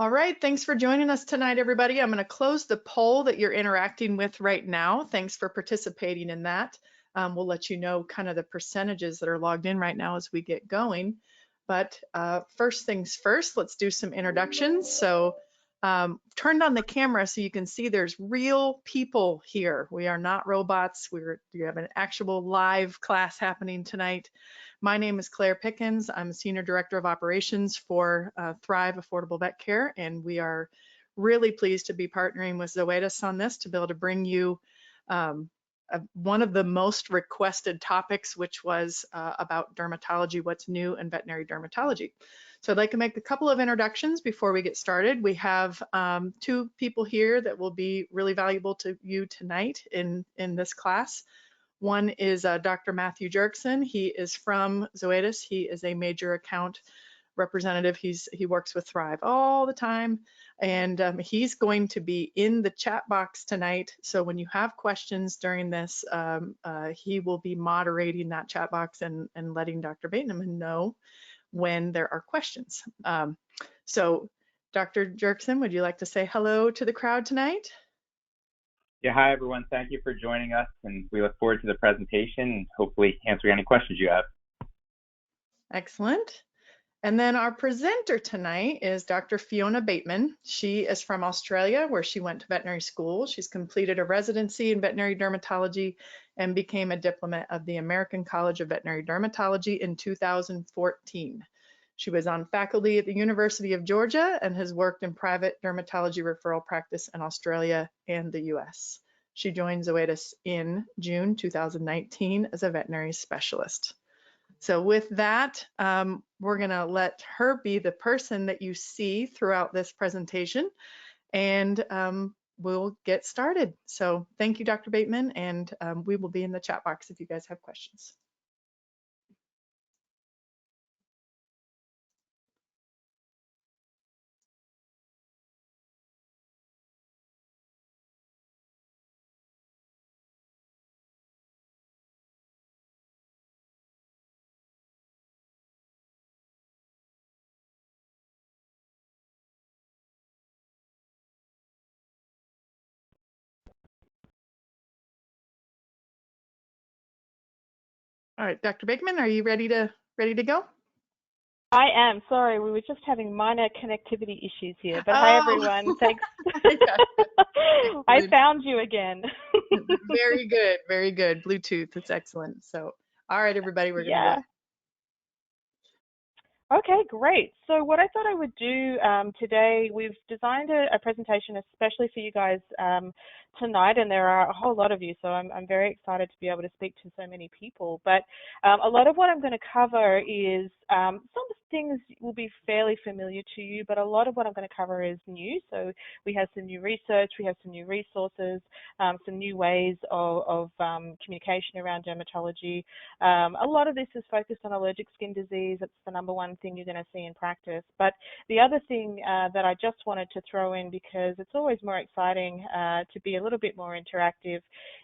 All right, thanks for joining us tonight, everybody. I'm going to close the poll that you're interacting with right now. Thanks for participating in that. We'll let you know kind of the percentages that are logged in right now as we get going. But first things first, let's do some introductions. So turned on the camera so you can see there's real people here. We are not robots. We have an actual live class happening tonight. My name is Claire Pickens. I'm Senior Director of Operations for Thrive Affordable Vet Care, and we are really pleased to be partnering with Zoetis on this to be able to bring you one of the most requested topics, which was about dermatology, what's new in veterinary dermatology. So I'd like to make a couple of introductions before we get started. We have two people here that will be really valuable to you tonight in this class. One is Dr. Matthew Jerkson. He is from Zoetis. He is a major account representative. He works with Thrive all the time, and he's going to be in the chat box tonight. So when you have questions during this, he will be moderating that chat box and letting Dr. Bateman know when there are questions. So Dr. Jerkson, would you like to say hello to the crowd tonight? Yeah, hi everyone. Thank you for joining us, and we look forward to the presentation and hopefully answering any questions you have. Excellent. And then our presenter tonight is Dr. Fiona Bateman. She is from Australia, where she went to veterinary school. She's completed a residency in veterinary dermatology and became a diplomate of the American College of Veterinary Dermatology in 2014. She was on faculty at the University of Georgia and has worked in private dermatology referral practice in Australia and the US. She joined Zoetis in June 2019 as a veterinary specialist. So with that, we're going to let her be the person that you see throughout this presentation, and we'll get started. So thank you, Dr. Bateman, and we will be in the chat box if you guys have questions. All right, Dr. Bateman, are you ready to go? I am. Sorry, we were just having minor connectivity issues here. But hi, everyone. Thanks. I found you again. Very good. Very good. Bluetooth. It's excellent. So, all right, everybody, we're going to go. Okay, great. So what I thought I would do today, we've designed a presentation especially for you guys tonight, and there are a whole lot of you, so I'm very excited to be able to speak to so many people. But a lot of what I'm going to cover is some things will be fairly familiar to you, but a lot of what I'm going to cover is new. So we have some new research, we have some new resources, some new ways of communication around dermatology. A lot of this is focused on allergic skin disease. It's the #1 thing you're going to see in practice. But the other thing that I just wanted to throw in, because it's always more exciting to be a little bit more interactive,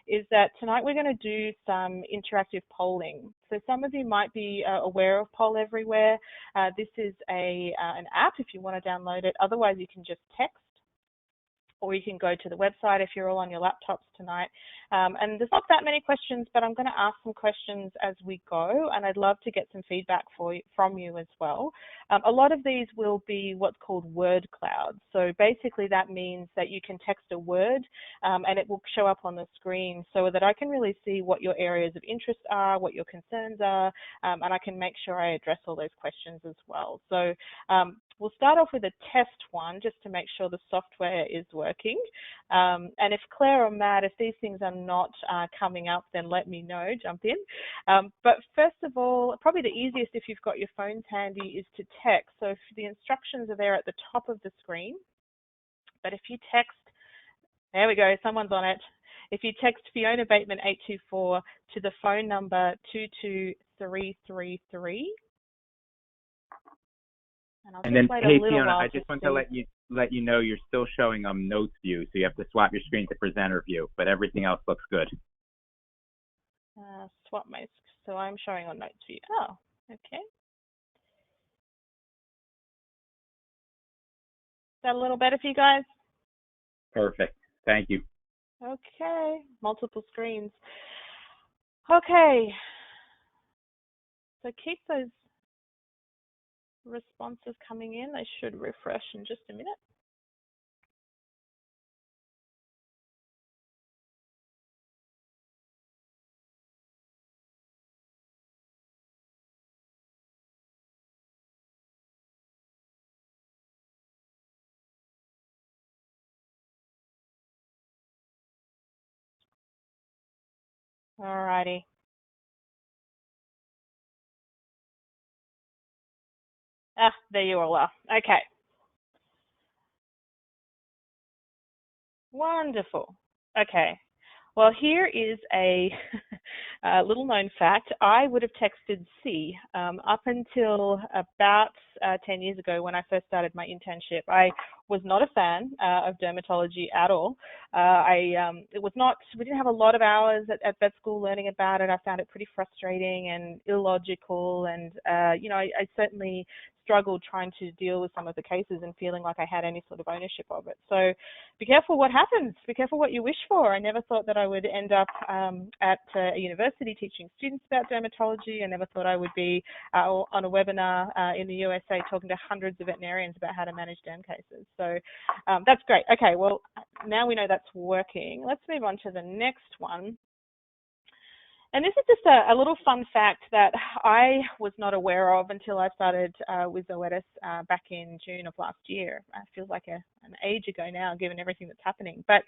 is that tonight we're going to do some interactive polling. So some of you might be aware of Poll Everywhere. This is an app if you want to download it. Otherwise, you can just text, or you can go to the website if you're all on your laptops tonight. And there's not that many questions, but I'm going to ask some questions as we go, and I'd love to get some feedback from you as well. A lot of these will be what's called word clouds. So basically that means that you can text a word and it will show up on the screen so that I can really see what your areas of interest are, what your concerns are, and I can make sure I address all those questions as well. So we'll start off with a test one just to make sure the software is working. And if Claire or Matt, if these things are not coming up, then let me know, jump in. But first of all, probably the easiest if you've got your phones handy is to text. So if the instructions are there at the top of the screen, but if you text, there we go, someone's on it. If you text Fiona Bateman 824 to the phone number 22333. And then, hey Fiona, I just want to let you know you're still showing notes view, so you have to swap your screen to presenter view, but everything else looks good. Swap my, so I'm showing on notes view. Oh, okay. that a little better for you guys? Perfect. Thank you. Okay, multiple screens. Okay, so keep those responses coming in. They should refresh in just a minute. Alrighty. Ah, there you all are. Okay. Wonderful. Okay. Well, here is a, a little known fact. I would have texted C up until about 10 years ago when I first started my internship. I was not a fan of dermatology at all. We didn't have a lot of hours at vet school learning about it. I found it pretty frustrating and illogical, and I certainly struggled trying to deal with some of the cases and feeling like I had any sort of ownership of it. So be careful what happens. Be careful what you wish for. I never thought that I would end up at a university teaching students about dermatology. I never thought I would be on a webinar in the USA talking to hundreds of veterinarians about how to manage derm cases. So that's great. Okay, well, now we know that's working. Let's move on to the next one. And this is just a little fun fact that I was not aware of until I started with Zoetis back in June of last year. It feels like an age ago now, given everything that's happening. But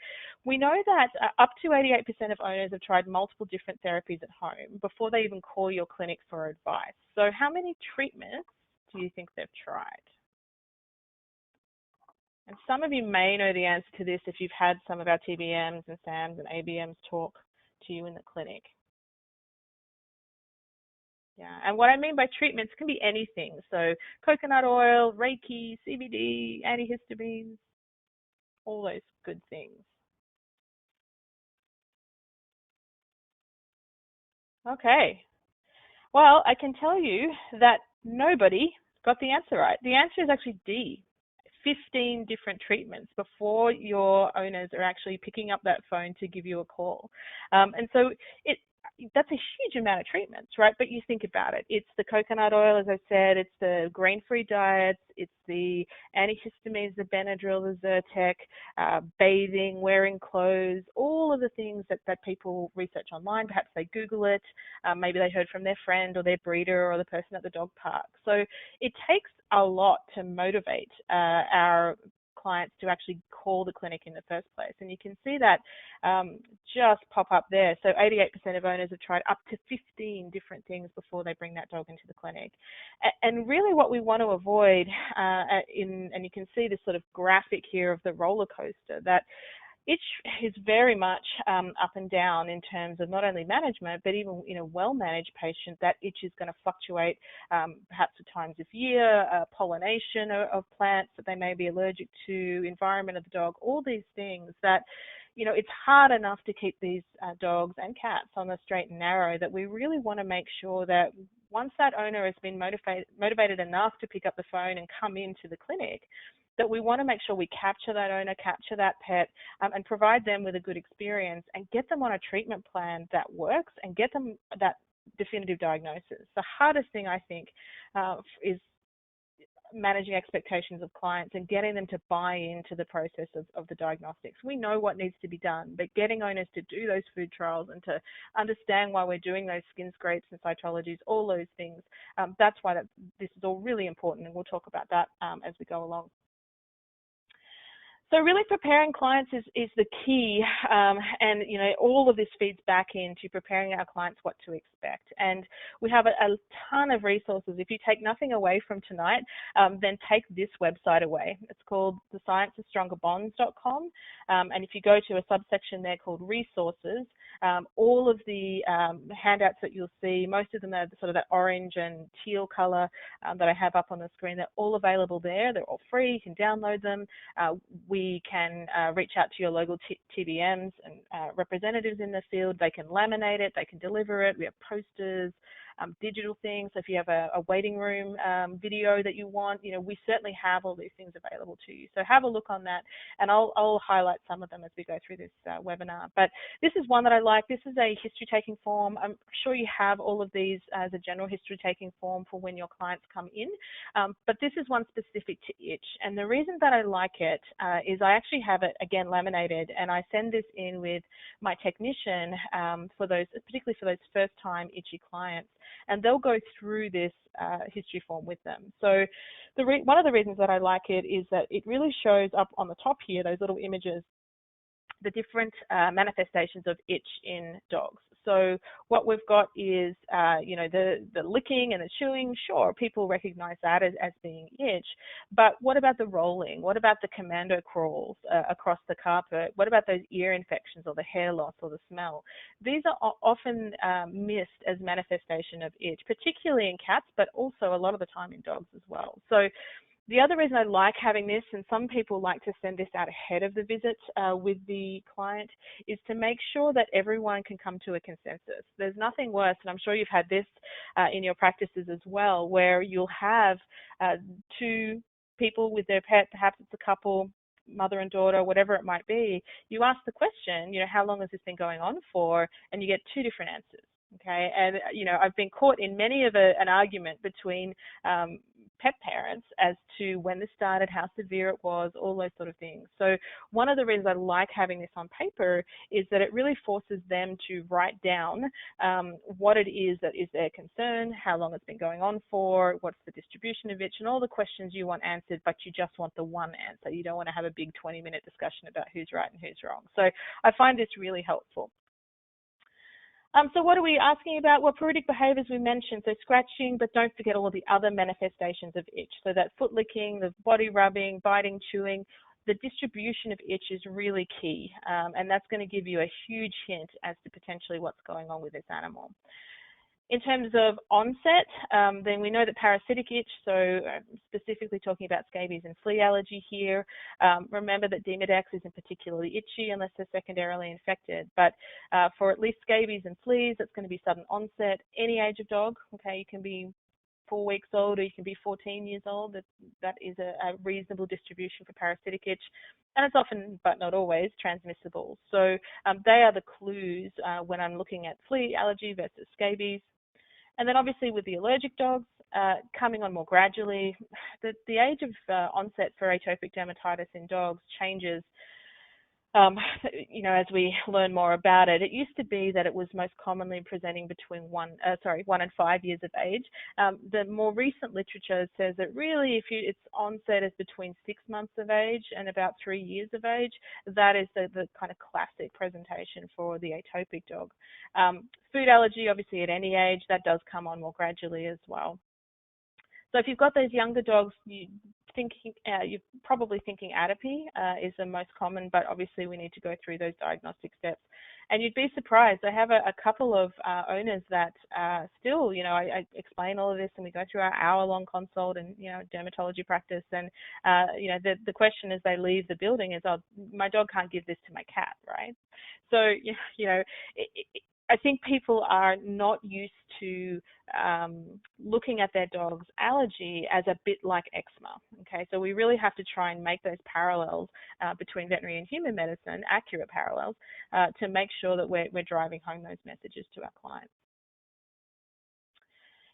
we know that up to 88% of owners have tried multiple different therapies at home before they even call your clinic for advice. So how many treatments do you think they've tried? And some of you may know the answer to this if you've had some of our TBMs and SAMs and ABMs talk to you in the clinic. Yeah, and what I mean by treatments can be anything. So coconut oil, Reiki, CBD, antihistamines, all those good things. Okay. Well, I can tell you that nobody got the answer right. The answer is actually D. 15 different treatments before your owners are actually picking up that phone to give you a call. And so that's a huge amount of treatments, right? But you think about it. It's the coconut oil, as I said, it's the grain-free diets, it's the antihistamines, the Benadryl, the Zyrtec, bathing, wearing clothes, all of the things that people research online. Perhaps they Google it, maybe they heard from their friend or their breeder or the person at the dog park. So it takes a lot to motivate our clients to actually call the clinic in the first place. And you can see that just pop up there. So 88% of owners have tried up to 15 different things before they bring that dog into the clinic. And really what we want to avoid, and you can see this sort of graphic here of the roller coaster, that itch is very much up and down in terms of not only management, but even in a well-managed patient, that itch is going to fluctuate perhaps at times of year, pollination of plants that they may be allergic to, environment of the dog, all these things that, it's hard enough to keep these dogs and cats on the straight and narrow, that we really want to make sure that once that owner has been motivated enough to pick up the phone and come into the clinic, that we want to make sure we capture that owner, capture that pet, and provide them with a good experience and get them on a treatment plan that works and get them that definitive diagnosis. The hardest thing, I think, is managing expectations of clients and getting them to buy into the process of the diagnostics. We know what needs to be done, but getting owners to do those food trials and to understand why we're doing those skin scrapes and cytologies, all those things, that's why this is all really important, and we'll talk about that as we go along. So really preparing clients is the key, and all of this feeds back into preparing our clients what to expect. And we have a ton of resources. If you take nothing away from tonight, then take this website away. It's called thescienceofstrongerbonds.com, and if you go to a subsection there called resources, all of the handouts that you'll see, most of them are sort of that orange and teal color that I have up on the screen. They're all available there. They're all free. You can download them. We can reach out to your local TBMs and representatives in the field. They can laminate it. They can deliver it. We have posters. digital things. So if you have a waiting room video that you want, we certainly have all these things available to you. So have a look on that, and I'll highlight some of them as we go through this webinar. But this is one that I like. This is a history-taking form. I'm sure you have all of these as a general history-taking form for when your clients come in, but this is one specific to itch. And the reason that I like it is I actually have it, again, laminated, and I send this in with my technician for those, particularly for those first-time itchy clients, and they'll go through this history form with them. So one of the reasons that I like it is that it really shows up on the top here, those little images, the different manifestations of itch in dogs. So what we've got is, the licking and the chewing. Sure, people recognize that as being itch, but what about the rolling? What about the commando crawls across the carpet? What about those ear infections or the hair loss or the smell? These are often missed as manifestation of itch, particularly in cats, but also a lot of the time in dogs as well. So the other reason I like having this, and some people like to send this out ahead of the visit with the client, is to make sure that everyone can come to a consensus. There's nothing worse, and I'm sure you've had this in your practices as well, where you'll have two people with their pet, perhaps it's a couple, mother and daughter, whatever it might be. You ask the question, how long has this been going on for, and you get two different answers. Okay, and I've been caught in many of an argument between pet parents as to when this started, how severe it was, all those sort of things. So one of the reasons I like having this on paper is that it really forces them to write down what it is that is their concern, how long it's been going on for, what's the distribution of itch, and all the questions you want answered, but you just want the one answer. You don't want to have a big 20-minute discussion about who's right and who's wrong. So I find this really helpful. So what are we asking about? Well, pruritic behaviors we mentioned, so scratching, but don't forget all of the other manifestations of itch. So that foot licking, the body rubbing, biting, chewing, the distribution of itch is really key, and that's going to give you a huge hint as to potentially what's going on with this animal. In terms of onset, then we know that parasitic itch, so specifically talking about scabies and flea allergy here. Remember that Demodex isn't particularly itchy unless they're secondarily infected, but for at least scabies and fleas, that's going to be sudden onset, any age of dog. Okay, you can be 4 weeks old or you can be 14 years old. That is a reasonable distribution for parasitic itch, and it's often, but not always, transmissible. So they are the clues when I'm looking at flea allergy versus scabies. And then obviously with the allergic dogs, coming on more gradually, the age of onset for atopic dermatitis in dogs changes as we learn more about it. It used to be that it was most commonly presenting between 1 and 5 years of age. The more recent literature says that really its onset is between 6 months of age and about 3 years of age. That is the kind of classic presentation for the atopic dog. Food allergy, obviously at any age, that does come on more gradually as well. So if you've got those younger dogs, you're probably thinking atopy is the most common, but obviously we need to go through those diagnostic steps. And you'd be surprised. I have a couple of owners that still, I explain all of this and we go through our hour-long consult and, dermatology practice. And, the question as they leave the building is, oh, my dog can't give this to my cat, right? So, I think people are not used to looking at their dog's allergy as a bit like eczema, okay? So we really have to try and make those parallels between veterinary and human medicine, accurate parallels, to make sure that we're driving home those messages to our clients.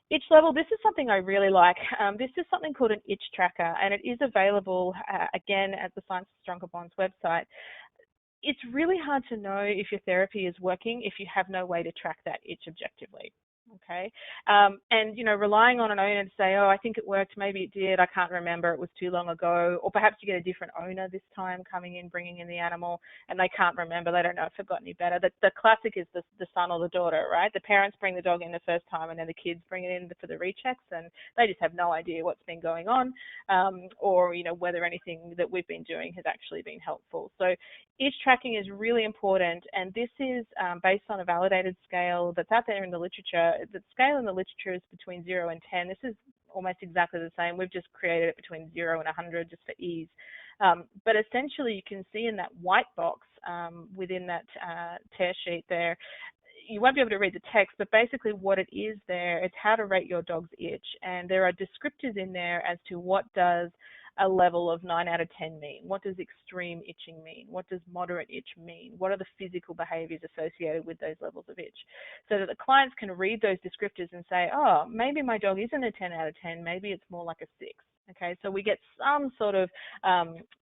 Itch level, this is something I really like. This is something called an itch tracker, and it is available, again, at the Science of Stronger Bonds website. It's really hard to know if your therapy is working if you have no way to track that itch objectively. Okay, and relying on an owner to say, oh, I think it worked, maybe it did, I can't remember, it was too long ago, or perhaps you get a different owner this time coming in, bringing in the animal, and they can't remember, they don't know if it got any better. The classic is the son or the daughter, right? The parents bring the dog in the first time, and then the kids bring it in for the rechecks, and they just have no idea what's been going on, or whether anything that we've been doing has actually been helpful. So itch tracking is really important, and this is based on a validated scale that's out there in the literature. The scale in the literature is between 0 and 10. This is almost exactly the same. We've just created it between 0 and 100 just for ease. But essentially, you can see in that white box within that tear sheet there, you won't be able to read the text, but basically what it is there, it's how to rate your dog's itch. And there are descriptors in there as to what does a level of 9 out of 10 mean? What does extreme itching mean? What does moderate itch mean? What are the physical behaviors associated with those levels of itch? So that the clients can read those descriptors and say, oh, maybe my dog isn't a 10 out of 10, maybe it's more like a 6. Okay, so we get some sort of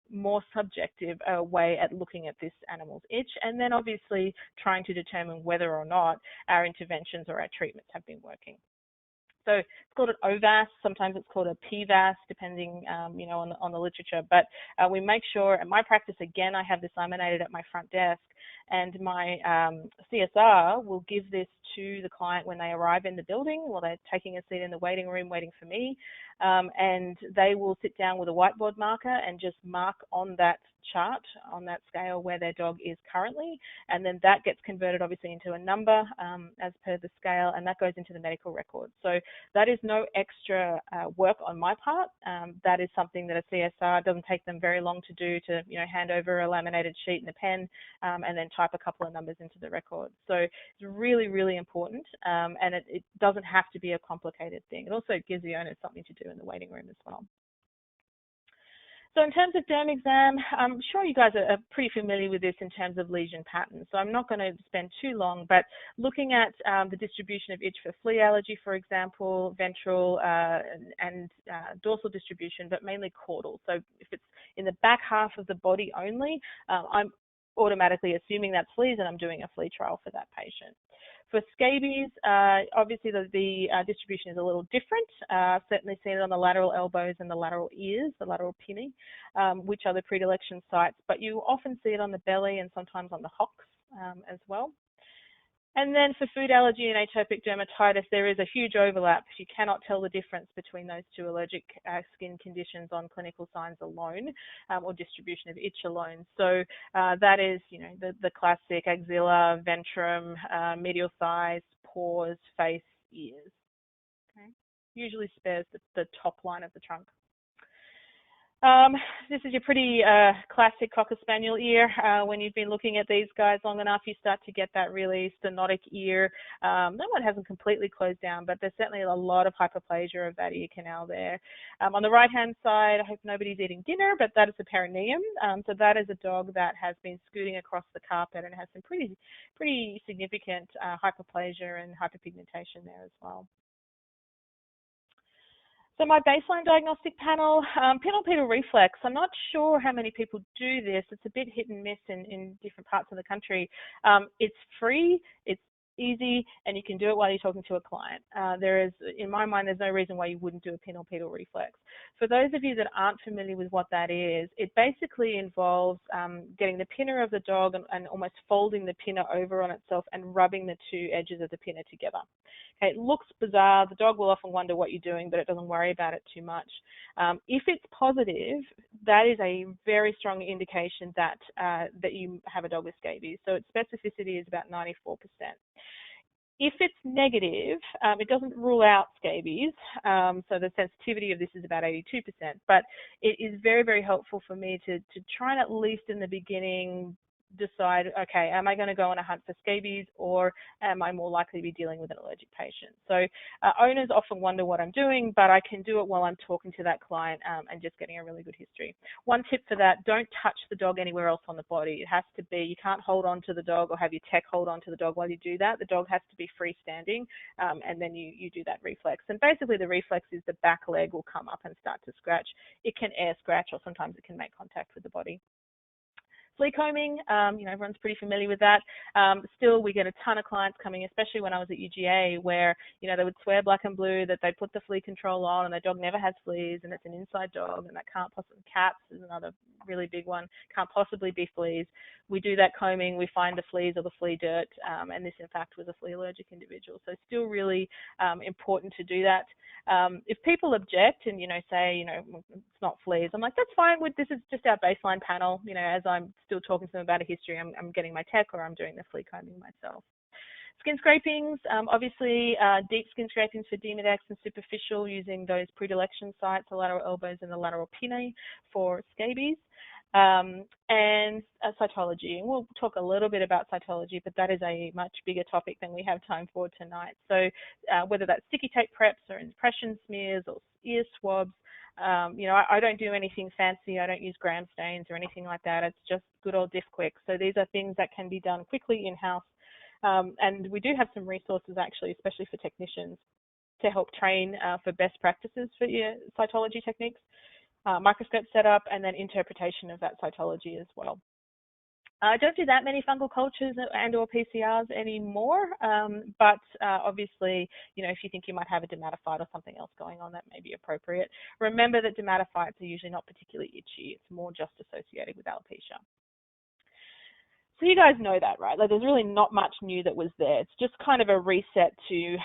more subjective way at looking at this animal's itch, and then obviously trying to determine whether or not our interventions or our treatments have been working. So it's called an OVAS, sometimes it's called a PVAS, depending, on the literature. But we make sure, at my practice, again, I have this laminated at my front desk, and my CSR will give this to the client when they arrive in the building, while they're taking a seat in the waiting room waiting for me, and they will sit down with a whiteboard marker and just mark on that chart, on that scale, where their dog is currently, and then that gets converted obviously into a number as per the scale, and that goes into the medical record. So that is no extra work on my part. That is something that a CSR doesn't take them very long to do, to hand over a laminated sheet and a pen and then type a couple of numbers into the record. So it's really, really important, and it doesn't have to be a complicated thing. It also gives the owners something to do in the waiting room as well. So in terms of derm exam, I'm sure you guys are pretty familiar with this in terms of lesion patterns. So I'm not going to spend too long, but looking at the distribution of itch for flea allergy, for example, ventral and dorsal distribution, but mainly caudal. So if it's in the back half of the body only, I'm automatically assuming that's fleas, and I'm doing a flea trial for that patient. For scabies, obviously the distribution is a little different. Certainly seen it on the lateral elbows and the lateral ears, the lateral pinnae, which are the predilection sites, but you often see it on the belly and sometimes on the hocks as well. And then for food allergy and atopic dermatitis, there is a huge overlap. You cannot tell the difference between those two allergic skin conditions on clinical signs alone, or distribution of itch alone. So that is, the classic axilla, ventrum, medial thighs, paws, face, ears. Okay. Usually spares the top line of the trunk. This is your pretty classic Cocker Spaniel ear. When you've been looking at these guys long enough, you start to get that really stenotic ear. That one hasn't completely closed down, but there's certainly a lot of hyperplasia of that ear canal there. On the right-hand side, I hope nobody's eating dinner, but that is a perineum. So that is a dog that has been scooting across the carpet and has some pretty significant hyperplasia and hyperpigmentation there as well. So my baseline diagnostic panel, penile-pedal reflex. I'm not sure how many people do this. It's a bit hit and miss in different parts of the country. It's free, it's easy, and you can do it while you're talking to a client. There is, in my mind, there's no reason why you wouldn't do a penile-pedal reflex. For those of you that aren't familiar with what that is, it basically involves getting the pinna of the dog and almost folding the pinna over on itself and rubbing the two edges of the pinna together. Okay, it looks bizarre. The dog will often wonder what you're doing, but it doesn't worry about it too much. If it's positive, that is a very strong indication that that you have a dog with scabies. So its specificity is about 94%. If it's negative, it doesn't rule out scabies, so the sensitivity of this is about 82%, but it is very, very helpful for me to try and at least in the beginning decide, okay, am I going to go on a hunt for scabies, or am I more likely to be dealing with an allergic patient? So owners often wonder what I'm doing, but I can do it while I'm talking to that client and just getting a really good history. One tip for that, don't touch the dog anywhere else on the body. It has to be, you can't hold on to the dog or have your tech hold on to the dog while you do that. The dog has to be freestanding, and then you do that reflex. And basically the reflex is the back leg will come up and start to scratch. It can air scratch, or sometimes it can make contact with the body. Flea combing, everyone's pretty familiar with that. Still, we get a ton of clients coming, especially when I was at UGA, where, they would swear black and blue that they put the flea control on and their dog never has fleas and it's an inside dog, and that can't possibly, cats is another really big one, can't possibly be fleas. We do that combing, we find the fleas or the flea dirt, and this in fact was a flea allergic individual. So still really important to do that. If people object and, say, it's not fleas, I'm like, that's fine. This is just our baseline panel. As I'm still talking to them about a history, I'm getting my tech or I'm doing the flea combing myself. Skin scrapings, obviously deep skin scrapings for Demodex and superficial using those predilection sites, the lateral elbows and the lateral pinnae for scabies. and cytology. And we'll talk a little bit about cytology, but that is a much bigger topic than we have time for tonight. So whether that's sticky tape preps or impression smears or ear swabs, you know, I don't do anything fancy. I don't use gram stains or anything like that. It's just good old diff quick. So these are things that can be done quickly in-house. And we do have some resources actually, especially for technicians, to help train for best practices for your cytology techniques, microscope setup, and then interpretation of that cytology as well. I don't do that many fungal cultures and or PCRs anymore, but obviously, you know, if you think you might have a dermatophyte or something else going on, that may be appropriate. Remember that dermatophytes are usually not particularly itchy. It's more just associated with alopecia. So you guys know that, right? Like, there's really not much new that was there. It's just kind of a reset to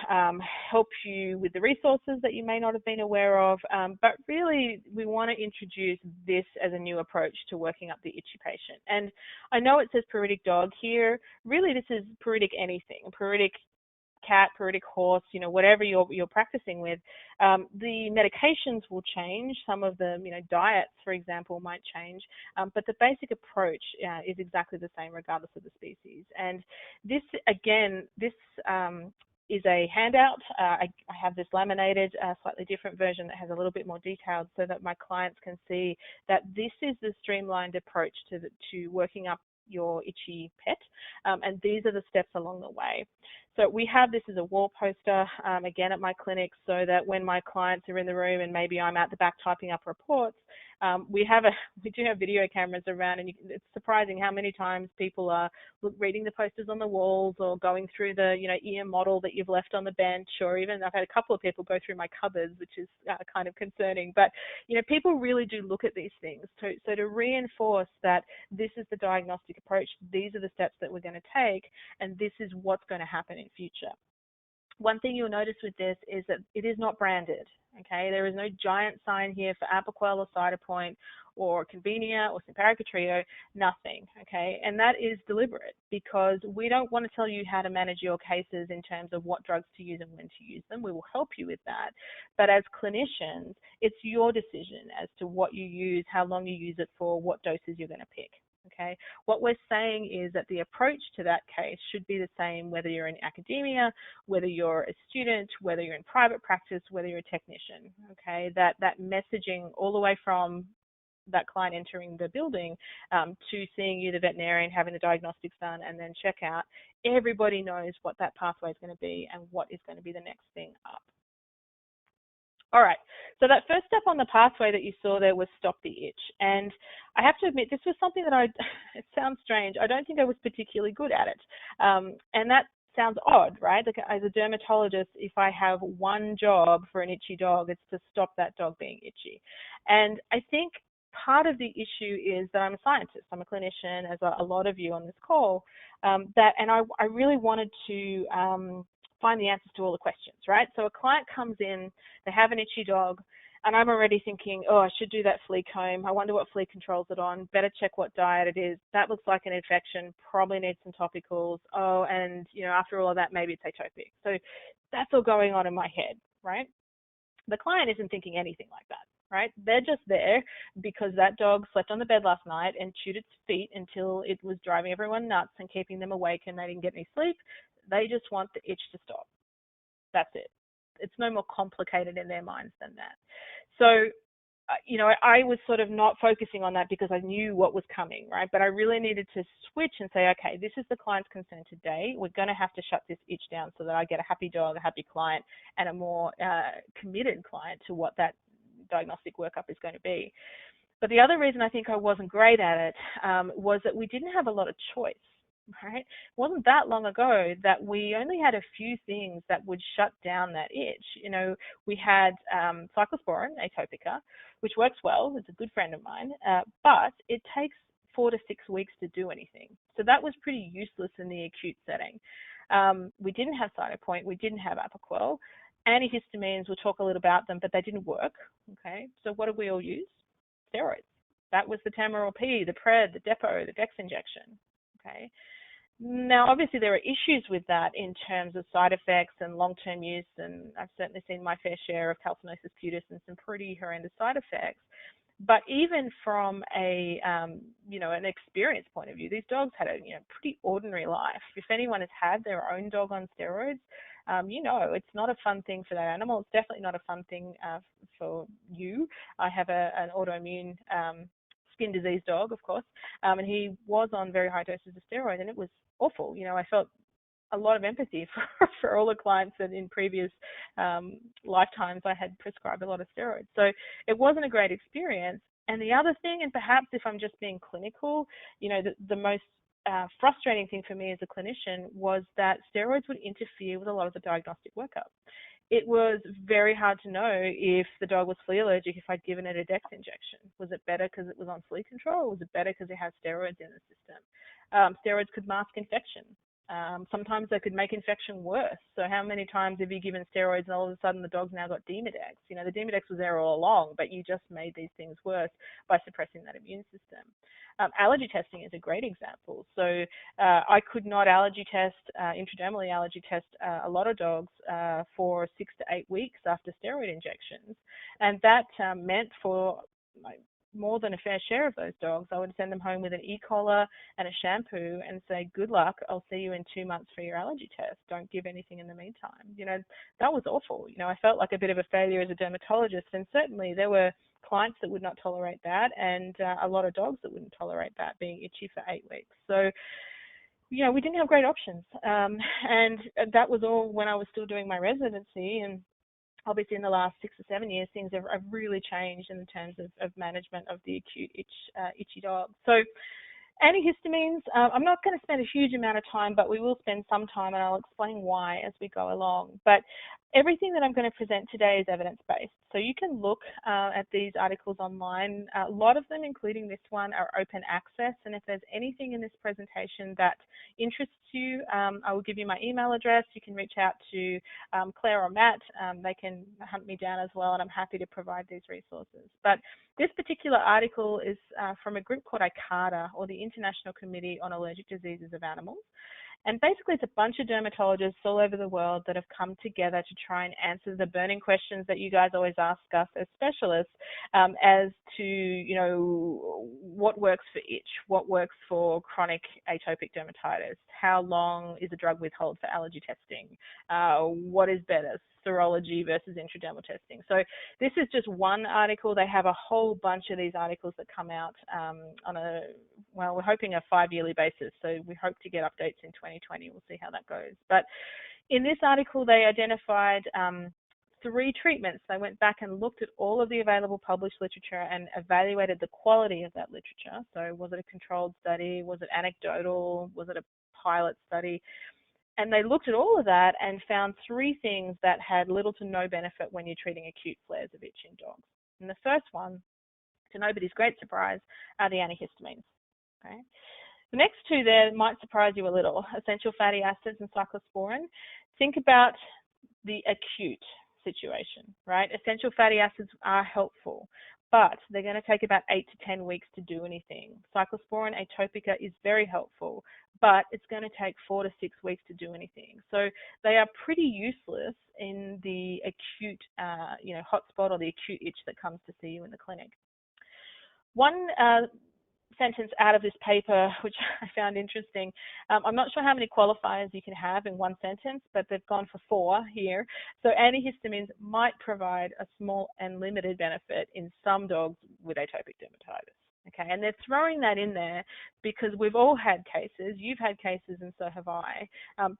help you with the resources that you may not have been aware of. But really, we want to introduce this as a new approach to working up the itchy patient. And I know it says pruritic dog here. Really, this is pruritic anything. Pruritic cat, pruritic horse, you know, whatever you're practicing with. The medications will change. Some of the, you know, diets, for example, might change, but the basic approach is exactly the same regardless of the species. And this, again, this is a handout. I have this laminated, slightly different version that has a little bit more detailed so that my clients can see that this is the streamlined approach to working up your itchy pet, and these are the steps along the way. So we have this as a wall poster, again, at my clinic, so that when my clients are in the room and maybe I'm at the back typing up reports, we do have video cameras around, and it's surprising how many times people are reading the posters on the walls or going through the, you know, ear model that you've left on the bench, or even I've had a couple of people go through my cupboards, which is kind of concerning. But, you know, people really do look at these things. So to reinforce that this is the diagnostic approach, these are the steps that we're going to take, and this is what's going to happen in future. One thing you'll notice with this is that it is not branded, okay? There is no giant sign here for Apoquel or CYTOPOINT or Convenia or SIMPARICA Trio, nothing, okay? And that is deliberate because we don't want to tell you how to manage your cases in terms of what drugs to use and when to use them. We will help you with that. But as clinicians, it's your decision as to what you use, how long you use it for, what doses you're going to pick. Okay, what we're saying is that the approach to that case should be the same whether you're in academia, whether you're a student, whether you're in private practice, whether you're a technician. Okay, that messaging all the way from that client entering the building to seeing you, the veterinarian, having the diagnostics done, and then check out. Everybody knows what that pathway is going to be and what is going to be the next thing up. All right, so that first step on the pathway that you saw there was stop the itch. And I have to admit, this was something that it sounds strange, I don't think I was particularly good at it. And that sounds odd, right? Like, as a dermatologist, if I have one job for an itchy dog, it's to stop that dog being itchy. And I think part of the issue is that I'm a scientist, I'm a clinician, as a lot of you on this call, and I really wanted to find the answers to all the questions, right? So a client comes in, they have an itchy dog, and I'm already thinking, oh, I should do that flea comb. I wonder what flea controls it on. Better check what diet it is. That looks like an infection. Probably needs some topicals. Oh, and, you know, after all of that, maybe it's atopic. So that's all going on in my head, right? The client isn't thinking anything like that, right? They're just there because that dog slept on the bed last night and chewed its feet until it was driving everyone nuts and keeping them awake and they didn't get any sleep. They just want the itch to stop. That's it. It's no more complicated in their minds than that. So, you know, I was sort of not focusing on that because I knew what was coming, right? But I really needed to switch and say, okay, this is the client's concern today. We're going to have to shut this itch down so that I get a happy dog, a happy client, and a more committed client to what that diagnostic workup is going to be. But the other reason I think I wasn't great at it was that we didn't have a lot of choice. Right? It wasn't that long ago that we only had a few things that would shut down that itch. You know, we had cyclosporin, atopica, which works well. It's a good friend of mine, but it takes 4 to 6 weeks to do anything. So that was pretty useless in the acute setting. We didn't have CYTOPOINT. We didn't have Apoquel. Antihistamines, we'll talk a little about them, but they didn't work. Okay, so what did we all use? Steroids. That was the Tamaril P, the Pred, the Depo, the Dex injection. Okay. Now, obviously, there are issues with that in terms of side effects and long-term use, and I've certainly seen my fair share of calcinosis cutis and some pretty horrendous side effects. But even from a, an experience point of view, these dogs had a, pretty ordinary life. If anyone has had their own dog on steroids, it's not a fun thing for that animal. It's definitely not a fun thing for you. I have an autoimmune skin disease dog, of course, and he was on very high doses of steroids, and it was awful. I felt a lot of empathy for all the clients that in previous lifetimes I had prescribed a lot of steroids. So it wasn't a great experience. And the other thing, and perhaps if I'm just being clinical, the most frustrating thing for me as a clinician was that steroids would interfere with a lot of the diagnostic workup. It was very hard to know if the dog was flea allergic if I'd given it a Dex injection. Was it better because it was on flea control, or was it better because it has steroids in the system? Steroids could mask infection. Sometimes they could make infection worse. So how many times have you given steroids and all of a sudden the dog's now got Demodex? The Demodex was there all along, but you just made these things worse by suppressing that immune system. Allergy testing is a great example. So I could not allergy test, intradermally allergy test a lot of dogs for 6 to 8 weeks after steroid injections. And that meant for more than a fair share of those dogs, I would send them home with an e-collar and a shampoo and say, good luck, I'll see you in 2 months for your allergy test. Don't give anything in the meantime. That was awful. I felt like a bit of a failure as a dermatologist, and certainly there were clients that would not tolerate that, and a lot of dogs that wouldn't tolerate that, being itchy for 8 weeks. So, we didn't have great options. And that was all when I was still doing my residency, and obviously in the last 6 or 7 years, things have really changed in terms of management of the acute itchy dog. So antihistamines, I'm not going to spend a huge amount of time, but we will spend some time, and I'll explain why as we go along. But everything that I'm going to present today is evidence-based. So you can look at these articles online. A lot of them, including this one, are open access. And if there's anything in this presentation that interests you, I will give you my email address. You can reach out to Claire or Matt. They can hunt me down as well, and I'm happy to provide these resources. But this particular article is from a group called ICARDA, or the International Committee on Allergic Diseases of Animals. And basically, it's a bunch of dermatologists all over the world that have come together to try and answer the burning questions that you guys always ask us as specialists as to, what works for itch, what works for chronic atopic dermatitis, how long is a drug withhold for allergy testing, what is better, serology versus intradermal testing. So this is just one article. They have a whole bunch of these articles that come out we're hoping a 5-yearly basis. So we hope to get updates in 2020. We'll see how that goes. But in this article, they identified 3 treatments. They went back and looked at all of the available published literature and evaluated the quality of that literature. So was it a controlled study? Was it anecdotal? Was it a pilot study? And they looked at all of that and found 3 things that had little to no benefit when you're treating acute flares of itch in dogs. And the first one, to nobody's great surprise, are the antihistamines. Okay. The next 2 there might surprise you a little, essential fatty acids and cyclosporin. Think about the acute situation, right? Essential fatty acids are helpful, but they're going to take about 8 to 10 weeks to do anything. Cyclosporin atopica is very helpful, but it's going to take 4 to 6 weeks to do anything. So they are pretty useless in the acute, hotspot or the acute itch that comes to see you in the clinic. One sentence out of this paper, which I found interesting. I'm not sure how many qualifiers you can have in one sentence, but they've gone for 4 here. So antihistamines might provide a small and limited benefit in some dogs with atopic dermatitis. Okay, and they're throwing that in there because we've all had cases, you've had cases and so have I,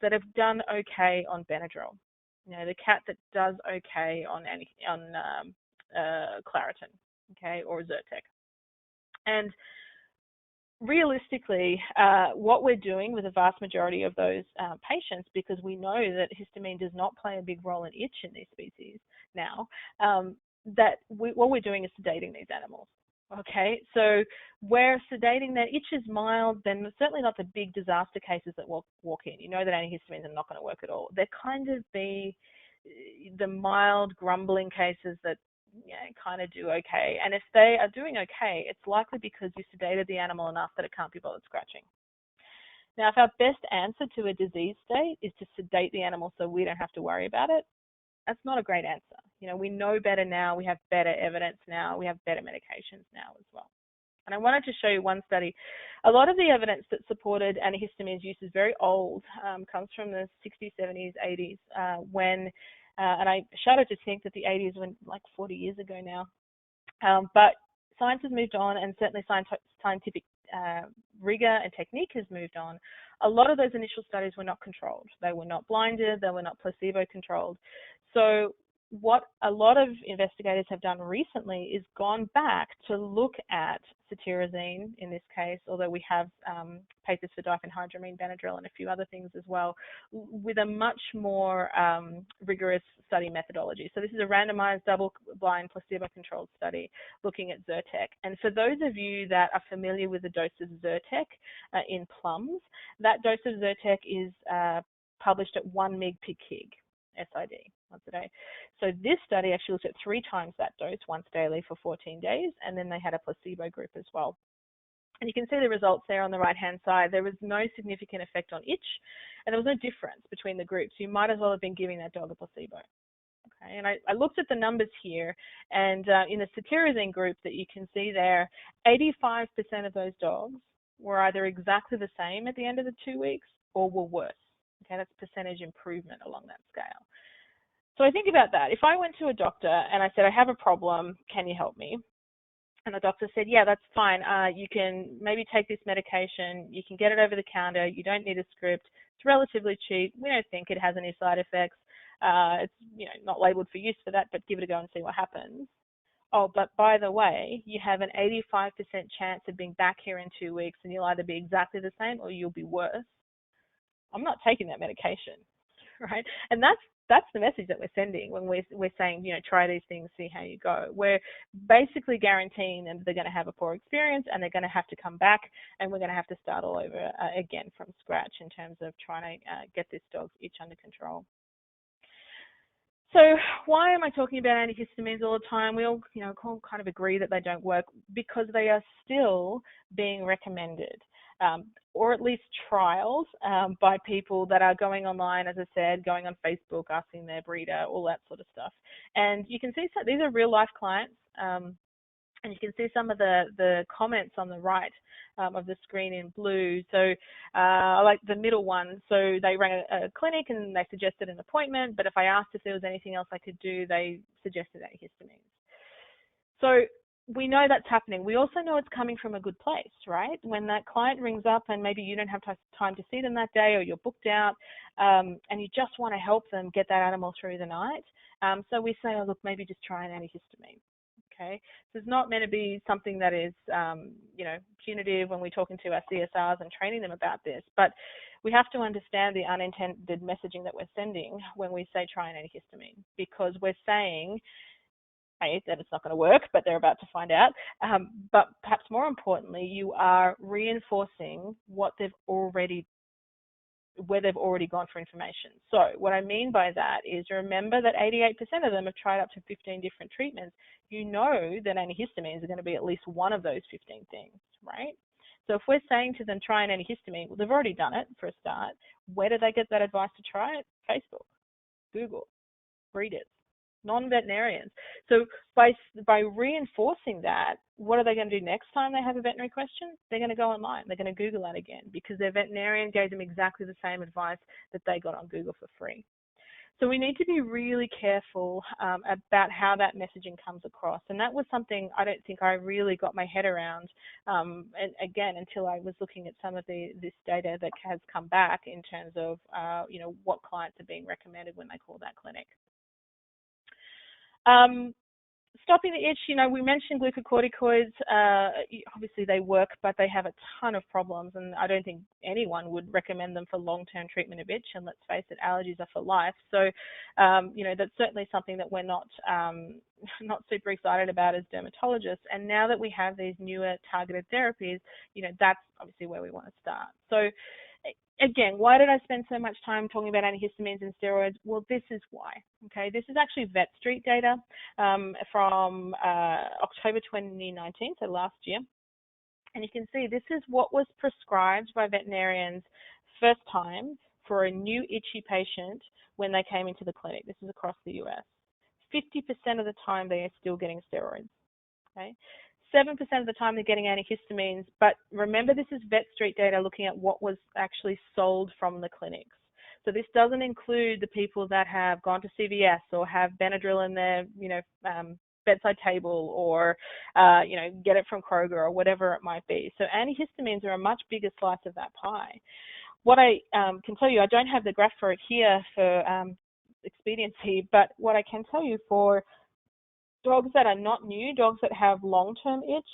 that have done okay on Benadryl. The cat that does okay on Claritin, okay, or Zyrtec. And realistically, what we're doing with the vast majority of those patients, because we know that histamine does not play a big role in itch in these species now, what we're doing is sedating these animals. Okay, so where sedating their itch is mild, then certainly not the big disaster cases that walk in. You know that antihistamines are not going to work at all. They're kind of the mild grumbling cases that kind of do okay. And if they are doing okay, it's likely because you sedated the animal enough that it can't be bothered scratching. Now, if our best answer to a disease state is to sedate the animal so we don't have to worry about it, that's not a great answer. You know, we know better now, we have better evidence now, we have better medications now as well. And I wanted to show you one study. A lot of the evidence that supported antihistamines use is very old, comes from the 60s, 70s, 80s, and I shudder to think that the 80s were like 40 years ago now. But science has moved on, and certainly scientific rigor and technique has moved on. A lot of those initial studies were not controlled. They were not blinded, they were not placebo controlled. So what a lot of investigators have done recently is gone back to look at cetirizine in this case, although we have papers for diphenhydramine, Benadryl, and a few other things as well, with a much more rigorous study methodology. So this is a randomized, double-blind, placebo-controlled study looking at Zyrtec. And for those of you that are familiar with the dose of Zyrtec in plums, that dose of Zyrtec is published at 1 mg per kg. SID, once a day. So this study actually looked at 3 times that dose, once daily for 14 days, and then they had a placebo group as well. And you can see the results there on the right-hand side. There was no significant effect on itch, and there was no difference between the groups. You might as well have been giving that dog a placebo. Okay, and I looked at the numbers here, and in the cetirizine group that you can see there, 85% of those dogs were either exactly the same at the end of the 2 weeks or were worse. Okay, that's percentage improvement along that scale. So I think about that. If I went to a doctor and I said, I have a problem, can you help me? And the doctor said, yeah, that's fine. You can maybe take this medication. You can get it over the counter. You don't need a script. It's relatively cheap. We don't think it has any side effects. It's not labeled for use for that, but give it a go and see what happens. Oh, but by the way, you have an 85% chance of being back here in 2 weeks, and you'll either be exactly the same or you'll be worse. I'm not taking that medication, right? And that's the message that we're sending when we're saying, try these things, see how you go. We're basically guaranteeing them they're going to have a poor experience and they're going to have to come back, and we're going to have to start all over again from scratch in terms of trying to get this dog's itch under control. So why am I talking about antihistamines all the time? We all, kind of agree that they don't work because they are still being recommended. Or at least trials by people that are going online, as I said, going on Facebook, asking their breeder, all that sort of stuff. And you can see these are real life clients, and you can see some of the comments on the right of the screen in blue. So I like the middle one. So they rang a clinic and they suggested an appointment, but if I asked if there was anything else I could do, they suggested antihistamines. So we know that's happening. We also know it's coming from a good place, right? When that client rings up and maybe you don't have time to see them that day, or you're booked out, and you just want to help them get that animal through the night. So we say, oh, look, maybe just try an antihistamine. Okay, so it's not meant to be something that is, punitive when we're talking to our CSRs and training them about this, but we have to understand the unintended messaging that we're sending when we say try an antihistamine, because we're saying, that it's not going to work, but they're about to find out. But perhaps more importantly, you are reinforcing where they've already gone for information. So what I mean by that is, remember that 88% of them have tried up to 15 different treatments. You know that antihistamines are going to be at least one of those 15 things, right? So if we're saying to them, try an antihistamine, well, they've already done it for a start. Where did they get that advice to try it? Facebook, Google, breeders, non-veterinarians. So by reinforcing that, what are they going to do next time they have a veterinary question? They're going to go online. They're going to Google that again, because their veterinarian gave them exactly the same advice that they got on Google for free. So we need to be really careful about how that messaging comes across. And that was something I don't think I really got my head around, and again, until I was looking at some of this data that has come back in terms of, what clients are being recommended when they call that clinic. Stopping the itch, we mentioned glucocorticoids. Obviously they work, but they have a ton of problems, and I don't think anyone would recommend them for long-term treatment of itch. And let's face it, allergies are for life. So, that's certainly something that we're not super excited about as dermatologists. And now that we have these newer targeted therapies, that's obviously where we want to start. So, again, why did I spend so much time talking about antihistamines and steroids? Well, this is why. Okay, this is actually Vet Street data from October 2019, so last year. And you can see this is what was prescribed by veterinarians first time for a new itchy patient when they came into the clinic. This is across the US. 50% of the time they are still getting steroids. Okay? 7% of the time they're getting antihistamines, but remember this is Vet Street data looking at what was actually sold from the clinics. So this doesn't include the people that have gone to CVS or have Benadryl in their, bedside table, or, get it from Kroger or whatever it might be. So antihistamines are a much bigger slice of that pie. What I can tell you, I don't have the graph for it here for expediency, but what I can tell you for dogs that are not new, dogs that have long-term itch,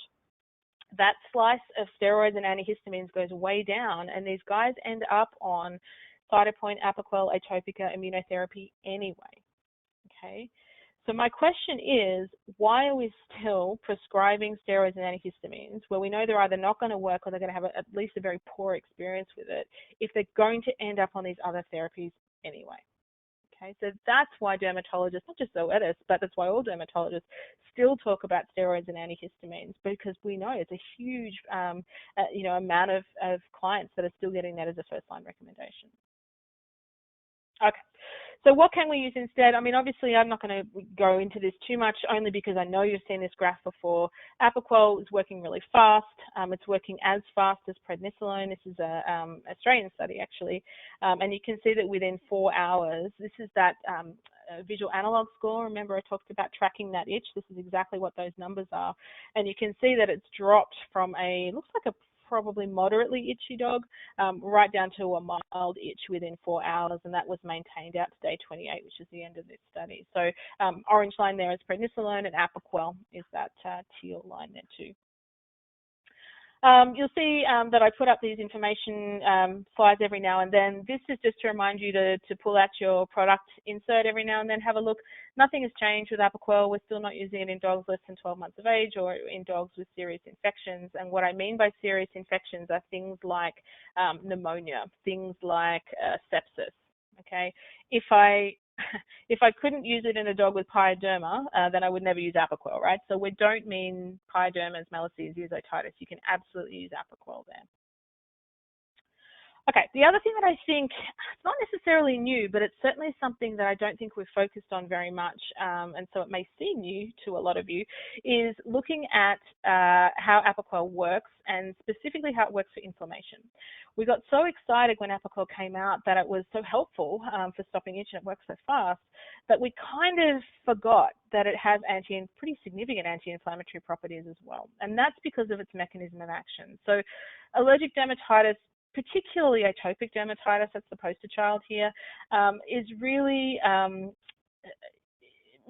that slice of steroids and antihistamines goes way down, and these guys end up on CYTOPOINT, Apoquel, Atopica, immunotherapy anyway, okay? So my question is, why are we still prescribing steroids and antihistamines where we know they're either not going to work or they're going to have at least a very poor experience with it if they're going to end up on these other therapies anyway? Okay, so that's why dermatologists, not just zoetists, but that's why all dermatologists still talk about steroids and antihistamines, because we know it's a huge, amount of clients that are still getting that as a first-line recommendation. Okay. So what can we use instead? I mean, obviously, I'm not going to go into this too much, only because I know you've seen this graph before. Apoquel is working really fast. It's working as fast as prednisolone. This is an Australian study, actually. And you can see that within 4 hours, this is that visual analog score. Remember, I talked about tracking that itch. This is exactly what those numbers are. And you can see that it's dropped from looks like a probably moderately itchy dog, right down to a mild itch within 4 hours, and that was maintained out to day 28, which is the end of this study. So orange line there is prednisolone, and Apoquel is that teal line there too. You'll see that I put up these information slides every now and then. This is just to remind you to pull out your product insert every now and then, have a look. Nothing has changed with Apoquel. We're still not using it in dogs less than 12 months of age or in dogs with serious infections. And what I mean by serious infections are things like pneumonia, things like sepsis. Okay, if I couldn't use it in a dog with pyoderma, then I would never use Apoquel, right? So we don't mean pyodermas, malassezia, otitis. You can absolutely use Apoquel there. Okay, the other thing that I think, it's not necessarily new, but it's certainly something that I don't think we've focused on very much, and so it may seem new to a lot of you, is looking at how Apoquel works, and specifically how it works for inflammation. We got so excited when Apoquel came out that it was so helpful for stopping itch and it works so fast, that we kind of forgot that it has pretty significant anti-inflammatory properties as well. And that's because of its mechanism of action. So allergic dermatitis, particularly atopic dermatitis, that's the poster child here, is really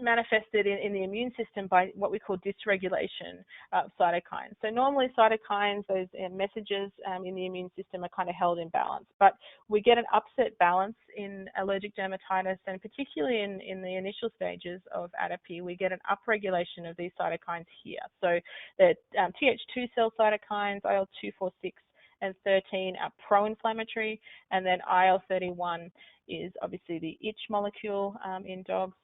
manifested in the immune system by what we call dysregulation of cytokines. So normally cytokines, those messages in the immune system are kind of held in balance, but we get an upset balance in allergic dermatitis, and particularly in the initial stages of atopy, we get an upregulation of these cytokines here. So the Th2 cell cytokines, IL-2, 4, 6, and 13 are pro-inflammatory, and then IL-31 is obviously the itch molecule in dogs.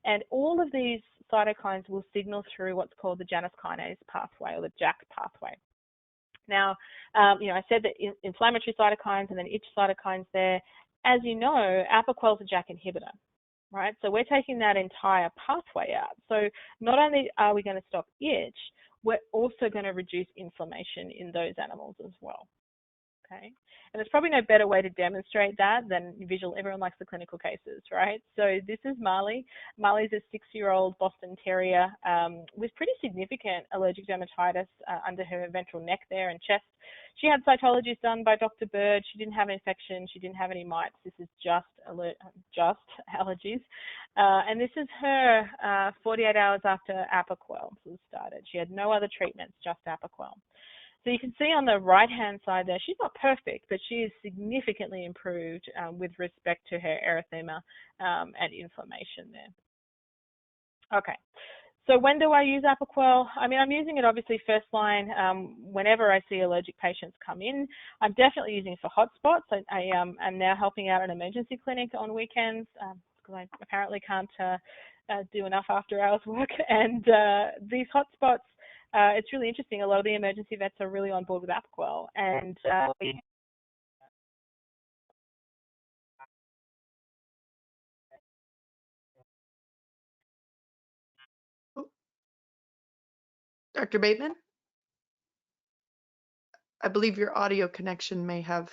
And all of these cytokines will signal through what's called the Janus kinase pathway, or the JAK pathway. Now, I said that inflammatory cytokines and then itch cytokines there. As you know, Apoquel is a JAK inhibitor, right? So we're taking that entire pathway out. So not only are we going to stop itch, we're also going to reduce inflammation in those animals as well. Okay, and there's probably no better way to demonstrate that than visual. Everyone likes the clinical cases, right? So this is Marley. Marley's a 6-year-old Boston Terrier with pretty significant allergic dermatitis under her ventral neck there and chest. She had cytologies done by Dr. Bird. She didn't have an infection. She didn't have any mites. This is just allergies. And this is her 48 hours after Apoquel was started. She had no other treatments, just Apoquel. So you can see on the right-hand side there, she's not perfect, but she is significantly improved with respect to her erythema and inflammation there. Okay, so when do I use Apoquel? I mean, I'm using it obviously first line whenever I see allergic patients come in. I'm definitely using it for hotspots. I am now helping out an emergency clinic on weekends because I apparently can't do enough after-hours work. And these hotspots, it's really interesting. A lot of the emergency vets are really on board with Apoquel, and Dr. Bateman? I believe your audio connection may have.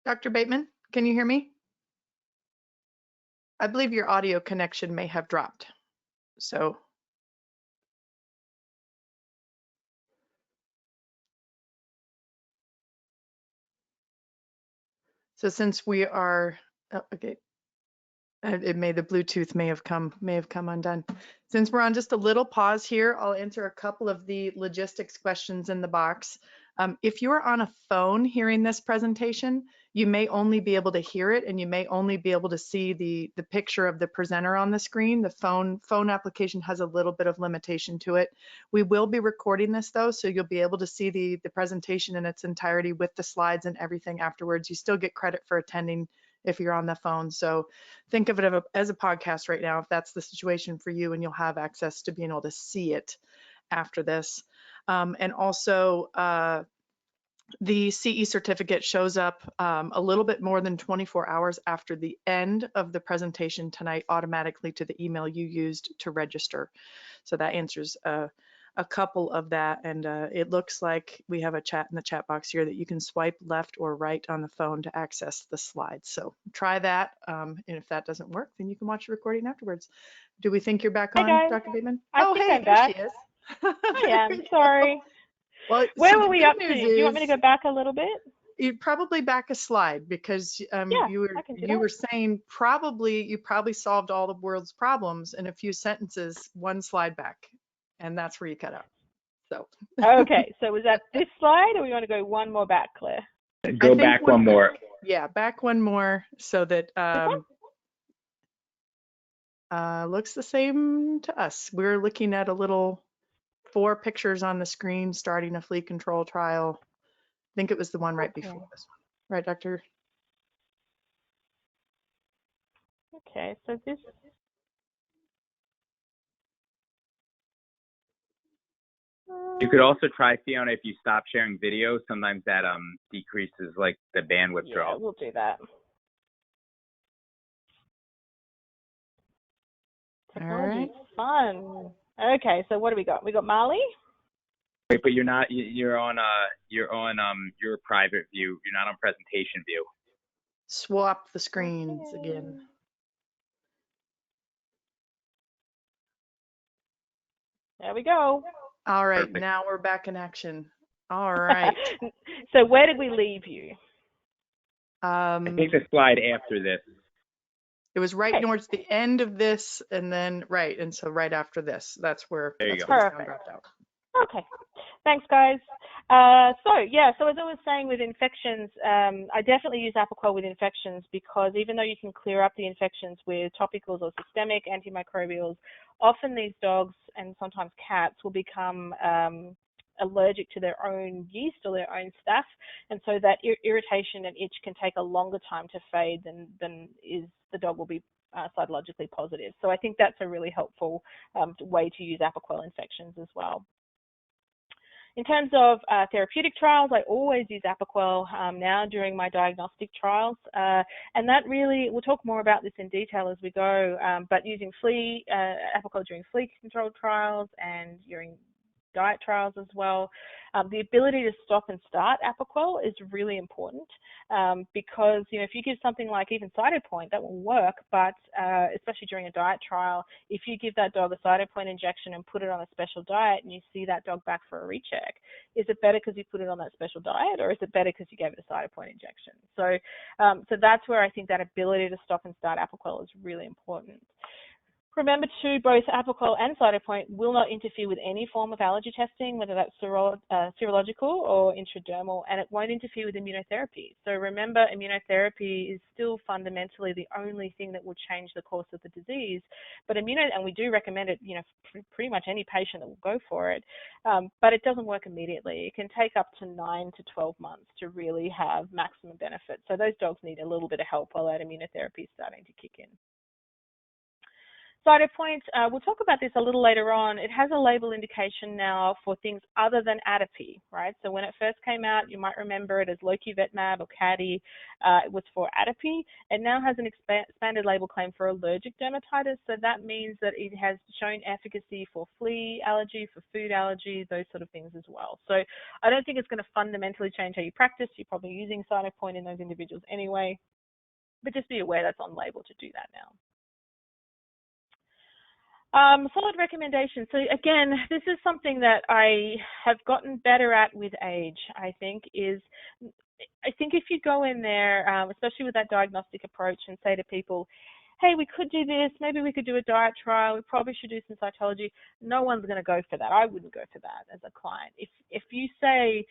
Dr. Bateman, can you hear me? I believe your audio connection may have dropped. So since we are, oh, okay, the Bluetooth may have come undone. Since we're on just a little pause here, I'll answer a couple of the logistics questions in the box. If you're on a phone hearing this presentation, you may only be able to hear it, and you may only be able to see the picture of the presenter on the screen. The phone application has a little bit of limitation to it. We will be recording this though, so you'll be able to see the presentation in its entirety with the slides and everything afterwards. You still get credit for attending if you're on the phone. So think of it as a podcast right now, if that's the situation for you, and you'll have access to being able to see it after this. And also the CE certificate shows up a little bit more than 24 hours after the end of the presentation tonight automatically to the email you used to register. So that answers a couple of that, and it looks like we have a chat in the chat box here that you can swipe left or right on the phone to access the slides. So try that, and if that doesn't work, then you can watch the recording afterwards. Do we think you're back on, guys. Dr. Bateman? I think I'm back. She is. I am, sorry. Well, where so were we up to? Do you want me to go back a little bit? You'd probably back a slide, because you were saying you probably solved all the world's problems in a few sentences, one slide back, and that's where you cut out. So okay, so was that this slide, or we want to go one more back, Claire? Go back one more. Yeah, back one more, so that looks the same to us. We're looking at a little 4 pictures on the screen starting a flea control trial. I think it was the one right before this one. Right, Doctor? Okay, so this. You could also try, Fiona, if you stop sharing video, sometimes that decreases like the bandwidth draw. Yeah, we'll do that. Technology is fun. Okay, so what do we got? We got Marley. Wait, but you're not. You're on your private view. You're not on presentation view. Swap the screens again. There we go. All right, Perfect. Now we're back in action. All right. So where did we leave you? I think the slide after this. It was right towards the end of this, and then and so right after this. That's where there you go. Where the sound dropped out. Okay. Thanks, guys. So as I was saying with infections, I definitely use Apoquel with infections, because even though you can clear up the infections with topicals or systemic antimicrobials, often these dogs and sometimes cats will become allergic to their own yeast or their own staph, and so that irritation and itch can take a longer time to fade than the dog will be cytologically positive. So I think that's a really helpful way to use Apoquel infections as well. In terms of therapeutic trials, I always use Apoquel now during my diagnostic trials, and that really, we'll talk more about this in detail as we go, but using Apoquel during flea control trials and during diet trials as well. The ability to stop and start Apoquel is really important, because if you give something like even CYTOPOINT, that will work, but especially during a diet trial, if you give that dog a CYTOPOINT injection and put it on a special diet and you see that dog back for a recheck, is it better because you put it on that special diet, or is it better because you gave it a CYTOPOINT injection? So that's where I think that ability to stop and start Apoquel is really important. Remember too, both Apoquel and CYTOPOINT will not interfere with any form of allergy testing, whether that's serological or intradermal, and it won't interfere with immunotherapy. So remember, immunotherapy is still fundamentally the only thing that will change the course of the disease. But and we do recommend it, for pretty much any patient that will go for it, but it doesn't work immediately. It can take up to 9 to 12 months to really have maximum benefit. So those dogs need a little bit of help while that immunotherapy is starting to kick in. CYTOPOINT, we'll talk about this a little later on. It has a label indication now for things other than atopy, right? So when it first came out, you might remember it as Lokivetmab or Caddy. It was for atopy. It now has an expanded label claim for allergic dermatitis. So that means that it has shown efficacy for flea allergy, for food allergy, those sort of things as well. So I don't think it's going to fundamentally change how you practice. You're probably using CYTOPOINT in those individuals anyway, but just be aware that's on label to do that now. Solid recommendations. So again, this is something that I have gotten better at with age, I think if you go in there, especially with that diagnostic approach, and say to people, hey, we could do this, maybe we could do a diet trial, we probably should do some cytology, no one's going to go for that. I wouldn't go for that as a client. If you say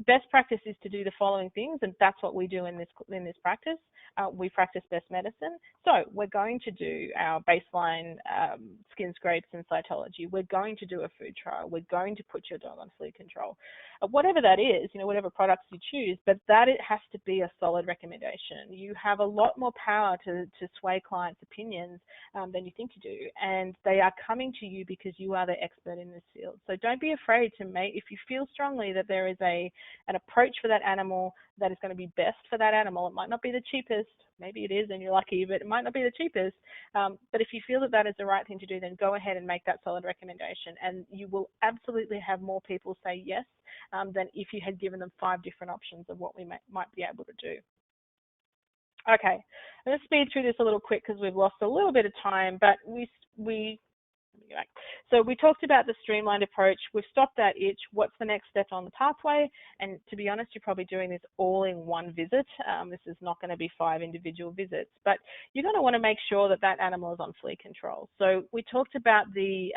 best practice is to do the following things, and that's what we do in this practice. We practice best medicine. So we're going to do our baseline skin scrapes and cytology. We're going to do a food trial. We're going to put your dog on flea control. Whatever that is, whatever products you choose, but that it has to be a solid recommendation. You have a lot more power to sway clients' opinions than you think you do, and they are coming to you because you are the expert in this field. So don't be afraid to if you feel strongly that there is an approach for that animal that is going to be best for that animal. It might not be the cheapest, maybe it is and you're lucky, but it might not be the cheapest. But if you feel that that is the right thing to do, then go ahead and make that solid recommendation, and you will absolutely have more people say yes than if you had given them 5 different options of what we might be able to do. Okay, I'm going to speed through this a little quick because we've lost a little bit of time, but so we talked about the streamlined approach. We've stopped that itch. What's the next step on the pathway? And to be honest, you're probably doing this all in one visit. This is not going to be 5 individual visits, but you're going to want to make sure that that animal is on flea control. So we talked about the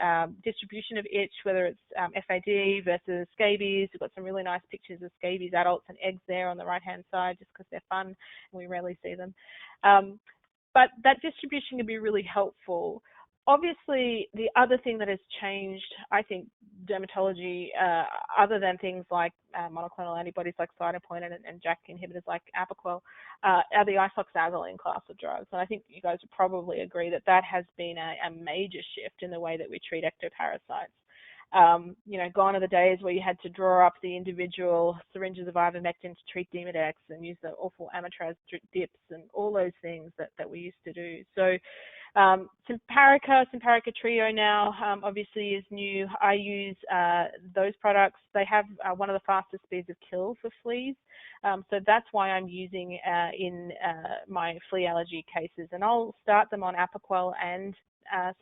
distribution of itch, whether it's FAD versus scabies. We've got some really nice pictures of scabies, adults and eggs there on the right-hand side, just because they're fun and we rarely see them. But that distribution can be really helpful. Obviously, the other thing that has changed, I think, dermatology, other than things like monoclonal antibodies like CYTOPOINT and JAK inhibitors like Apoquel, are the isoxazoline class of drugs. And I think you guys would probably agree that that has been a major shift in the way that we treat ectoparasites. Gone are the days where you had to draw up the individual syringes of ivermectin to treat Demodex and use the awful Amatraz dips and all those things that we used to do. So SIMPARICA Trio now obviously is new. I use those products. They have one of the fastest speeds of kill for fleas. So that's why I'm using in my flea allergy cases. And I'll start them on Apoquel and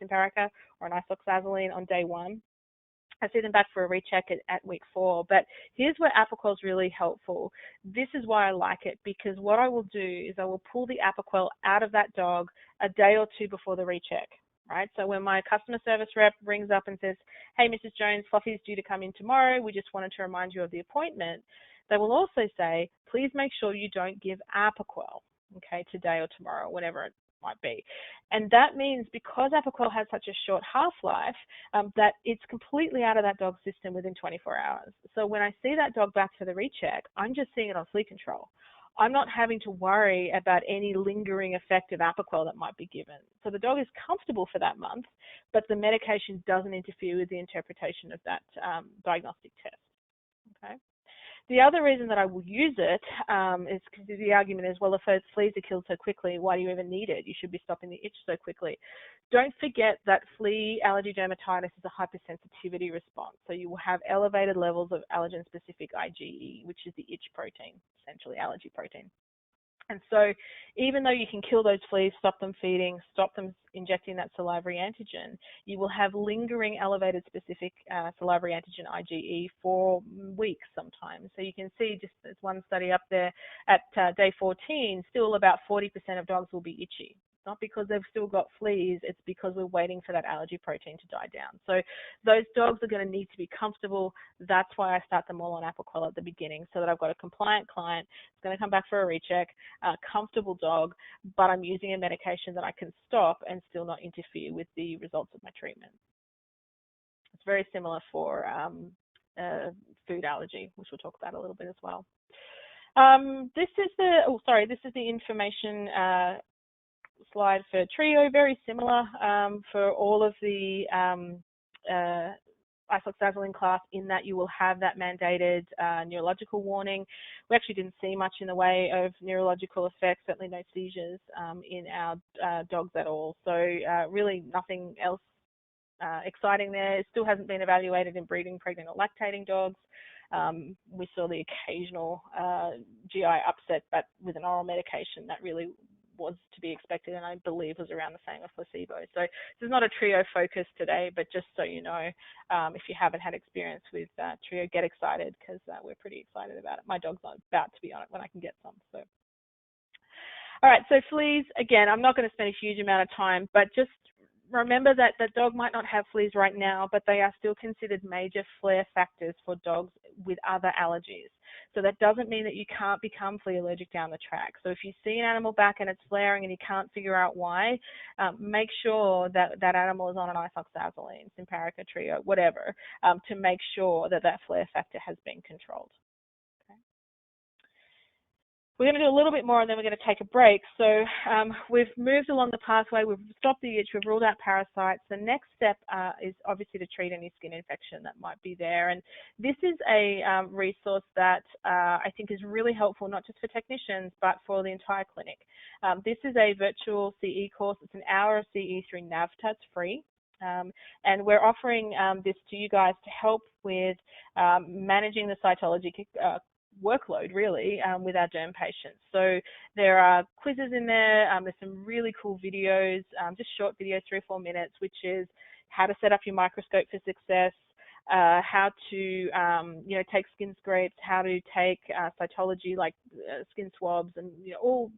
SIMPARICA or an isoxazoline on day 1. I see them back for a recheck at week 4, but here's where Apoquel is really helpful. This is why I like it, because what I will do is I will pull the Apoquel out of that dog a day or 2 before the recheck, right? So when my customer service rep rings up and says, hey, Mrs. Jones, Fluffy's due to come in tomorrow, we just wanted to remind you of the appointment, they will also say, please make sure you don't give Apoquel, okay, today or tomorrow, whenever it might be. And that means because Apoquel has such a short half-life, that it's completely out of that dog's system within 24 hours. So when I see that dog back for the recheck, I'm just seeing it on flea control. I'm not having to worry about any lingering effect of Apoquel that might be given. So the dog is comfortable for that month, but the medication doesn't interfere with the interpretation of that diagnostic test. Okay. The other reason that I will use it is because the argument is, well, if fleas are killed so quickly, why do you even need it? You should be stopping the itch so quickly. Don't forget that flea allergy dermatitis is a hypersensitivity response. So you will have elevated levels of allergen-specific IgE, which is the itch protein, essentially allergy protein. And so even though you can kill those fleas, stop them feeding, stop them injecting that salivary antigen, you will have lingering elevated specific salivary antigen IgE for weeks sometimes. So you can see, just there's one study up there at day 14, still about 40% of dogs will be itchy. not because they've still got fleas, it's because we're waiting for that allergy protein to die down. So those dogs are going to need to be comfortable. That's why I start them all on Apoquel at the beginning, so that I've got a compliant client who's going to come back for a recheck, a comfortable dog, but I'm using a medication that I can stop and still not interfere with the results of my treatment. It's very similar for food allergy, which we'll talk about a little bit as well. This is the information slide for Trio, very similar for all of the isoxazoline class, in that you will have that mandated neurological warning. We actually didn't see much in the way of neurological effects, certainly no seizures in our dogs at all. So really nothing else exciting there. It still hasn't been evaluated in breeding, pregnant or lactating dogs. We saw the occasional GI upset, but with an oral medication that really was to be expected, and I believe was around the same as placebo. So this is not a Trio focus today, but just so you know, if you haven't had experience with Trio, get excited, because we're pretty excited about it. My dog's about to be on it when I can get some. So, all right, so fleas, again, I'm not going to spend a huge amount of time, but just remember that the dog might not have fleas right now, but they are still considered major flare factors for dogs with other allergies. So that doesn't mean that you can't become flea allergic down the track. So if you see an animal back and it's flaring and you can't figure out why, make sure that that animal is on an isoxazoline, Simparica, Trio, whatever, to make sure that that flare factor has been controlled. We're going to do a little bit more and then we're going to take a break. So we've moved along the pathway, we've stopped the itch, we've ruled out parasites. The next step is obviously to treat any skin infection that might be there. And this is a resource that I think is really helpful, not just for technicians, but for the entire clinic. This is a virtual CE course. It's an hour of CE through NAVTA. It's free. And we're offering this to you guys to help with managing the cytology workload, really, with our derm patients. So there are quizzes in there. There's some really cool videos, just short videos, 3 or 4 minutes, which is how to set up your microscope for success, how to take skin scrapes, how to take cytology like skin swabs, and all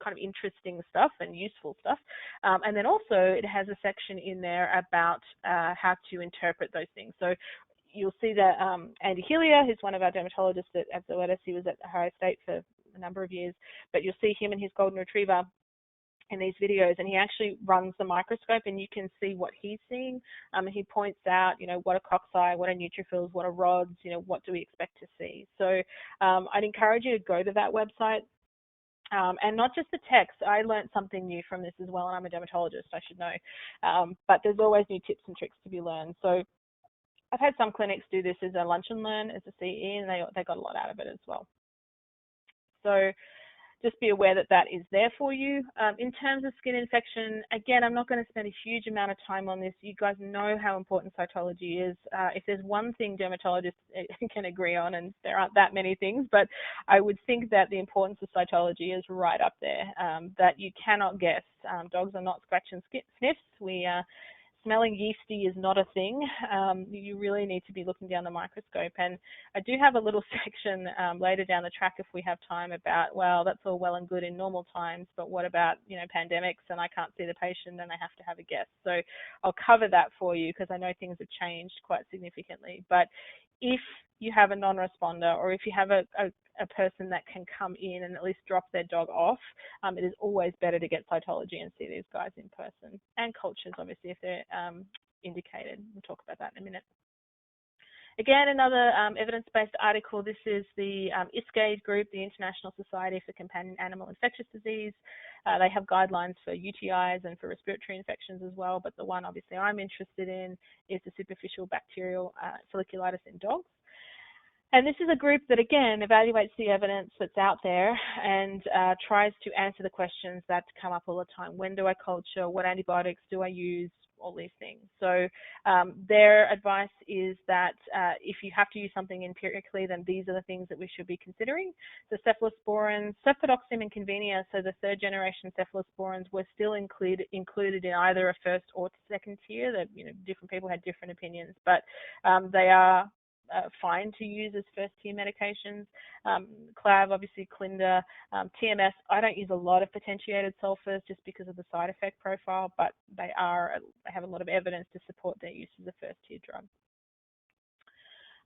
kind of interesting stuff and useful stuff. And then also it has a section in there about how to interpret those things. So you'll see that Andy Hillier, who's one of our dermatologists at Zoetis, he was at Ohio State for a number of years, but you'll see him and his golden retriever in these videos, and he actually runs the microscope and you can see what he's seeing. He points out, what are cocci, what are neutrophils, what are rods, what do we expect to see. So I'd encourage you to go to that website. And not just the text. I learned something new from this as well, and I'm a dermatologist, I should know. But there's always new tips and tricks to be learned. So I've had some clinics do this as a lunch and learn, as a CE, and they got a lot out of it as well. So just be aware that that is there for you. In terms of skin infection, again, I'm not going to spend a huge amount of time on this. You guys know how important cytology is. If there's one thing dermatologists can agree on, and there aren't that many things, but I would think that the importance of cytology is right up there, that you cannot guess. Dogs are not scratch and sniffs. Smelling yeasty is not a thing. You really need to be looking down the microscope. And I do have a little section later down the track, if we have time, about, well, that's all well and good in normal times, but what about, pandemics, and I can't see the patient and I have to have a guess. So I'll cover that for you, because I know things have changed quite significantly. But if you have a non-responder, or if you have a person that can come in and at least drop their dog off, it is always better to get cytology and see these guys in person, and cultures, obviously, if they're indicated. We'll talk about that in a minute. Again, another evidence-based article. This is the ISCAID group, the International Society for Companion Animal Infectious Disease. They have guidelines for UTIs and for respiratory infections as well, but the one obviously I'm interested in is the superficial bacterial folliculitis in dogs. And this is a group that, again, evaluates the evidence that's out there and tries to answer the questions that come up all the time. When do I culture? What antibiotics do I use? All these things. So their advice is that if you have to use something empirically, then these are the things that we should be considering. So cephalosporins, cephaloxime and convenia, so the 3rd generation cephalosporins, were still included in either a first or second tier. That different people had different opinions, but they are fine to use as first-tier medications. CLAV, obviously, Clinda, TMS. I don't use a lot of potentiated sulfurs just because of the side effect profile, but they have a lot of evidence to support their use as a first-tier drug.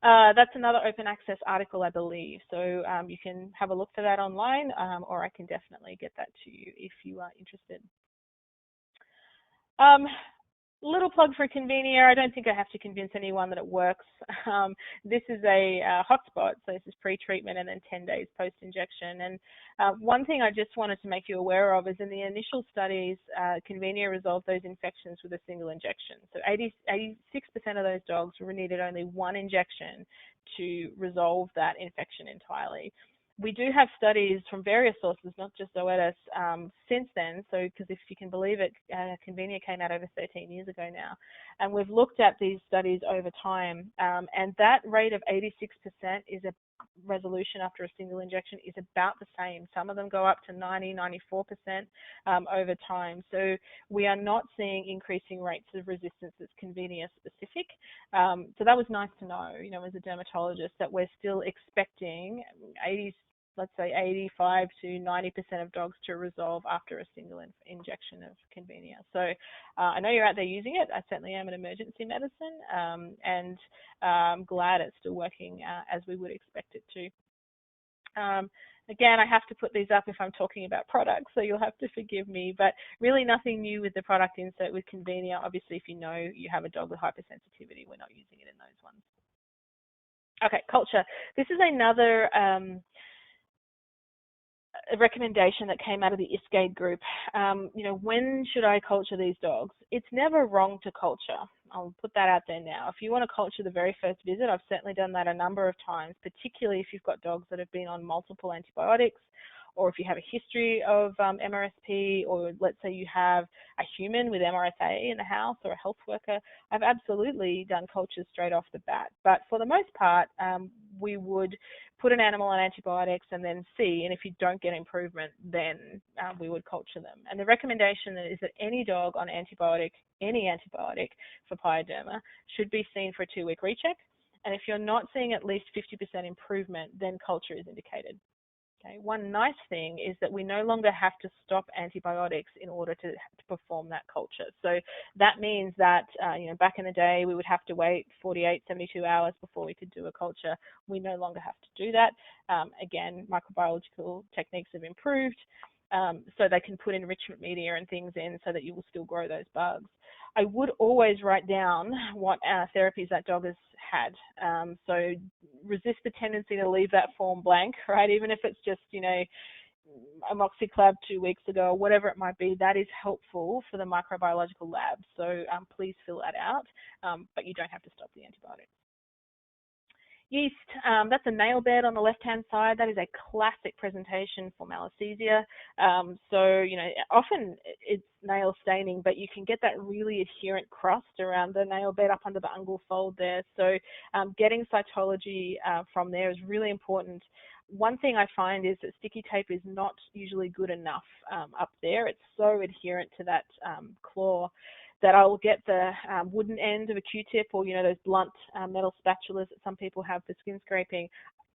That's another open access article, I believe. So you can have a look for that online, or I can definitely get that to you if you are interested. Little plug for Convenia. I don't think I have to convince anyone that it works. This is a hotspot, so this is pre-treatment and then 10 days post-injection. And one thing I just wanted to make you aware of is in the initial studies, Convenia resolved those infections with a single injection. So 86% of those dogs needed only one injection to resolve that infection entirely. We do have studies from various sources, not just Zoetis, since then. So, because if you can believe it, Convenia came out over 13 years ago now. And we've looked at these studies over time. And that rate of 86% is a resolution after a single injection is about the same. Some of them go up to 90, 94% over time. So we are not seeing increasing rates of resistance that's Convenia specific. So that was nice to know, you know, as a dermatologist, that we're still expecting let's say 85 to 90% of dogs to resolve after a single injection of Convenia. So I know you're out there using it. I certainly am in emergency medicine, and I'm glad it's still working as we would expect it to. Again, I have to put these up if I'm talking about products, so you'll have to forgive me, but really nothing new with the product insert with Convenia. Obviously, if you know you have a dog with hypersensitivity, we're not using it in those ones. Okay, culture. This is another a recommendation that came out of the ISCAID group. You know, when should I culture these dogs? It's never wrong to culture. I'll put that out there now. If you want to culture the very first visit, I've certainly done that a number of times, particularly if you've got dogs that have been on multiple antibiotics, or if you have a history of MRSP, or let's say you have a human with MRSA in the house or a health worker. I've absolutely done cultures straight off the bat. But for the most part, we would put an animal on antibiotics and then see, and if you don't get improvement, then we would culture them. And the recommendation is that any dog on antibiotic, any antibiotic for pyoderma, should be seen for a 2-week recheck. And if you're not seeing at least 50% improvement, then culture is indicated. Okay. One nice thing is that we no longer have to stop antibiotics in order to perform that culture. So that means that, you know, back in the day, we would have to wait 48, 72 hours before we could do a culture. We no longer have to do that. Again, microbiological techniques have improved, so they can put enrichment media and things in so that you will still grow those bugs. I would always write down what therapies that dog has had. So resist the tendency to leave that form blank, right? Even if it's just, you know, amoxiclav 2 weeks ago, or whatever it might be, that is helpful for the microbiological lab. So please fill that out, but you don't have to stop the antibiotics. Yeast, that's a nail bed on the left-hand side. That is a classic presentation for Malassezia. So, you know, often it's nail staining, but you can get that really adherent crust around the nail bed up under the ungual fold there. So getting cytology from there is really important. One thing I find is that sticky tape is not usually good enough up there. It's so adherent to that claw that I will get the wooden end of a Q-tip, or, you know, those blunt metal spatulas that some people have for skin scraping.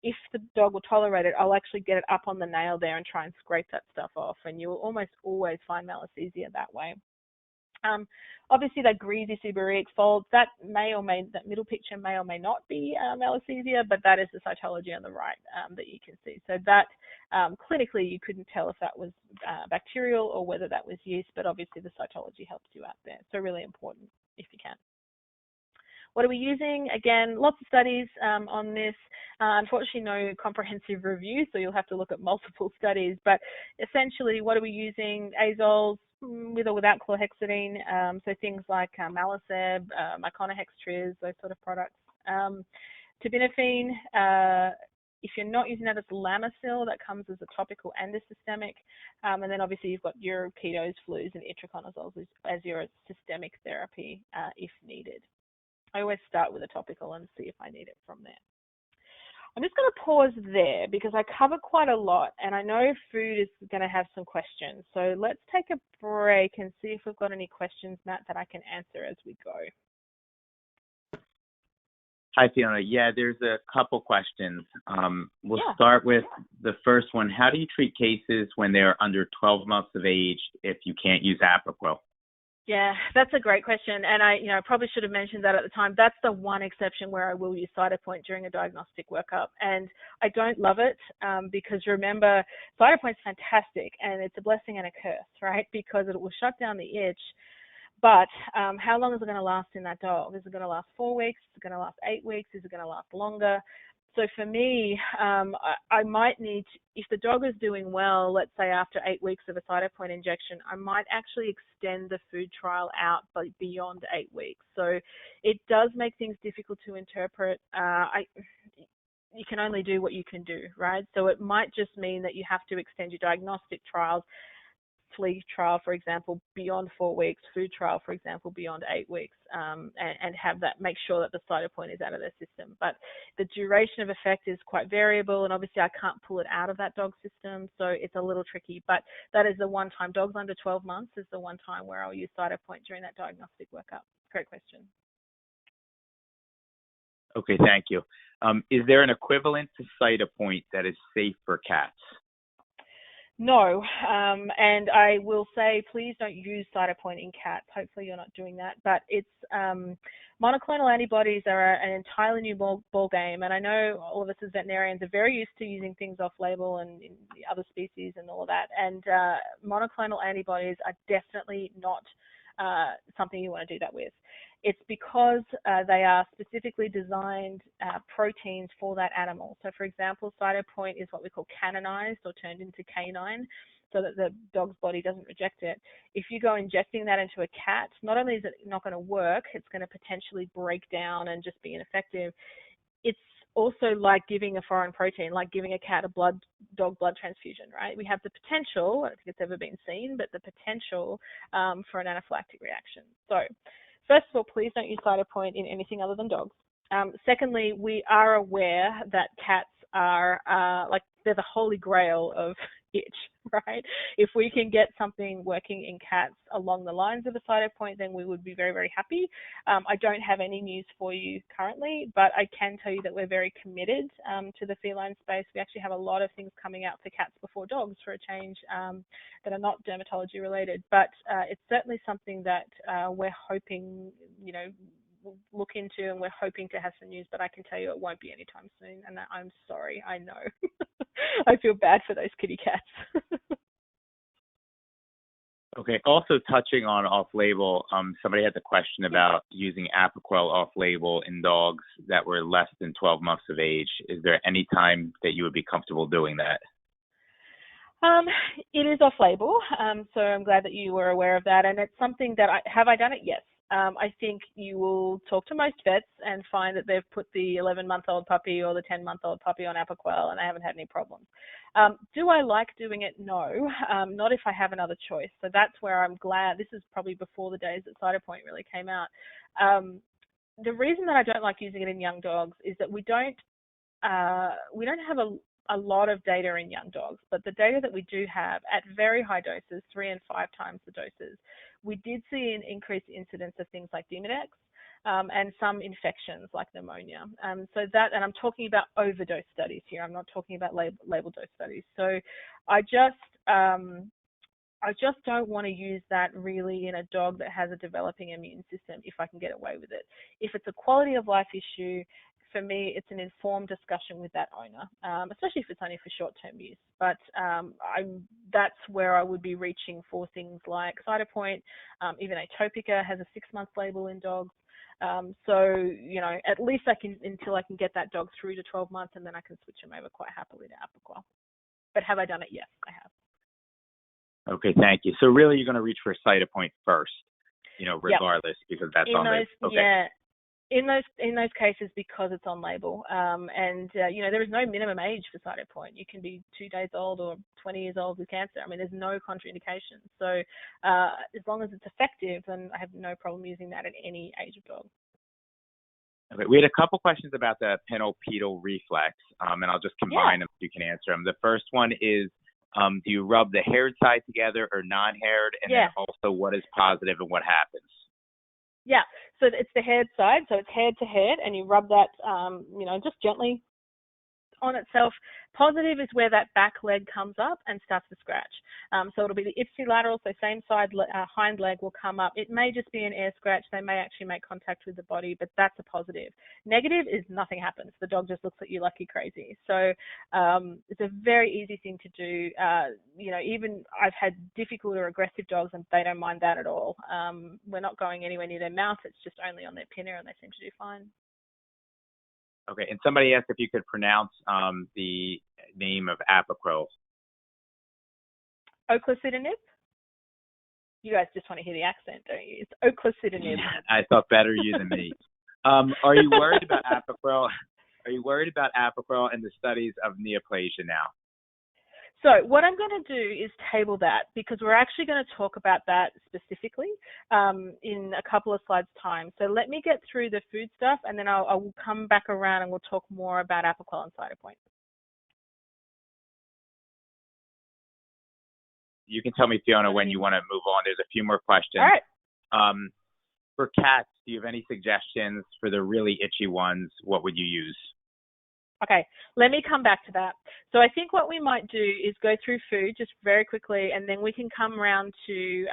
If the dog will tolerate it, I'll actually get it up on the nail there and try and scrape that stuff off, and you will almost always find Malassezia that way. Obviously, that greasy seborrheic fold, that middle picture may or may not be Malassezia, but that is the cytology on the right that you can see. So that clinically, you couldn't tell if that was bacterial or whether that was yeast, but obviously the cytology helps you out there. So really important if you can. What are we using? Again, lots of studies on this. Unfortunately, no comprehensive review, so you'll have to look at multiple studies. But essentially, what are we using? Azoles, with or without chlorhexidine, so things like Malaseb, Myconohex Triz, those sort of products. Terbinafine, if you're not using that, it's Lamisil, that comes as a topical and a systemic. And then obviously you've got your ketos, flus, and itraconozoles as your systemic therapy if needed. I always start with a topical and see if I need it from there. I'm just going to pause there because I cover quite a lot, and I know food is going to have some questions. So let's take a break and see if we've got any questions, Matt, that I can answer as we go. Hi, Fiona. Yeah, there's a couple questions. We'll start with the first one. How do you treat cases when they're under 12 months of age if you can't use Apoquel? Yeah, that's a great question. And I probably should have mentioned that at the time. That's the one exception where I will use CYTOPOINT during a diagnostic workup. And I don't love it because remember, CYTOPOINT's fantastic and it's a blessing and a curse, right? Because it will shut down the itch. But how long is it going to last in that dog? Is it going to last 4 weeks? Is it going to last 8 weeks? Is it going to last longer? So for me, I might need, if the dog is doing well, let's say after 8 weeks of a CYTOPOINT injection, I might actually extend the food trial out but beyond 8 weeks. So it does make things difficult to interpret. You can only do what you can do, right? So it might just mean that you have to extend your diagnostic trials, FLEA trial, for example, beyond 4 weeks, food trial, for example, beyond 8 weeks, and have that, make sure that the CYTOPOINT is out of their system. But the duration of effect is quite variable, and obviously I can't pull it out of that dog's system, so it's a little tricky. But that is the one time, dogs under 12 months is the one time where I'll use CYTOPOINT during that diagnostic workup. Great question. Okay, thank you. Is there an equivalent to CYTOPOINT that is safe for cats? No, and I will say please don't use CYTOPOINT in cats. Hopefully you're not doing that. But it's monoclonal antibodies are an entirely new ball game, and I know all of us as veterinarians are very used to using things off-label and in the other species and all of that. And monoclonal antibodies are definitely not something you want to do that with. It's because they are specifically designed proteins for that animal. So for example, CYTOPOINT is what we call canonized or turned into canine so that the dog's body doesn't reject it. If you go injecting that into a cat, not only is it not going to work, it's going to potentially break down and just be ineffective. It's also like giving a foreign protein, like giving a cat a dog blood transfusion, right? We have the potential, I don't think it's ever been seen, but the potential for an anaphylactic reaction. So first of all, please don't use CYTOPOINT in anything other than dogs. Secondly, we are aware that cats are like they're the holy grail of itch, right? If we can get something working in cats along the lines of a CYTOPOINT, then we would be very, very happy. I don't have any news for you currently, but I can tell you that we're very committed to the feline space. We actually have a lot of things coming out for cats before dogs for a change that are not dermatology related, but it's certainly something that we're hoping, we'll look into, and we're hoping to have some news, but I can tell you it won't be anytime soon, and I'm sorry, I know. I feel bad for those kitty cats. Okay, also touching on off-label, somebody had the question about using Apoquel off-label in dogs that were less than 12 months of age. Is there any time that you would be comfortable doing that? It is off-label, so I'm glad that you were aware of that, and it's something that have I done it? Yes. I think you will talk to most vets and find that they've put the 11-month-old puppy or the 10-month-old puppy on Apoquel, and I haven't had any problems. Do I like doing it? No, not if I have another choice. So that's where I'm glad. This is probably before the days that CYTOPOINT really came out. The reason that I don't like using it in young dogs is that we don't have a lot of data in young dogs, but the data that we do have at very high doses, 3 and 5 times the doses, we did see an increased incidence of things like Demodex and some infections like pneumonia. So that, and I'm talking about overdose studies here. I'm not talking about label dose studies. So I just don't want to use that really in a dog that has a developing immune system if I can get away with it. If it's a quality of life issue, for me, it's an informed discussion with that owner, especially if it's only for short-term use. But that's where I would be reaching for things like CYTOPOINT. Even ATOPIC has a 6-month label in dogs. So, at least until I can get that dog through to 12 months, and then I can switch him over quite happily to Apoquel. But have I done it? Yes, I have. Okay, thank you. So really, you're going to reach for CYTOPOINT first, regardless, because that's on the okay. Yeah. In those cases, because it's on label, there is no minimum age for CYTOPOINT. You can be 2 days old or 20 years old with cancer. I mean, there's no contraindication. So as long as it's effective, then I have no problem using that at any age of dog. Okay, we had a couple questions about the penile-pedal reflex, and I'll just combine them so you can answer them. The first one is, do you rub the haired side together or non-haired? And then also, what is positive and what happens? Yeah, so it's the head side, so it's head to head, and you rub that, just gently on itself. Positive is where that back leg comes up and starts to scratch. So it'll be the ipsilateral, so same side hind leg will come up. It may just be an air scratch. They may actually make contact with the body, but that's a positive. Negative is nothing happens. The dog just looks at you like you're crazy. So it's a very easy thing to do. Even I've had difficult or aggressive dogs and they don't mind that at all. We're not going anywhere near their mouth. It's just only on their pinner and they seem to do fine. Okay, and somebody asked if you could pronounce the name of Apoquel. Oclocitinib? You guys just want to hear the accent, don't you? It's oclocitinib. I thought better you than me. Are you worried about Apoquel? Are you worried about Apoquel and the studies of neoplasia now? So what I'm going to do is table that because we're actually going to talk about that specifically in a couple of slides' time. So let me get through the food stuff and then I will come back around and we'll talk more about Apoquel and CYTOPOINT. You can tell me, Fiona, when you want to move on. There's a few more questions. All right. For cats, do you have any suggestions for the really itchy ones? What would you use? Okay, let me come back to that. So I think what we might do is go through food just very quickly, and then we can come around to,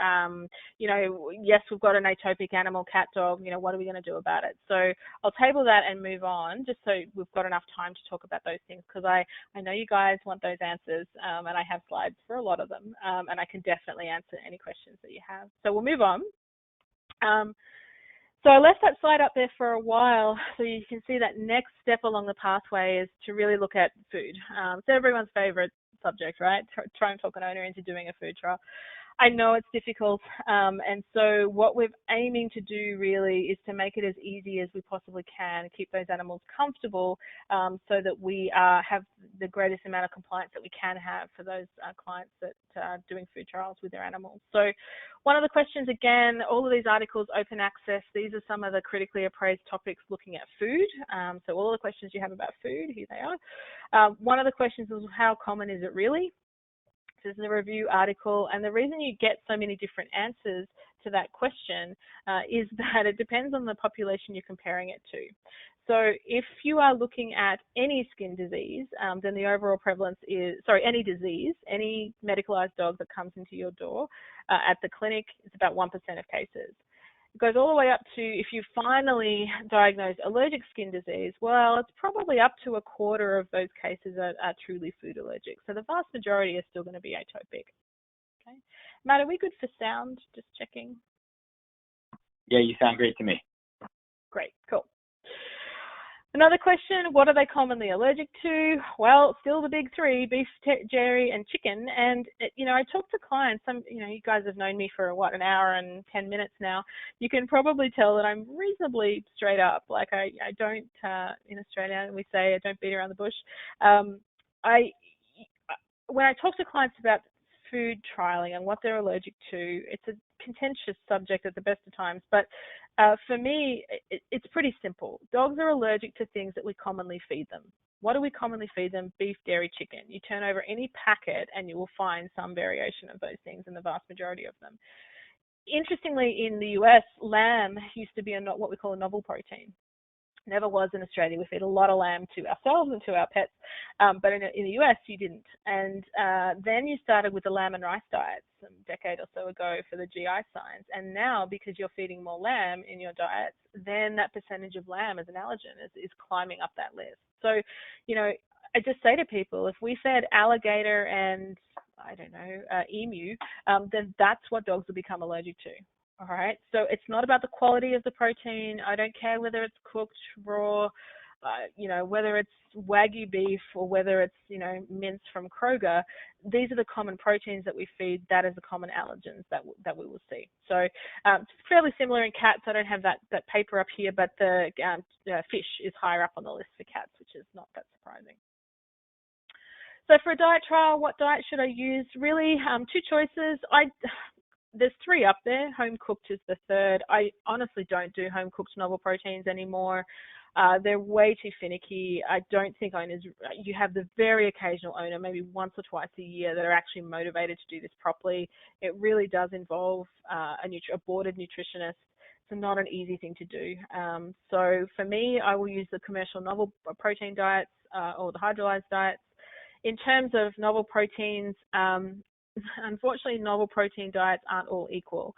yes, we've got an atopic animal, cat, dog, what are we going to do about it? So I'll table that and move on just so we've got enough time to talk about those things because I know you guys want those answers and I have slides for a lot of them and I can definitely answer any questions that you have. So we'll move on. So I left that slide up there for a while so you can see that next step along the pathway is to really look at food. It's everyone's favorite subject, right? Try and talk an owner into doing a food trial. I know it's difficult, and so what we're aiming to do really is to make it as easy as we possibly can, keep those animals comfortable so that we have the greatest amount of compliance that we can have for those clients that are doing food trials with their animals. So one of the questions, again, all of these articles, open access, these are some of the critically appraised topics looking at food. So all of the questions you have about food, here they are. One of the questions is how common is it really? This is a review article, and the reason you get so many different answers to that question is that it depends on the population you're comparing it to. So if you are looking at any skin disease, then the overall prevalence is, any disease, any medicalized dog that comes into your door at the clinic, it's about 1% of cases. It goes all the way up to if you finally diagnose allergic skin disease, well, it's probably up to a quarter of those cases are truly food allergic. So the vast majority are still going to be atopic. Okay. Matt, are we good for sound? Just checking. Yeah, you sound great to me. Great, cool. Another question, what are they commonly allergic to? Well, still the big three, beef, dairy, and chicken. And, I talk to clients, you guys have known me for, an hour and 10 minutes now. You can probably tell that I'm reasonably straight up. Like I don't, in Australia, we say I don't beat around the bush. When I talk to clients about food trialing and what they're allergic to, it's a contentious subject at the best of times, but for me, it's pretty simple. Dogs are allergic to things that we commonly feed them. What do we commonly feed them? Beef, dairy, chicken. You turn over any packet and you will find some variation of those things in the vast majority of them. Interestingly, in the US, lamb used to be what we call a novel protein. Never was in Australia. We feed a lot of lamb to ourselves and to our pets, but in the US you didn't. And then you started with the lamb and rice diets a decade or so ago for the GI signs. And now, because you're feeding more lamb in your diets, then that percentage of lamb as an allergen is climbing up that list. So, I just say to people, if we fed alligator and, emu, then that's what dogs will become allergic to. All right, so it's not about the quality of the protein. I don't care whether it's cooked, raw, whether it's Wagyu beef or whether it's, minced from Kroger. These are the common proteins that we feed. That is the common allergens that we will see. So it's fairly similar in cats. I don't have that paper up here, but the fish is higher up on the list for cats, which is not that surprising. So for a diet trial, what diet should I use? Really, two choices. There's three up there. Home cooked is the third. I honestly don't do home cooked novel proteins anymore. They're way too finicky. I don't think owners, you have the very occasional owner, maybe once or twice a year, that are actually motivated to do this properly. It really does involve a boarded nutritionist It's not an easy thing to do. So for me, I will use the commercial novel protein diets or the hydrolyzed diets. In terms of novel proteins, unfortunately, novel protein diets aren't all equal.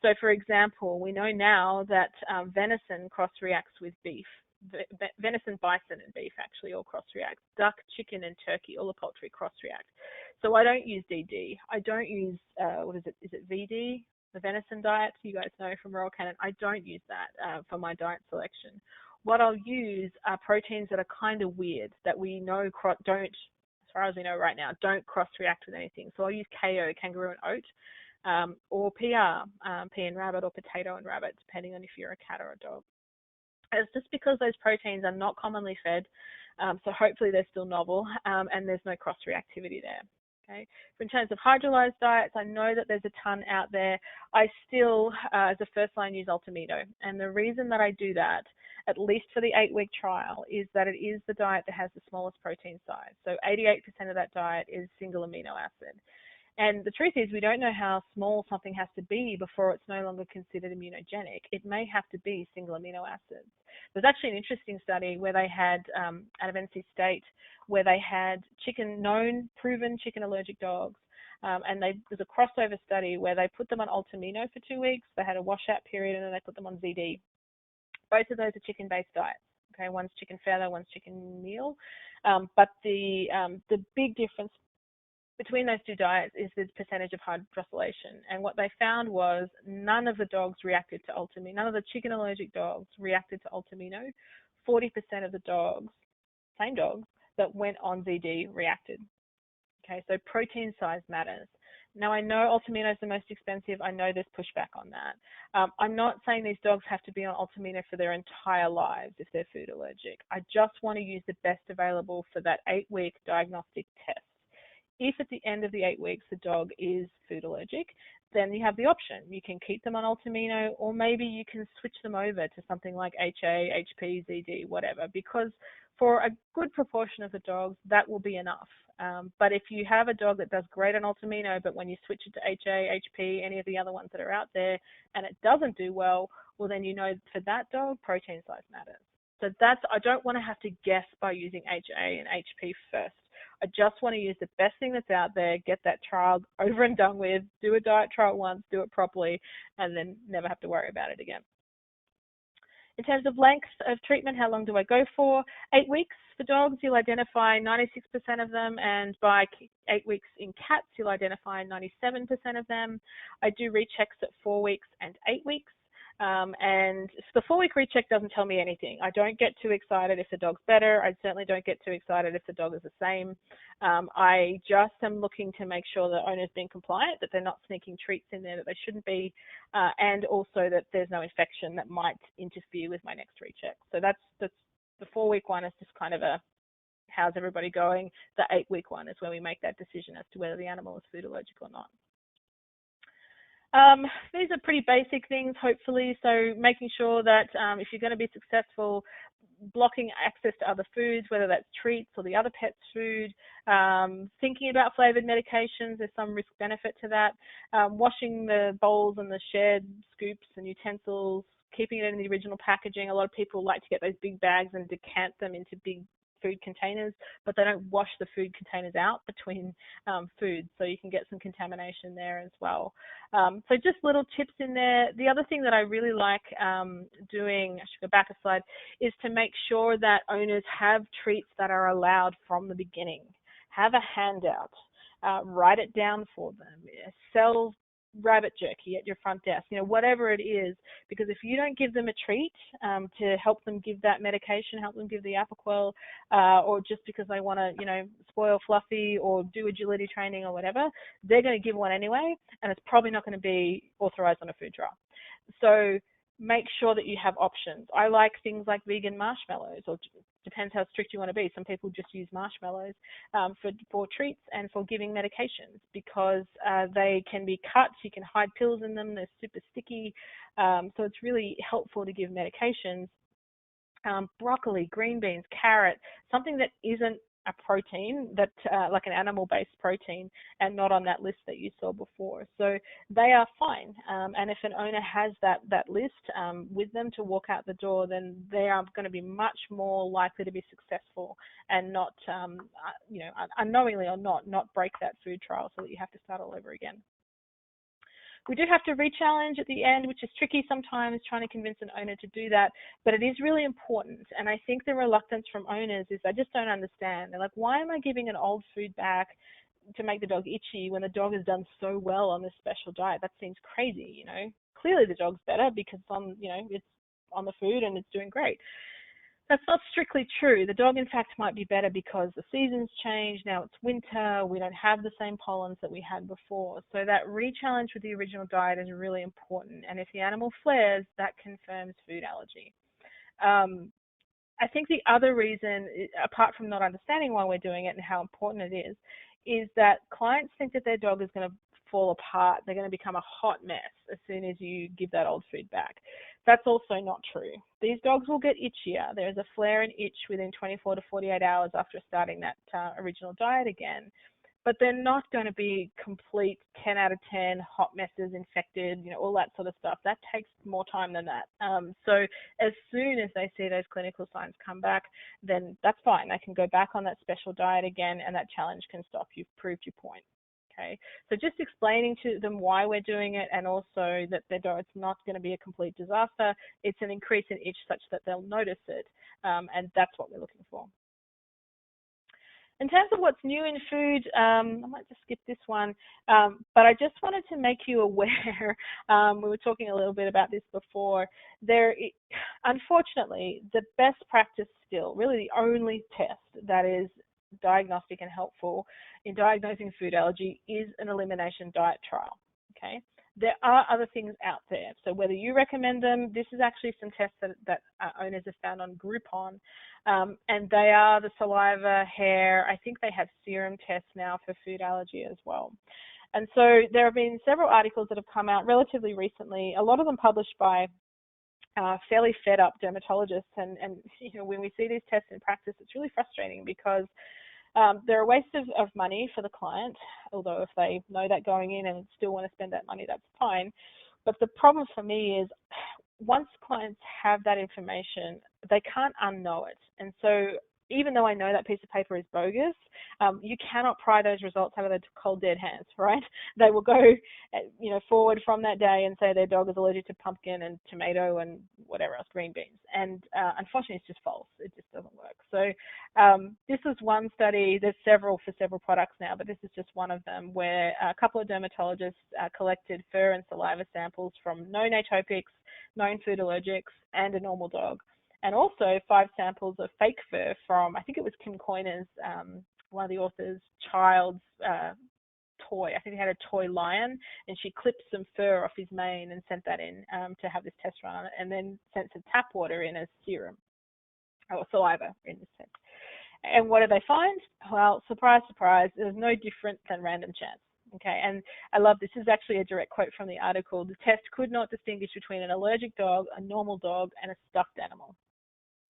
So for example, we know now that venison cross-reacts with beef. Venison, bison, and beef actually all cross-react. Duck, chicken, and turkey, all the poultry cross-react. So I don't use DD. I don't use, what is it? Is it VD? The venison diet, you guys know from Royal Canin. I don't use that for my diet selection. What I'll use are proteins that are kind of weird, that we know don't, as far as we know right now, don't cross-react with anything. So I'll use KO, kangaroo and oat, or PR, pea and rabbit, or potato and rabbit, depending on if you're a cat or a dog. It's just because those proteins are not commonly fed, so hopefully they're still novel, and there's no cross-reactivity there. Okay. In terms of hydrolyzed diets, I know that there's a ton out there. I still, as a first line, use Altamino. And the reason that I do that, at least for the 8-week trial, is that it is the diet that has the smallest protein size. So 88% of that diet is single amino acid. And the truth is, we don't know how small something has to be before it's no longer considered immunogenic. It may have to be single amino acids. There's actually an interesting study where they had, out of NC State, where they had known, proven chicken allergic dogs. And there's a crossover study where they put them on Altamino for 2 weeks. They had a washout period, and then they put them on ZD. Both of those are chicken-based diets. Okay, one's chicken feather, one's chicken meal. But the big difference between those two diets is the percentage of hydrolysation. And what they found was none of the dogs reacted to Altamino. None of the chicken allergic dogs reacted to Altamino. 40% of the dogs, same dogs, that went on ZD reacted. Okay, so protein size matters. Now, I know Altamino is the most expensive. I know there's pushback on that. I'm not saying these dogs have to be on Altamino for their entire lives if they're food allergic. I just want to use the best available for that 8-week diagnostic test. If at the end of the 8 weeks the dog is food allergic, then you have the option. You can keep them on Altamino, or maybe you can switch them over to something like HA, HP, ZD, whatever, because for a good proportion of the dogs, that will be enough. But if you have a dog that does great on Altamino, but when you switch it to HA, HP, any of the other ones that are out there, and it doesn't do well, well, then you know for that dog, protein size matters. So I don't want to have to guess by using HA and HP first. I just want to use the best thing that's out there, get that trial over and done with, do a diet trial once, do it properly, and then never have to worry about it again. In terms of length of treatment, how long do I go for? 8 weeks for dogs, you'll identify 96% of them, and by 8 weeks in cats, you'll identify 97% of them. I do rechecks at 4 weeks and 8 weeks. And the 4-week recheck doesn't tell me anything. I don't get too excited if the dog's better. I certainly don't get too excited if the dog is the same. I just am looking to make sure that owner's being compliant, that they're not sneaking treats in there that they shouldn't be, and also that there's no infection that might interfere with my next recheck. So that's the 4-week one is just kind of a how's everybody going. The 8-week one is where we make that decision as to whether the animal is food allergic or not. These are pretty basic things, hopefully. So making sure that if you're going to be successful, blocking access to other foods, whether that's treats or the other pet's food, thinking about flavored medications, there's some risk benefit to that, washing the bowls and the shared scoops and utensils, keeping it in the original packaging. A lot of people like to get those big bags and decant them into big food containers, but they don't wash the food containers out between foods, so you can get some contamination there as well. So just little tips in there. The other thing that I really like doing, I should go back a slide, is to make sure that owners have treats that are allowed from the beginning. Have a handout, write it down for them, sell rabbit jerky at your front desk, whatever it is, because if you don't give them a treat to help them give that medication, help them give the Apoquel, or just because they want to, spoil Fluffy or do agility training or whatever, they're going to give one anyway, and it's probably not going to be authorized on a food trial. So make sure that you have options. I like things like vegan marshmallows, or depends how strict you want to be. Some people just use marshmallows for treats and for giving medications because they can be cut. You can hide pills in them. They're super sticky. So it's really helpful to give medications. Broccoli, green beans, carrot, something that isn't a protein that, like an animal-based protein, and not on that list that you saw before. So they are fine. And if an owner has that list with them to walk out the door, then they are going to be much more likely to be successful and not, unknowingly or not break that food trial so that you have to start all over again. We do have to re-challenge at the end, which is tricky sometimes, trying to convince an owner to do that, but it is really important. And I think the reluctance from owners is they just don't understand. They're like, why am I giving an old food back to make the dog itchy when the dog has done so well on this special diet? That seems crazy, Clearly the dog's better because it's on the food and it's doing great. That's not strictly true. The dog, in fact, might be better because the season's changed. Now it's winter. We don't have the same pollens that we had before. So that re-challenge with the original diet is really important. And if the animal flares, that confirms food allergy. I think the other reason, apart from not understanding why we're doing it and how important it is that clients think that their dog is going to fall apart. They're going to become a hot mess as soon as you give that old food back. That's also not true. These dogs will get itchier. There's a flare and itch within 24 to 48 hours after starting that original diet again. But they're not going to be complete 10 out of 10 hot messes, infected, all that sort of stuff. That takes more time than that. So as soon as they see those clinical signs come back, then that's fine. They can go back on that special diet again, and that challenge can stop. You've proved your point. Okay, so just explaining to them why we're doing it, and also that it's not going to be a complete disaster. It's an increase in itch such that they'll notice it, and that's what we're looking for. In terms of what's new in food, I might just skip this one, but I just wanted to make you aware, we were talking a little bit about this before, unfortunately, the best practice still, really the only test that is diagnostic and helpful in diagnosing food allergy is an elimination diet trial. Okay, there are other things out there, so whether you recommend them, this is actually some tests that owners have found on Groupon, and they are the saliva, hair. I think they have serum tests now for food allergy as well. And so there have been several articles that have come out relatively recently, a lot of them published by fairly fed up dermatologists, and when we see these tests in practice, it's really frustrating because they're a waste of money for the client, although if they know that going in and still want to spend that money, that's fine. But the problem for me is once clients have that information, they can't unknow it. And so even though I know that piece of paper is bogus, you cannot pry those results out of their cold dead hands, right? They will go, forward from that day and say their dog is allergic to pumpkin and tomato and whatever else, green beans. And unfortunately, it's just false. It just doesn't work. So this is one study. There's several for several products now, but this is just one of them where a couple of dermatologists collected fur and saliva samples from known atopics, known food allergics, and a normal dog. And also 5 samples of fake fur from, I think it was Kim Coyner's, one of the authors' child's toy. I think he had a toy lion, and she clipped some fur off his mane and sent that in to have this test run on it, and then sent some tap water in as serum, or saliva in this sense. And what did they find? Well, surprise, surprise, it was no different than random chance. Okay, and I love this. This is actually a direct quote from the article. The test could not distinguish between an allergic dog, a normal dog, and a stuffed animal.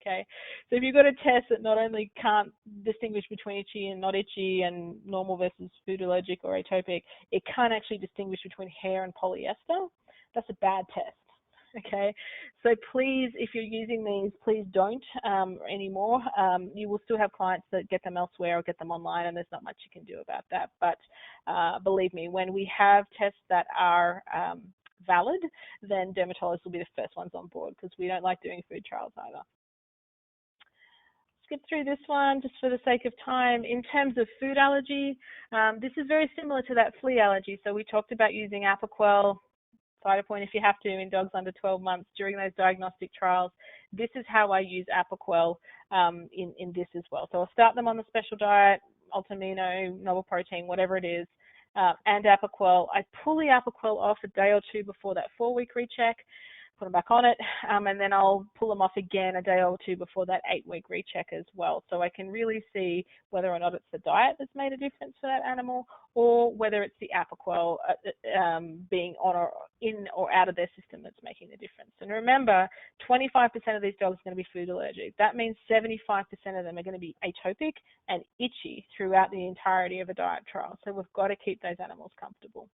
Okay, so if you've got a test that not only can't distinguish between itchy and not itchy and normal versus food allergic or atopic, it can't actually distinguish between hair and polyester, that's a bad test. Okay, so please, if you're using these, please don't anymore. You will still have clients that get them elsewhere or get them online, and there's not much you can do about that. But believe me, when we have tests that are valid, then dermatologists will be the first ones on board, because we don't like doing food trials either. Skip through this one just for the sake of time. In terms of food allergy, this is very similar to that flea allergy. So we talked about using Apoquel, CYTOPOINT if you have to in dogs under 12 months during those diagnostic trials. This is how I use Apoquel in this as well. So I'll start them on the special diet, Ultimino, novel protein, whatever it is, and Apoquel. I pull the Apoquel off a day or two before that 4-week recheck. put them back on it, and then I'll pull them off again a day or two before that 8-week recheck as well. So I can really see whether or not it's the diet that's made a difference for that animal, or whether it's the Apoquel being on or in or out of their system that's making the difference. And remember, 25% of these dogs are going to be food allergic. That means 75% of them are going to be atopic and itchy throughout the entirety of a diet trial. So we've got to keep those animals comfortable.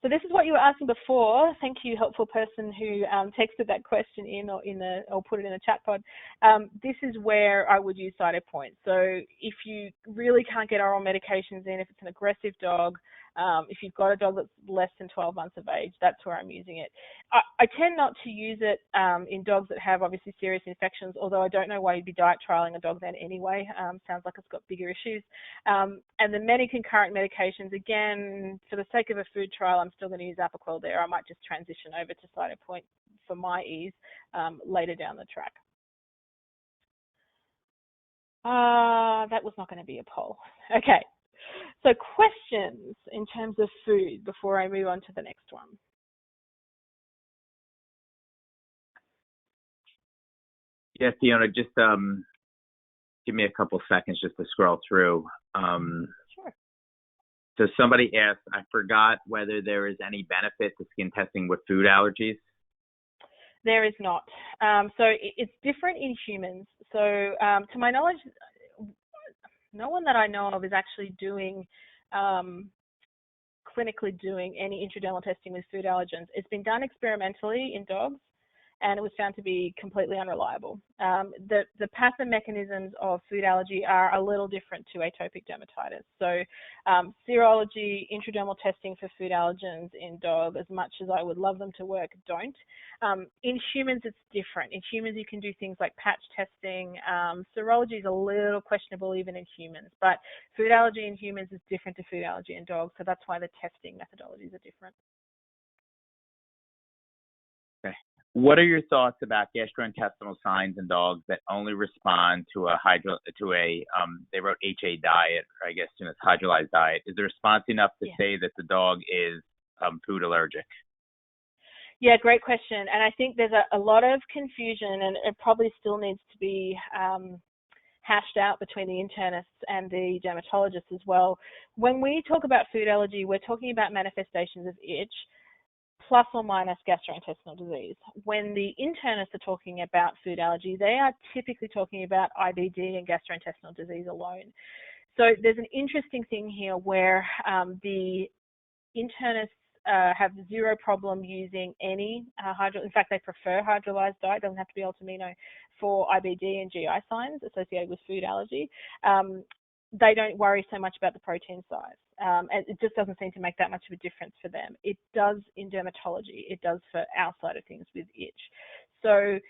So this is what you were asking before. Thank you, helpful person who texted that question in or put it in the chat pod. This is where I would use CYTOPOINT. So if you really can't get oral medications in, if it's an aggressive dog, if you've got a dog that's less than 12 months of age, that's where I'm using it. I tend not to use it in dogs that have obviously serious infections, although I don't know why you'd be diet trialing a dog then anyway. Sounds like it's got bigger issues. And the many concurrent medications, again, for the sake of a food trial, I'm still going to use Apoquel there. I might just transition over to CYTOPOINT for my ease later down the track. That was not going to be a poll. Okay. So questions in terms of food before I move on to the next one. Yes, Fiona, just give me a couple seconds just to scroll through. Sure. So somebody asked, I forgot whether there is any benefit to skin testing with food allergies. There is not. So it's different in humans. So to my knowledge, no one that I know of is actually doing, clinically doing any intradermal testing with food allergens. It's been done experimentally in dogs, and it was found to be completely unreliable. The pathomechanisms of food allergy are a little different to atopic dermatitis. So serology, intradermal testing for food allergens in dog, as much as I would love them to work, don't. In humans, it's different. In humans, you can do things like patch testing. Serology is a little questionable even in humans, but food allergy in humans is different to food allergy in dogs, so that's why the testing methodologies are different. Okay. What are your thoughts about gastrointestinal signs in dogs that only respond to they wrote HA diet, or I guess it's hydrolyzed diet? Is the response enough to say that the dog is food allergic? Yeah, great question. And I think there's a lot of confusion, and it probably still needs to be hashed out between the internists and the dermatologists as well. When we talk about food allergy, we're talking about manifestations of itch plus or minus gastrointestinal disease. When the internists are talking about food allergy, they are typically talking about IBD and gastrointestinal disease alone. So there's an interesting thing here where the internists have zero problem using any in fact, they prefer hydrolyzed diet, doesn't have to be Altamino, for IBD and GI signs associated with food allergy. They don't worry so much about the protein size. And it just doesn't seem to make that much of a difference for them. It does in dermatology. It does for our side of things with itch. So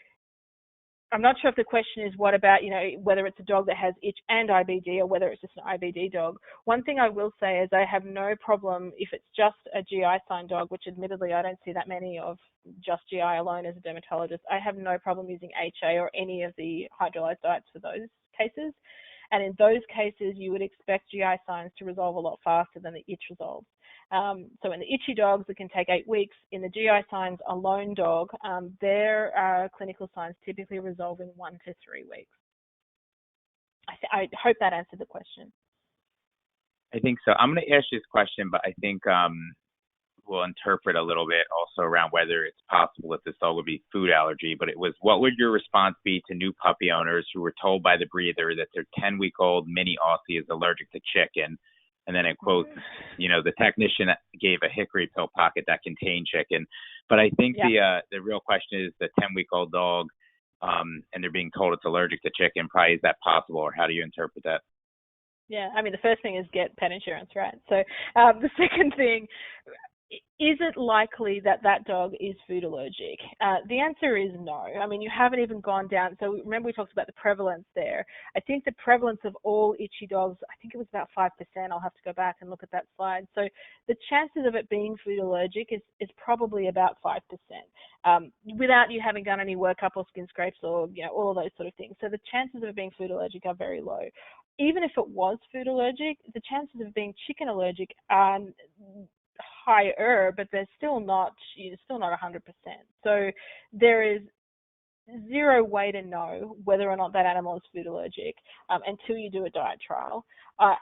I'm not sure if the question is what about, whether it's a dog that has itch and IBD or whether it's just an IBD dog. One thing I will say is I have no problem if it's just a GI sign dog, which admittedly I don't see that many of just GI alone as a dermatologist. I have no problem using HA or any of the hydrolyzed diets for those cases. And in those cases, you would expect GI signs to resolve a lot faster than the itch resolves. So in the itchy dogs, it can take 8 weeks. In the GI signs alone dog, their clinical signs typically resolve in 1 to 3 weeks. I hope that answered the question. I think so. I'm going to ask you this question, but I think we'll interpret a little bit also around whether it's possible that this dog would be food allergy. But it was, what would your response be to new puppy owners who were told by the breeder that their 10-week-old mini Aussie is allergic to chicken? And then in quotes, the technician gave a hickory pill pocket that contained chicken. But I think the real question is the 10-week-old dog, and they're being told it's allergic to chicken. Probably, is that possible, or how do you interpret that? Yeah, I mean, the first thing is get pet insurance, right? So the second thing, is it likely that that dog is food allergic? The answer is no. I mean, you haven't even gone down. So remember we talked about the prevalence there. I think the prevalence of all itchy dogs, I think it was about 5%. I'll have to go back and look at that slide. So the chances of it being food allergic is probably about 5%, without you having done any workup or skin scrapes or, all of those sort of things. So the chances of it being food allergic are very low. Even if it was food allergic, the chances of it being chicken allergic are higher, but they're still not, you're still not 100%. So there is zero way to know whether or not that animal is food allergic until you do a diet trial.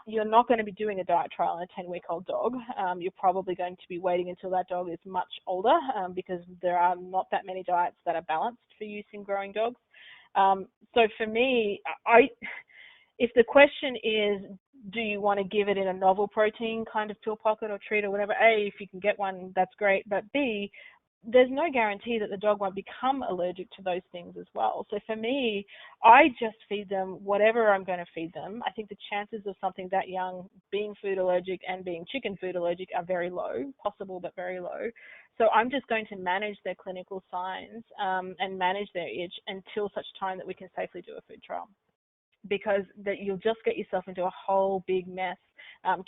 You're not going to be doing a diet trial on a 10-week-old dog. You're probably going to be waiting until that dog is much older because there are not that many diets that are balanced for use in growing dogs. So for me, if the question is, do you want to give it in a novel protein kind of pill pocket or treat or whatever, A, if you can get one, that's great. But B, there's no guarantee that the dog won't become allergic to those things as well. So for me, I just feed them whatever I'm going to feed them. I think the chances of something that young being food allergic and being chicken food allergic are very low, possible but very low. So I'm just going to manage their clinical signs and manage their itch until such time that we can safely do a food trial. Because that you'll just get yourself into a whole big mess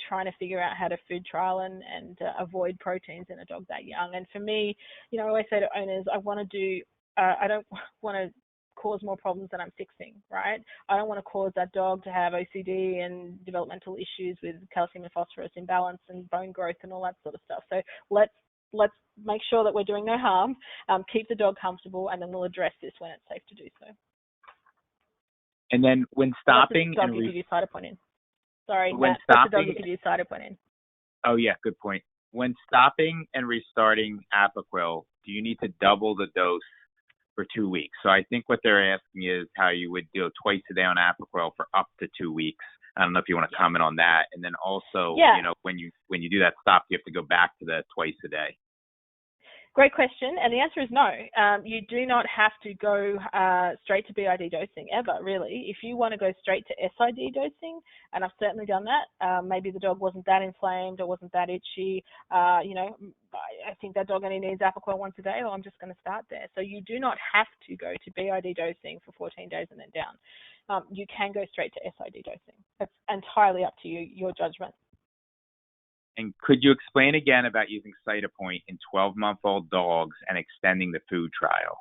trying to figure out how to food trial and avoid proteins in a dog that young. And for me, I always say to owners, I don't want to cause more problems than I'm fixing, right? I don't want to cause that dog to have OCD and developmental issues with calcium and phosphorus imbalance and bone growth and all that sort of stuff. So let's make sure that we're doing no harm, keep the dog comfortable, and then we'll address this when it's safe to do so. And then when stopping and you could use CYTOPOINT in. Sorry, when Matt, stopping, the dog you could use CYTOPOINT in. Oh yeah, good point. When stopping and restarting Apoquel, do you need to double the dose for 2 weeks? So I think what they're asking is how you would do twice a day on Apoquel for up to 2 weeks. I don't know if you want to comment on that. And then also, when you do that stop, you have to go back to the twice a day. Great question, and the answer is no. You do not have to go straight to BID dosing ever, really. If you want to go straight to SID dosing, and I've certainly done that, maybe the dog wasn't that inflamed or wasn't that itchy, I think that dog only needs Apoquel once a day, or I'm just going to start there. So you do not have to go to BID dosing for 14 days and then down. You can go straight to SID dosing. It's entirely up to you, your judgment. And could you explain again about using CYTOPOINT in 12-month-old dogs and extending the food trial?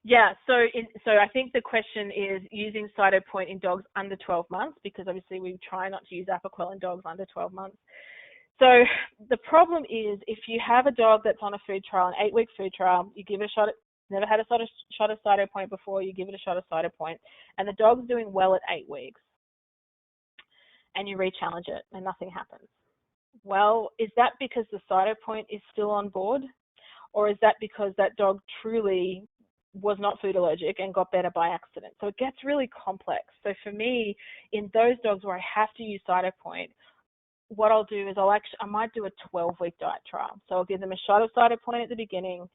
Yeah, so I think the question is using CYTOPOINT in dogs under 12 months, because obviously we try not to use Apoquel in dogs under 12 months. So the problem is if you have a dog that's on a food trial, an 8-week food trial, you give it a shot, never had a shot of CYTOPOINT before, you give it a shot of CYTOPOINT, and the dog's doing well at 8 weeks. And you re-challenge it and nothing happens. Well, is that because the CYTOPOINT is still on board? Or is that because that dog truly was not food allergic and got better by accident? So it gets really complex. So for me, in those dogs where I have to use CYTOPOINT, what I'll do is I might do a 12-week diet trial. So I'll give them a shot of CYTOPOINT at the beginning.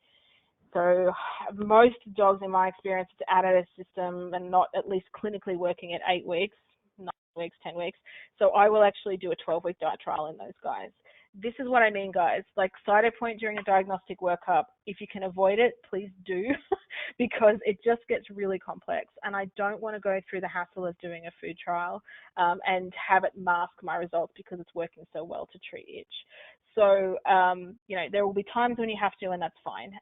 So most dogs in my experience, it's out of their system and not at least clinically working at 8 weeks. 9 weeks, 10 weeks. So I will actually do a 12-week diet trial in those guys. This is what I mean, guys. Like CYTOPOINT during a diagnostic workup, if you can avoid it, please do, because it just gets really complex. And I don't want to go through the hassle of doing a food trial and have it mask my results because it's working so well to treat itch. So, there will be times when you have to, and that's fine.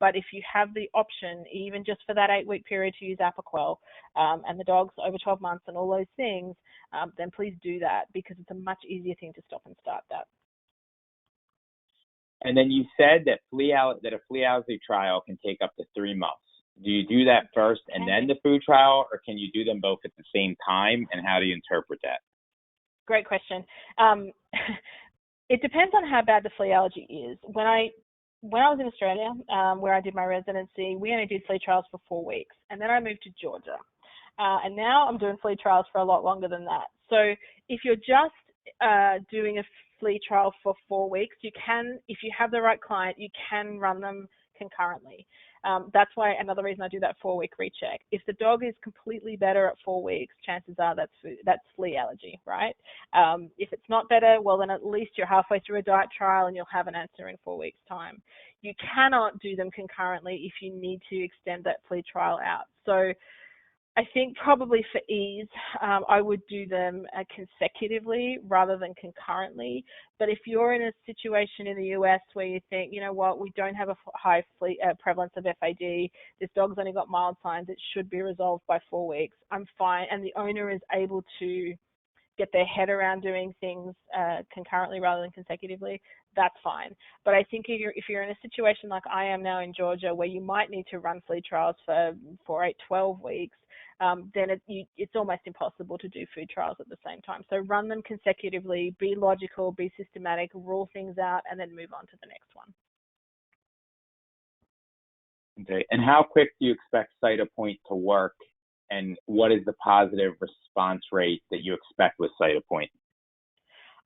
But if you have the option, even just for that 8-week period, to use Apoquel and the dog's over 12 months and all those things, then please do that, because it's a much easier thing to stop and start that. And then you said that a flea allergy trial can take up to 3 months. Do you do that first and then the food trial, or can you do them both at the same time? And how do you interpret that? Great question. It depends on how bad the flea allergy is. When I was in Australia, where I did my residency, we only did flea trials for 4 weeks, and then I moved to Georgia. And now I'm doing flea trials for a lot longer than that. So if you're just doing a flea trial for 4 weeks, you can, if you have the right client, you can run them concurrently. That's why another reason I do that 4-week recheck. If the dog is completely better at 4 weeks, chances are that's flea allergy, right? If it's not better, well, then at least you're halfway through a diet trial and you'll have an answer in 4 weeks' time. You cannot do them concurrently if you need to extend that flea trial out. So I think probably for ease, I would do them consecutively rather than concurrently. But if you're in a situation in the US where you think, you know what, we don't have a high prevalence of FAD, this dog's only got mild signs, it should be resolved by 4 weeks, I'm fine. And the owner is able to get their head around doing things concurrently rather than consecutively, that's fine. But I think if you're in a situation like I am now in Georgia, where you might need to run flea trials for 8, 12 weeks, then it's almost impossible to do food trials at the same time. So run them consecutively, be logical, be systematic, rule things out, and then move on to the next one. Okay, and how quick do you expect CYTOPOINT to work, and what is the positive response rate that you expect with CYTOPOINT?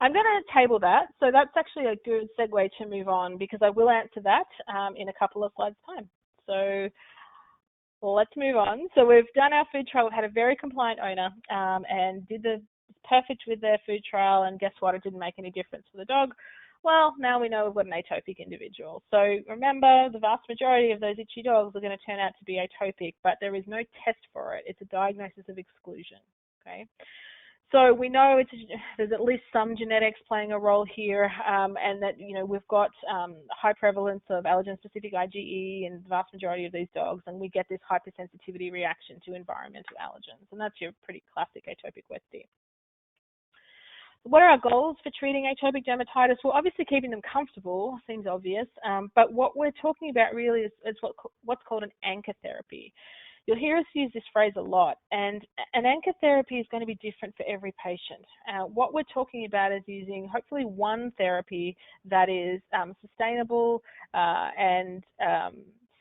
I'm going to table that, so that's actually a good segue to move on, because I will answer that in a couple of slides' time. So let's move on. So we've done our food trial. We had a very compliant owner and did the perfect with their food trial, and guess what? It didn't make any difference for the dog. Well, now we know we've got an atopic individual. So remember, the vast majority of those itchy dogs are going to turn out to be atopic, but there is no test for it. It's a diagnosis of exclusion, okay? So we know there's at least some genetics playing a role here, and that, you know, we've got high prevalence of allergen-specific IgE in the vast majority of these dogs, and we get this hypersensitivity reaction to environmental allergens, and that's your pretty classic atopic wet city. What are our goals for treating atopic dermatitis? Well, obviously keeping them comfortable seems obvious, but what we're talking about really is what's called an anchor therapy. You'll hear us use this phrase a lot, and an anchor therapy is going to be different for every patient. What we're talking about is using hopefully one therapy that is sustainable and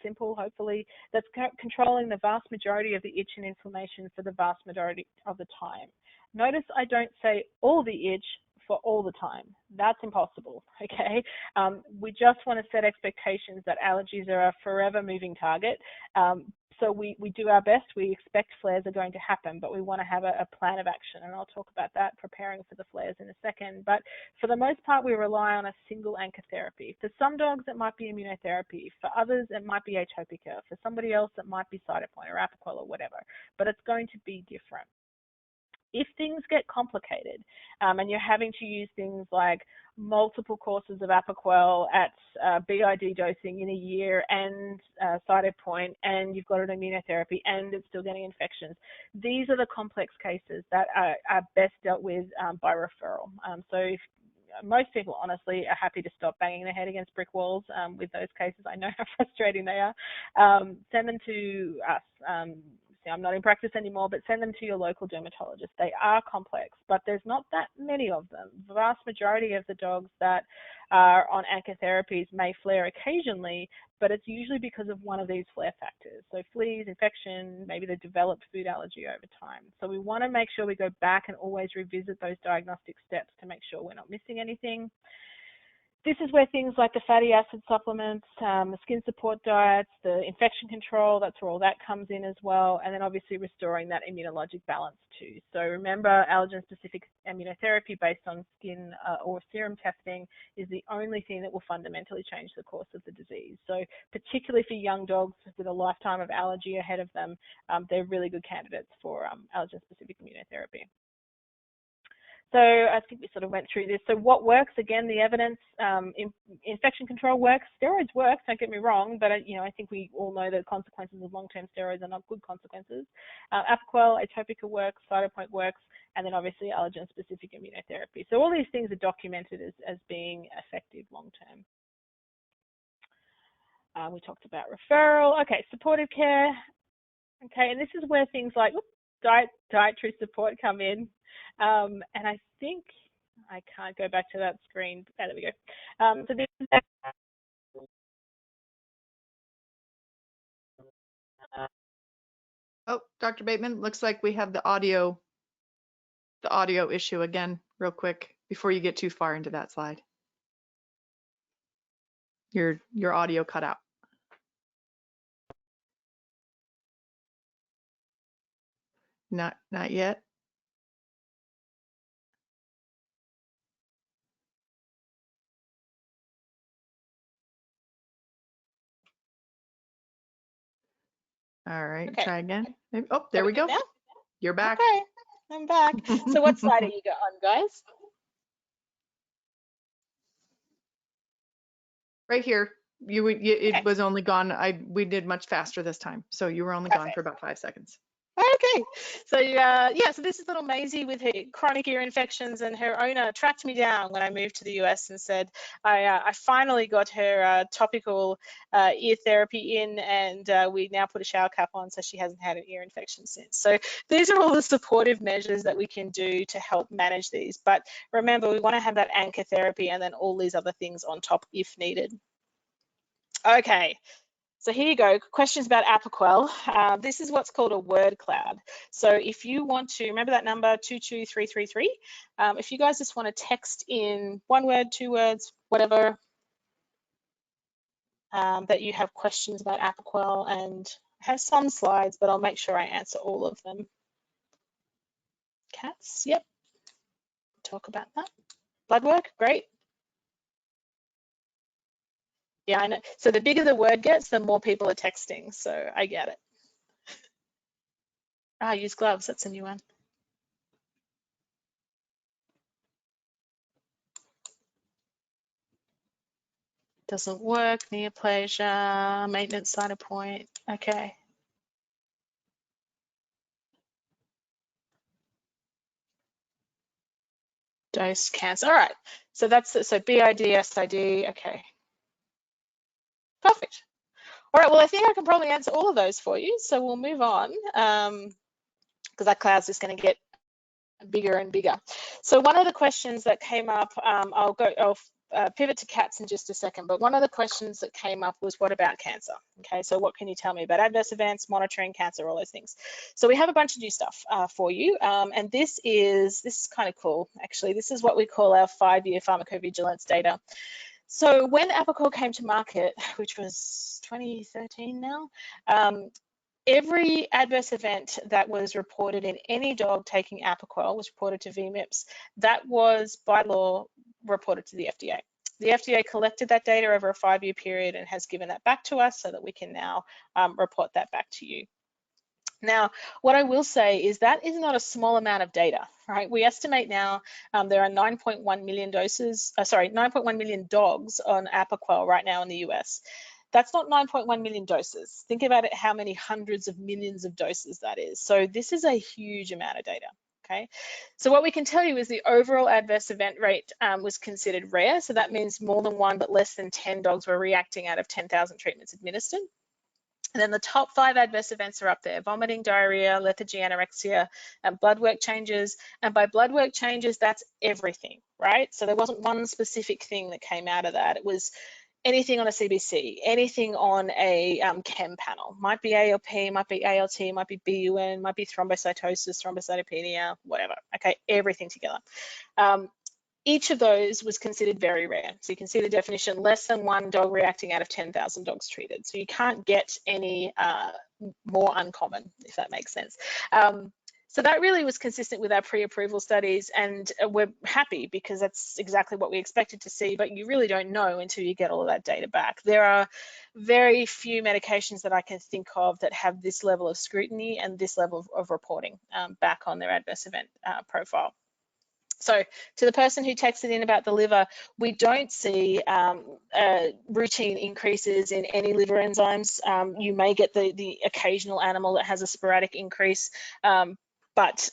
simple, hopefully, that's controlling the vast majority of the itch and inflammation for the vast majority of the time. Notice I don't say all the itch for all the time. That's impossible, okay? We just want to set expectations that allergies are a forever moving target. So we do our best. We expect flares are going to happen, but we want to have a plan of action, and I'll talk about that, preparing for the flares in a second. But for the most part, we rely on a single anchor therapy. For some dogs, it might be immunotherapy. For others, it might be Atopica. For somebody else, it might be CYTOPOINT or Apoquel or whatever, but it's going to be different. If things get complicated and you're having to use things like multiple courses of Apoquel at BID dosing in a year and CYTOPOINT, and you've got an immunotherapy and it's still getting infections, these are the complex cases that are best dealt with by referral. So if most people, honestly, are happy to stop banging their head against brick walls with those cases. I know how frustrating they are. Send them to us. I'm not in practice anymore, but send them to your local dermatologist. They are complex, but there's not that many of them. The vast majority of the dogs that are on anchor therapies may flare occasionally, but it's usually because of one of these flare factors. So fleas, infection, maybe they developed food allergy over time. So we want to make sure we go back and always revisit those diagnostic steps to make sure we're not missing anything. This is where things like the fatty acid supplements, the skin support diets, the infection control, that's where all that comes in as well. And then obviously restoring that immunologic balance too. So remember, allergen-specific immunotherapy based on skin or serum testing is the only thing that will fundamentally change the course of the disease. So particularly for young dogs with a lifetime of allergy ahead of them, they're really good candidates for allergen-specific immunotherapy. So I think we sort of went through this. So what works? Again, the evidence, infection control works. Steroids work, don't get me wrong, but I think we all know the consequences of long-term steroids are not good consequences. Apoquel, Atopica works, CYTOPOINT works, and then obviously allergen-specific immunotherapy. So all these things are documented as being effective long-term. We talked about referral. Okay, supportive care. Okay, and this is where things like dietary support come in. And I think I can't go back to that screen. Oh, there we go. So this is oh, Dr. Bateman, looks like we have the audio issue again, real quick, before you get too far into that slide. Your audio cut out. Not yet. All right, okay. Try again. Maybe. Oh, there we go. Now? You're back. Okay, I'm back. So what slide are you on, guys? Right here. It was only gone. We did much faster this time. So you were only gone for about 5 seconds. Okay, so yeah, so this is little Maisie with her chronic ear infections, and her owner tracked me down when I moved to the US and said I finally got her topical ear therapy in, and we now put a shower cap on so she hasn't had an ear infection since. So these are all the supportive measures that we can do to help manage these. But remember, we want to have that anchor therapy and then all these other things on top if needed. Okay. So here you go, questions about Apoquel. This is what's called a word cloud. So if you want to, remember that number 22333, if you guys just want to text in 1 word, 2 words, whatever, that you have questions about Apoquel, and I have some slides, but I'll make sure I answer all of them. Cats, yep, talk about that. Blood work, great. Yeah, I know. So the bigger the word gets, the more people are texting. So I get it. Use gloves. That's a new one. Doesn't work. Neoplasia, maintenance CYTOPOINT. Okay. Dose cancer. All right. So that's so BID, SID. Okay. Perfect. All right, well, I think I can probably answer all of those for you. So we'll move on because that cloud's just going to get bigger and bigger. So one of the questions that came up, I'll pivot to cats in just a second, but one of the questions that came up was, what about cancer? Okay, so what can you tell me about adverse events, monitoring cancer, all those things? So we have a bunch of new stuff for you, and this is kind of cool, actually. This is what we call our 5-year pharmacovigilance data. So when Apoquel came to market, which was 2013 now, every adverse event that was reported in any dog taking Apoquel was reported to VMIPS. That was, by law, reported to the FDA. The FDA collected that data over a 5-year period and has given that back to us so that we can now report that back to you. Now, what I will say is that is not a small amount of data, right? We estimate now there are 9.1 million doses, 9.1 million dogs on Apoquel right now in the US. That's not 9.1 million doses. Think about it, how many hundreds of millions of doses that is. So this is a huge amount of data, okay? So what we can tell you is the overall adverse event rate was considered rare. So that means more than 1, but less than 10 dogs were reacting out of 10,000 treatments administered. And then the top 5 adverse events are up there: vomiting, diarrhea, lethargy, anorexia, and blood work changes. And by blood work changes, that's everything, right? So there wasn't one specific thing that came out of that. It was anything on a CBC, anything on a chem panel. Might be ALP, might be ALT, might be BUN, might be thrombocytosis, thrombocytopenia, whatever. Okay, everything together. Each of those was considered very rare. So you can see the definition, less than 1 dog reacting out of 10,000 dogs treated. So you can't get any more uncommon, if that makes sense. So that really was consistent with our pre-approval studies, and we're happy because that's exactly what we expected to see, but you really don't know until you get all of that data back. There are very few medications that I can think of that have this level of scrutiny and this level of reporting back on their adverse event profile. So to the person who texted in about the liver, we don't see routine increases in any liver enzymes. You may get the occasional animal that has a sporadic increase, but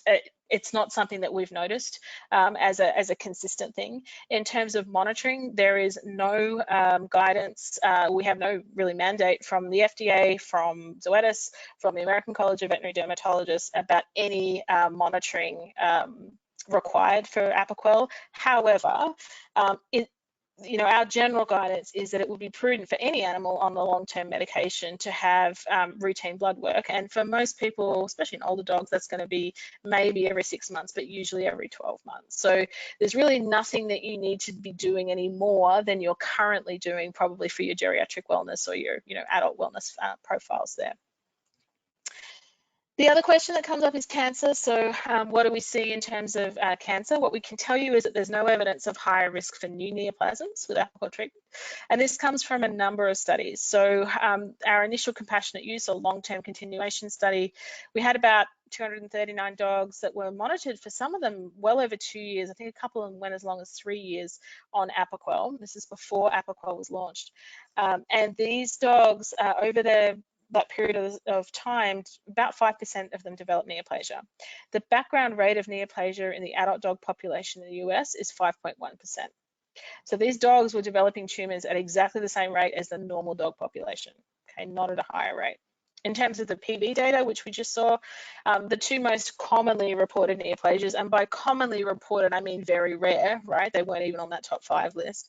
it's not something that we've noticed as a consistent thing. In terms of monitoring, there is no guidance. We have no really mandate from the FDA, from Zoetis, from the American College of Veterinary Dermatologists about any monitoring required for Apoquel. However, our general guidance is that it would be prudent for any animal on the long-term medication to have routine blood work. And for most people, especially in older dogs, that's going to be maybe every 6 months, but usually every 12 months. So there's really nothing that you need to be doing any more than you're currently doing, probably for your geriatric wellness or your adult wellness profiles there. The other question that comes up is cancer. So what do we see in terms of cancer? What we can tell you is that there's no evidence of higher risk for new neoplasms with Apoquel treatment. And this comes from a number of studies. So our initial compassionate use or long-term continuation study, we had about 239 dogs that were monitored for some of them well over 2 years. I think a couple of them went as long as 3 years on Apoquel. This is before Apoquel was launched. And these dogs over the that period of time, about 5% of them develop neoplasia. The background rate of neoplasia in the adult dog population in the US is 5.1%. So these dogs were developing tumors at exactly the same rate as the normal dog population, okay, not at a higher rate. In terms of the PV data, which we just saw, the two most commonly reported neoplasias, and by commonly reported, I mean very rare, right? They weren't even on that top 5 list,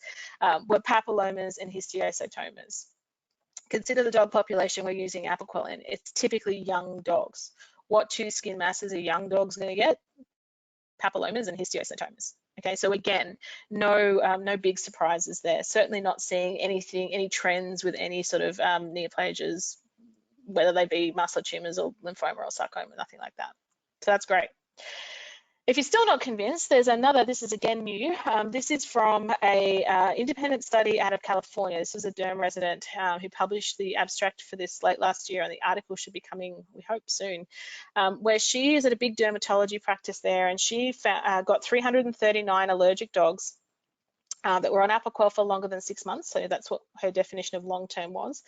were papillomas and histiocytomas. Consider the dog population we're using Apoquel in. It's typically young dogs. What 2 skin masses are young dogs going to get? Papillomas and histiocytomas. Okay, so again, no big surprises there. Certainly not seeing any trends with any sort of neoplasias, whether they be muscular tumors or lymphoma or sarcoma, nothing like that. So that's great. If you're still not convinced, there's another, this is again new. This is from a independent study out of California. This was a DERM resident who published the abstract for this late last year, and the article should be coming, we hope, soon, where she is at a big dermatology practice there, and she got 339 allergic dogs that were on Apoquel for longer than 6 months. So that's what her definition of long-term was.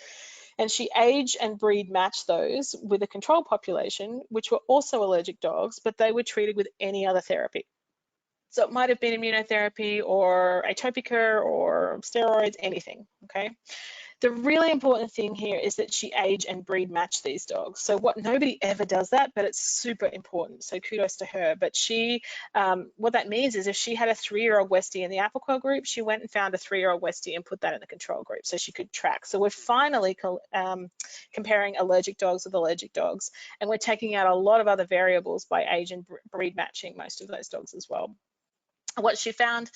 And she age and breed matched those with a control population, which were also allergic dogs, but they were treated with any other therapy. So it might have been immunotherapy or atopica or steroids, anything, okay? The really important thing here is that she age and breed match these dogs. So nobody ever does that, but it's super important. So kudos to her. But she, what that means is if she had a 3-year-old Westie in the Apoquel group, she went and found a 3-year-old Westie and put that in the control group so she could track. So we're finally comparing allergic dogs with allergic dogs, and we're taking out a lot of other variables by age and breed matching most of those dogs as well. What she found,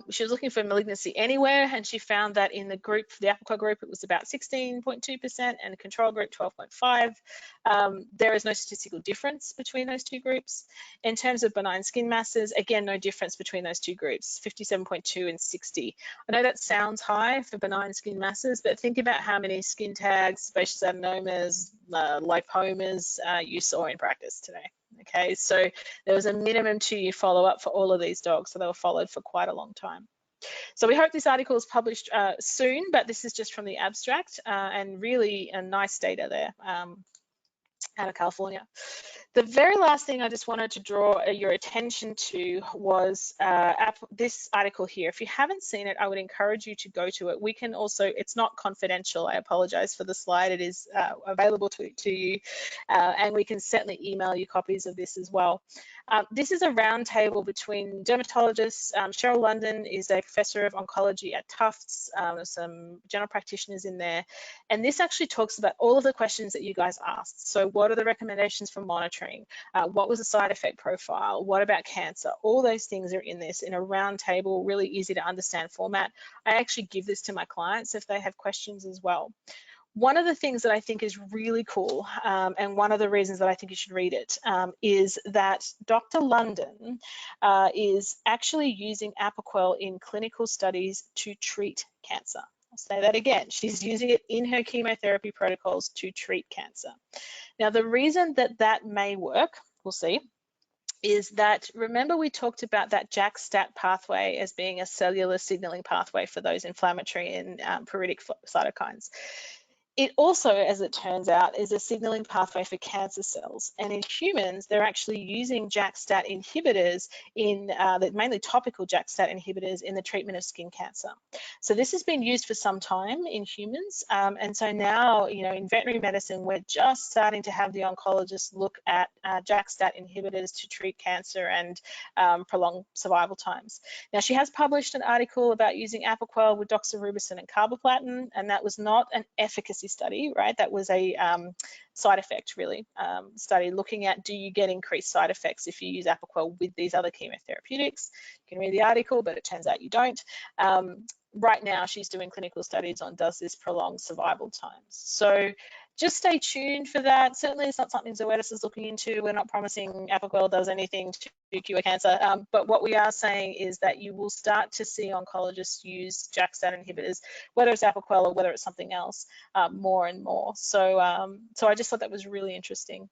she was looking for malignancy anywhere, and she found that in the group, the Apoquel group, it was about 16.2%, and the control group 12.5%. There is no statistical difference between those two groups. In terms of benign skin masses, again, no difference between those two groups, 57.2 and 60. I know that sounds high for benign skin masses, but think about how many skin tags, sebaceous adenomas, lipomas you saw in practice today. Okay, so there was a minimum 2-year follow-up for all of these dogs, so they were followed for quite a long time. So we hope this article is published soon, but this is just from the abstract, and really a nice data there out of California. The very last thing I just wanted to draw your attention to was this article here. If you haven't seen it, I would encourage you to go to it. We can also, it's not confidential. I apologize for the slide. It is available to you, and we can certainly email you copies of this as well. This is a roundtable between dermatologists. Cheryl London is a professor of oncology at Tufts. There's some general practitioners in there. And this actually talks about all of the questions that you guys asked. So what are the recommendations for monitoring? What was the side effect profile? What about cancer? All those things are in this in a roundtable, really easy to understand format. I actually give this to my clients if they have questions as well. One of the things that I think is really cool, and one of the reasons that I think you should read it, is that Dr. London is actually using Apoquel in clinical studies to treat cancer. I'll say that again. She's using it in her chemotherapy protocols to treat cancer. Now, the reason that that may work, we'll see, is that, remember we talked about that JAK-STAT pathway as being a cellular signaling pathway for those inflammatory and pruritic cytokines. It also, as it turns out, is a signaling pathway for cancer cells. And in humans, they're actually using JAK-STAT inhibitors mainly topical JAK-STAT inhibitors in the treatment of skin cancer. So this has been used for some time in humans. And so now, in veterinary medicine, we're just starting to have the oncologists look at JAK-STAT inhibitors to treat cancer and prolong survival times. Now, she has published an article about using Apoquel with doxorubicin and carboplatin, and that was not an efficacy study, right? That was a side effect, really, study looking at, do you get increased side effects if you use Apoquel with these other chemotherapeutics? You can read the article, but it turns out you don't. Right now, she's doing clinical studies on, does this prolong survival times? So just stay tuned for that. Certainly, it's not something Zoetis is looking into. We're not promising Apoquel does anything to cure cancer, but what we are saying is that you will start to see oncologists use JAK-STAT inhibitors, whether it's Apoquel or whether it's something else, more and more. So I just thought that was really interesting.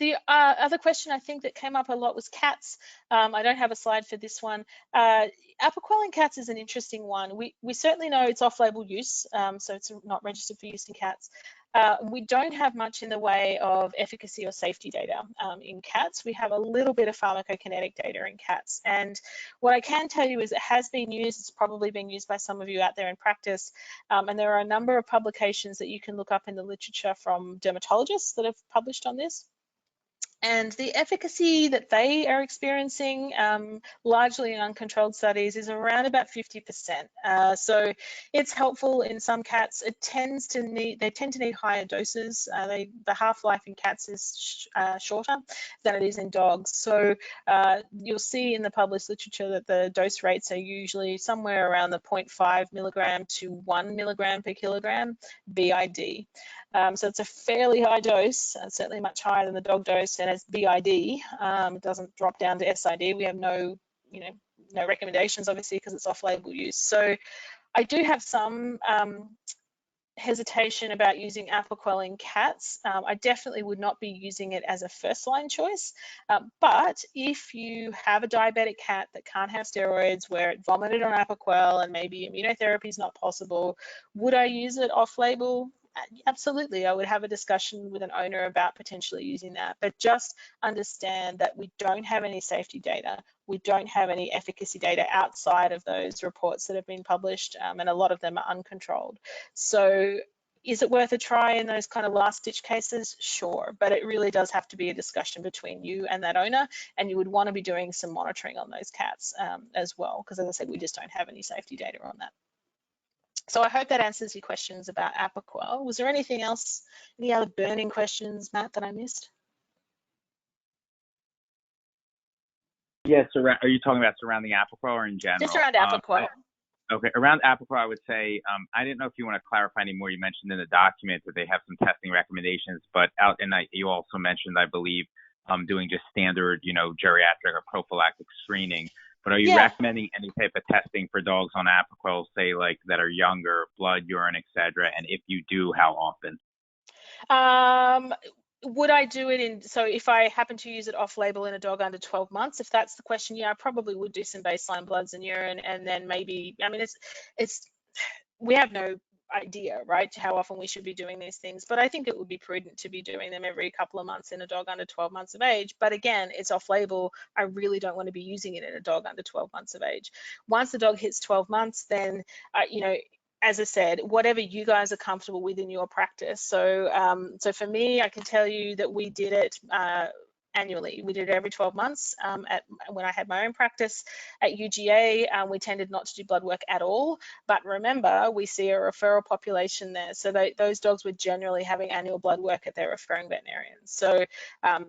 The other question I think that came up a lot was cats. I don't have a slide for this one. Apoquel in cats is an interesting one. We certainly know it's off-label use, so it's not registered for use in cats. We don't have much in the way of efficacy or safety data in cats. We have a little bit of pharmacokinetic data in cats. And what I can tell you is it has been used. It's probably been used by some of you out there in practice. And there are a number of publications that you can look up in the literature from dermatologists that have published on this. And the efficacy that they are experiencing, largely in uncontrolled studies, is around about 50%. So it's helpful in some cats. They tend to need higher doses. The half-life in cats is shorter than it is in dogs. So you'll see in the published literature that the dose rates are usually somewhere around the 0.5 milligram to 1 milligram per kilogram BID. So it's a fairly high dose, certainly much higher than the dog dose, and as BID, it doesn't drop down to SID. We have no recommendations, obviously, because it's off-label use. So I do have some hesitation about using Apoquel in cats. I definitely would not be using it as a first-line choice, but if you have a diabetic cat that can't have steroids, where it vomited on Apoquel and maybe immunotherapy is not possible, would I use it off-label? Absolutely, I would have a discussion with an owner about potentially using that, but just understand that we don't have any safety data. We don't have any efficacy data outside of those reports that have been published, and a lot of them are uncontrolled. So is it worth a try in those kind of last ditch cases? Sure, but it really does have to be a discussion between you and that owner, and you would want to be doing some monitoring on those cats as well, because as I said, we just don't have any safety data on that. So I hope that answers your questions about Apoquel. Was there anything else, any other burning questions, Matt, that I missed? Yes, are you talking about surrounding Apoquel or in general? Just around Apoquel. Okay, around Apoquel, I would say, I didn't know if you want to clarify any more. You mentioned in the document that they have some testing recommendations, but you also mentioned, I believe, doing just standard, geriatric or prophylactic screening. But are you recommending any type of testing for dogs on Apoquel, say like that are younger, blood, urine, etc.? And if you do, how often? Would I do it so if I happen to use it off-label in a dog under 12 months, if that's the question, yeah, I probably would do some baseline bloods and urine, and then maybe, I mean, we have no idea, right, how often we should be doing these things, but I think it would be prudent to be doing them every couple of months in a dog under 12 months of age. But again, it's off-label. I really don't want to be using it in a dog under 12 months of age. Once the dog hits 12 months, then as I said, whatever you guys are comfortable with in your practice. So for me, I can tell you that we did it annually. We did it every 12 months. When I had my own practice at UGA, we tended not to do blood work at all. But remember, we see a referral population there. So those dogs were generally having annual blood work at their referring veterinarians. So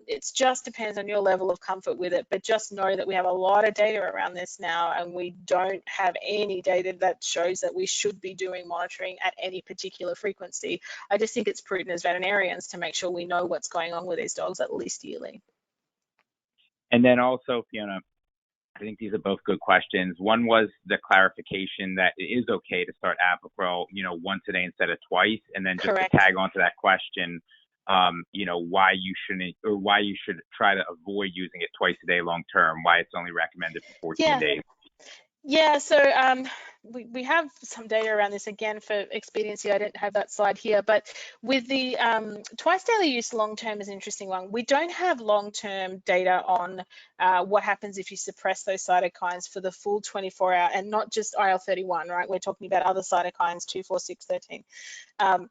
it just depends on your level of comfort with it. But just know that we have a lot of data around this now, and we don't have any data that shows that we should be doing monitoring at any particular frequency. I just think it's prudent as veterinarians to make sure we know what's going on with these dogs at least yearly. And then also, Fiona, I think these are both good questions. One was the clarification that it is okay to start Apoquel, once a day instead of twice. And then just Correct. to tag onto that question, why you shouldn't, or why you should try to avoid using it twice a day long term, why it's only recommended for 14 days. Yeah, so we have some data around this. Again, for expediency, I don't have that slide here, but with the twice daily use long-term is an interesting one. We don't have long-term data on what happens if you suppress those cytokines for the full 24-hour, and not just IL-31, right? We're talking about other cytokines, 2, 4, 6, 13.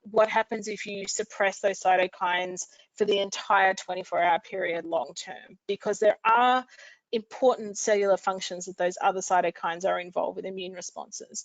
What happens if you suppress those cytokines for the entire 24-hour period long-term? Because there are important cellular functions that those other cytokines are involved with immune responses.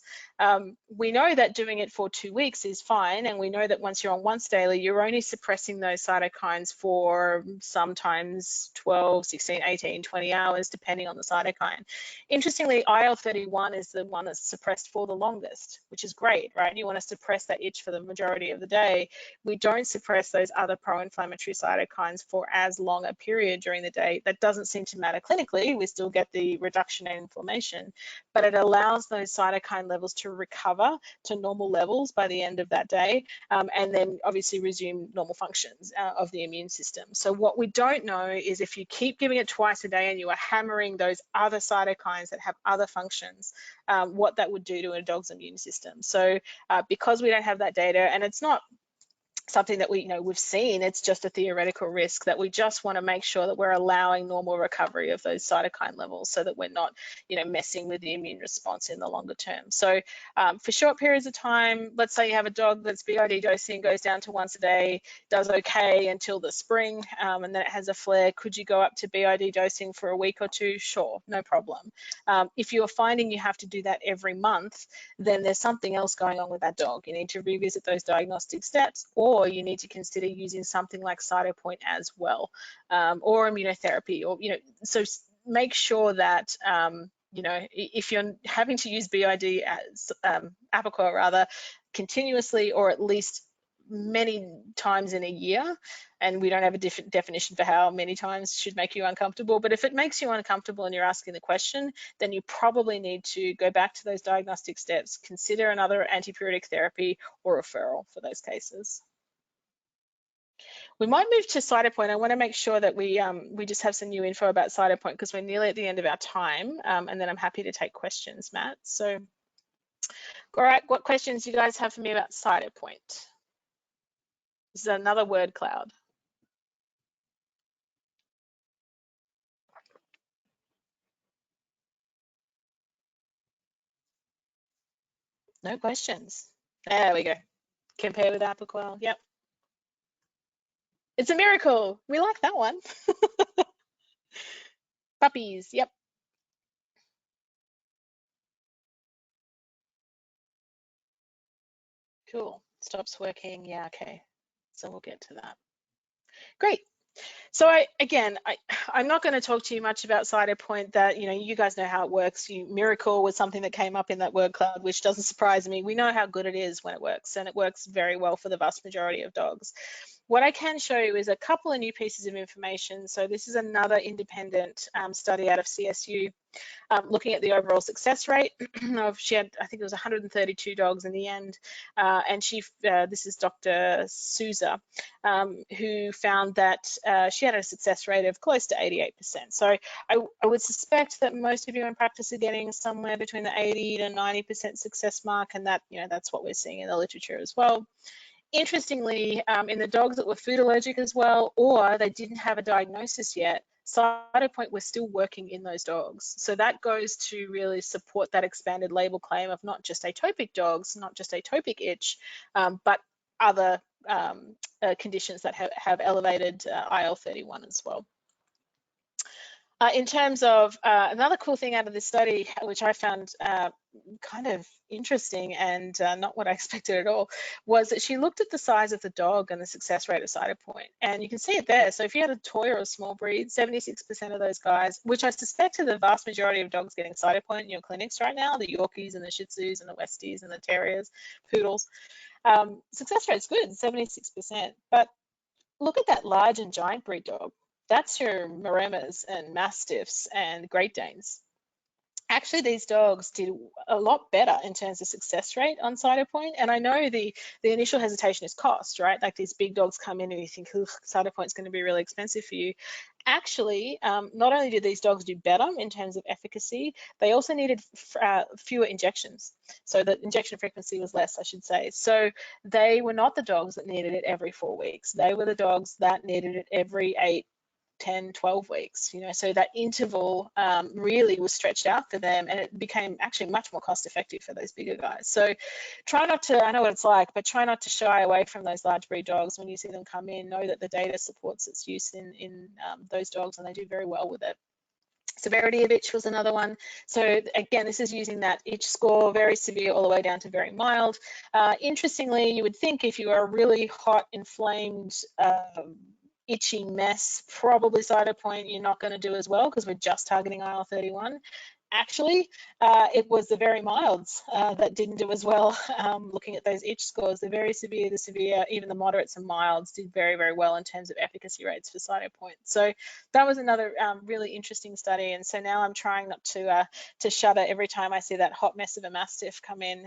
We know that doing it for 2 weeks is fine, and we know that once you're on once daily, you're only suppressing those cytokines for sometimes 12, 16, 18, 20 hours, depending on the cytokine. Interestingly, IL-31 is the one that's suppressed for the longest, which is great, right? You want to suppress that itch for the majority of the day. We don't suppress those other pro-inflammatory cytokines for as long a period during the day. That doesn't seem to matter clinically, chronically, we still get the reduction in inflammation, but it allows those cytokine levels to recover to normal levels by the end of that day, and then obviously resume normal functions of the immune system. So what we don't know is if you keep giving it twice a day and you are hammering those other cytokines that have other functions, what that would do to a dog's immune system. So because we don't have that data, and it's not something that we've seen, it's just a theoretical risk that we just want to make sure that we're allowing normal recovery of those cytokine levels so that we're not messing with the immune response in the longer term. So for short periods of time, let's say you have a dog that's BID dosing, goes down to once a day, does okay until the spring, and then it has a flare. Could you go up to BID dosing for a week or two? Sure, no problem. If you're finding you have to do that every month, then there's something else going on with that dog. You need to revisit those diagnostic steps, or you need to consider using something like CYTOPOINT as well, or immunotherapy, or so make sure that if you're having to use BID as Apoquel rather continuously, or at least many times in a year, and we don't have a different definition for how many times should make you uncomfortable, but if it makes you uncomfortable and you're asking the question, then you probably need to go back to those diagnostic steps, consider another antipruritic therapy or referral for those cases. We might move to CYTOPOINT. I want to make sure that we just have some new info about CYTOPOINT because we're nearly at the end of our time, and then I'm happy to take questions, Matt. So, all right, what questions do you guys have for me about CYTOPOINT? This is another word cloud. No questions. There we go. Compare with Apoquel. Yep. It's a miracle. We like that one. Puppies. Yep. Cool. Stops working. Yeah, okay. So we'll get to that. Great. So I'm not going to talk to you much about CYTOPOINT. That you guys know how it works. Miracle was something that came up in that word cloud, which doesn't surprise me. We know how good it is when it works, and it works very well for the vast majority of dogs. What I can show you is a couple of new pieces of information. So this is another independent study out of CSU looking at the overall success rate. She had, I think it was 132 dogs in the end, and this is Dr. Souza, who found that she had a success rate of close to 88%. So I would suspect that most of you in practice are getting somewhere between the 80 to 90% success mark, and that that's what we're seeing in the literature as well. Interestingly, in the dogs that were food allergic as well, or they didn't have a diagnosis yet, CYTOPOINT was still working in those dogs. So that goes to really support that expanded label claim of not just atopic dogs, not just atopic itch, but other conditions that have elevated IL-31 as well. In terms of another cool thing out of this study, which I found kind of interesting and not what I expected at all, was that she looked at the size of the dog and the success rate of CYTOPOINT. And you can see it there. So if you had a toy or a small breed, 76% of those guys, which I suspect are the vast majority of dogs getting CYTOPOINT in your clinics right now, the Yorkies and the Shih Tzus and the Westies and the Terriers, Poodles, success rate's good, 76%. But look at that large and giant breed dog. That's your Maremas and Mastiffs and Great Danes. Actually, these dogs did a lot better in terms of success rate on CYTOPOINT. And I know the initial hesitation is cost, right? Like these big dogs come in and you think, oh, CYTOPOINT's going to be really expensive for you. Actually, not only did these dogs do better in terms of efficacy, they also needed fewer injections. So the injection frequency was less, I should say. So they were not the dogs that needed it every 4 weeks. They were the dogs that needed it every 8, 10, 12 weeks, so that interval really was stretched out for them, and it became actually much more cost effective for those bigger guys. So try not to, I know what it's like, but try not to shy away from those large breed dogs when you see them come in. Know that the data supports its use in those dogs, and they do very well with it. Severity of itch was another one. So again, this is using that itch score, very severe all the way down to very mild. Interestingly, you would think if you are a really hot, inflamed, itchy mess, probably CYTOPOINT you're not going to do as well because we're just targeting IL-31. actually, it was the very milds that didn't do as well. Looking at those itch scores, the very severe, the severe, even the moderates and milds did very, very well in terms of efficacy rates for CYTOPOINT. So that was another really interesting study. And so now I'm trying not to shudder every time I see that hot mess of a mastiff come in.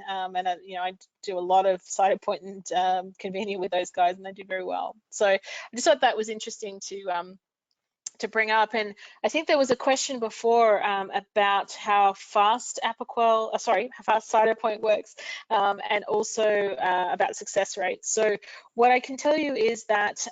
You know, I do a lot of CYTOPOINT and convening with those guys, and they do very well. So I just thought that was interesting to bring up. And I think there was a question before about how fast how fast CYTOPOINT works, and also about success rates. So what I can tell you is that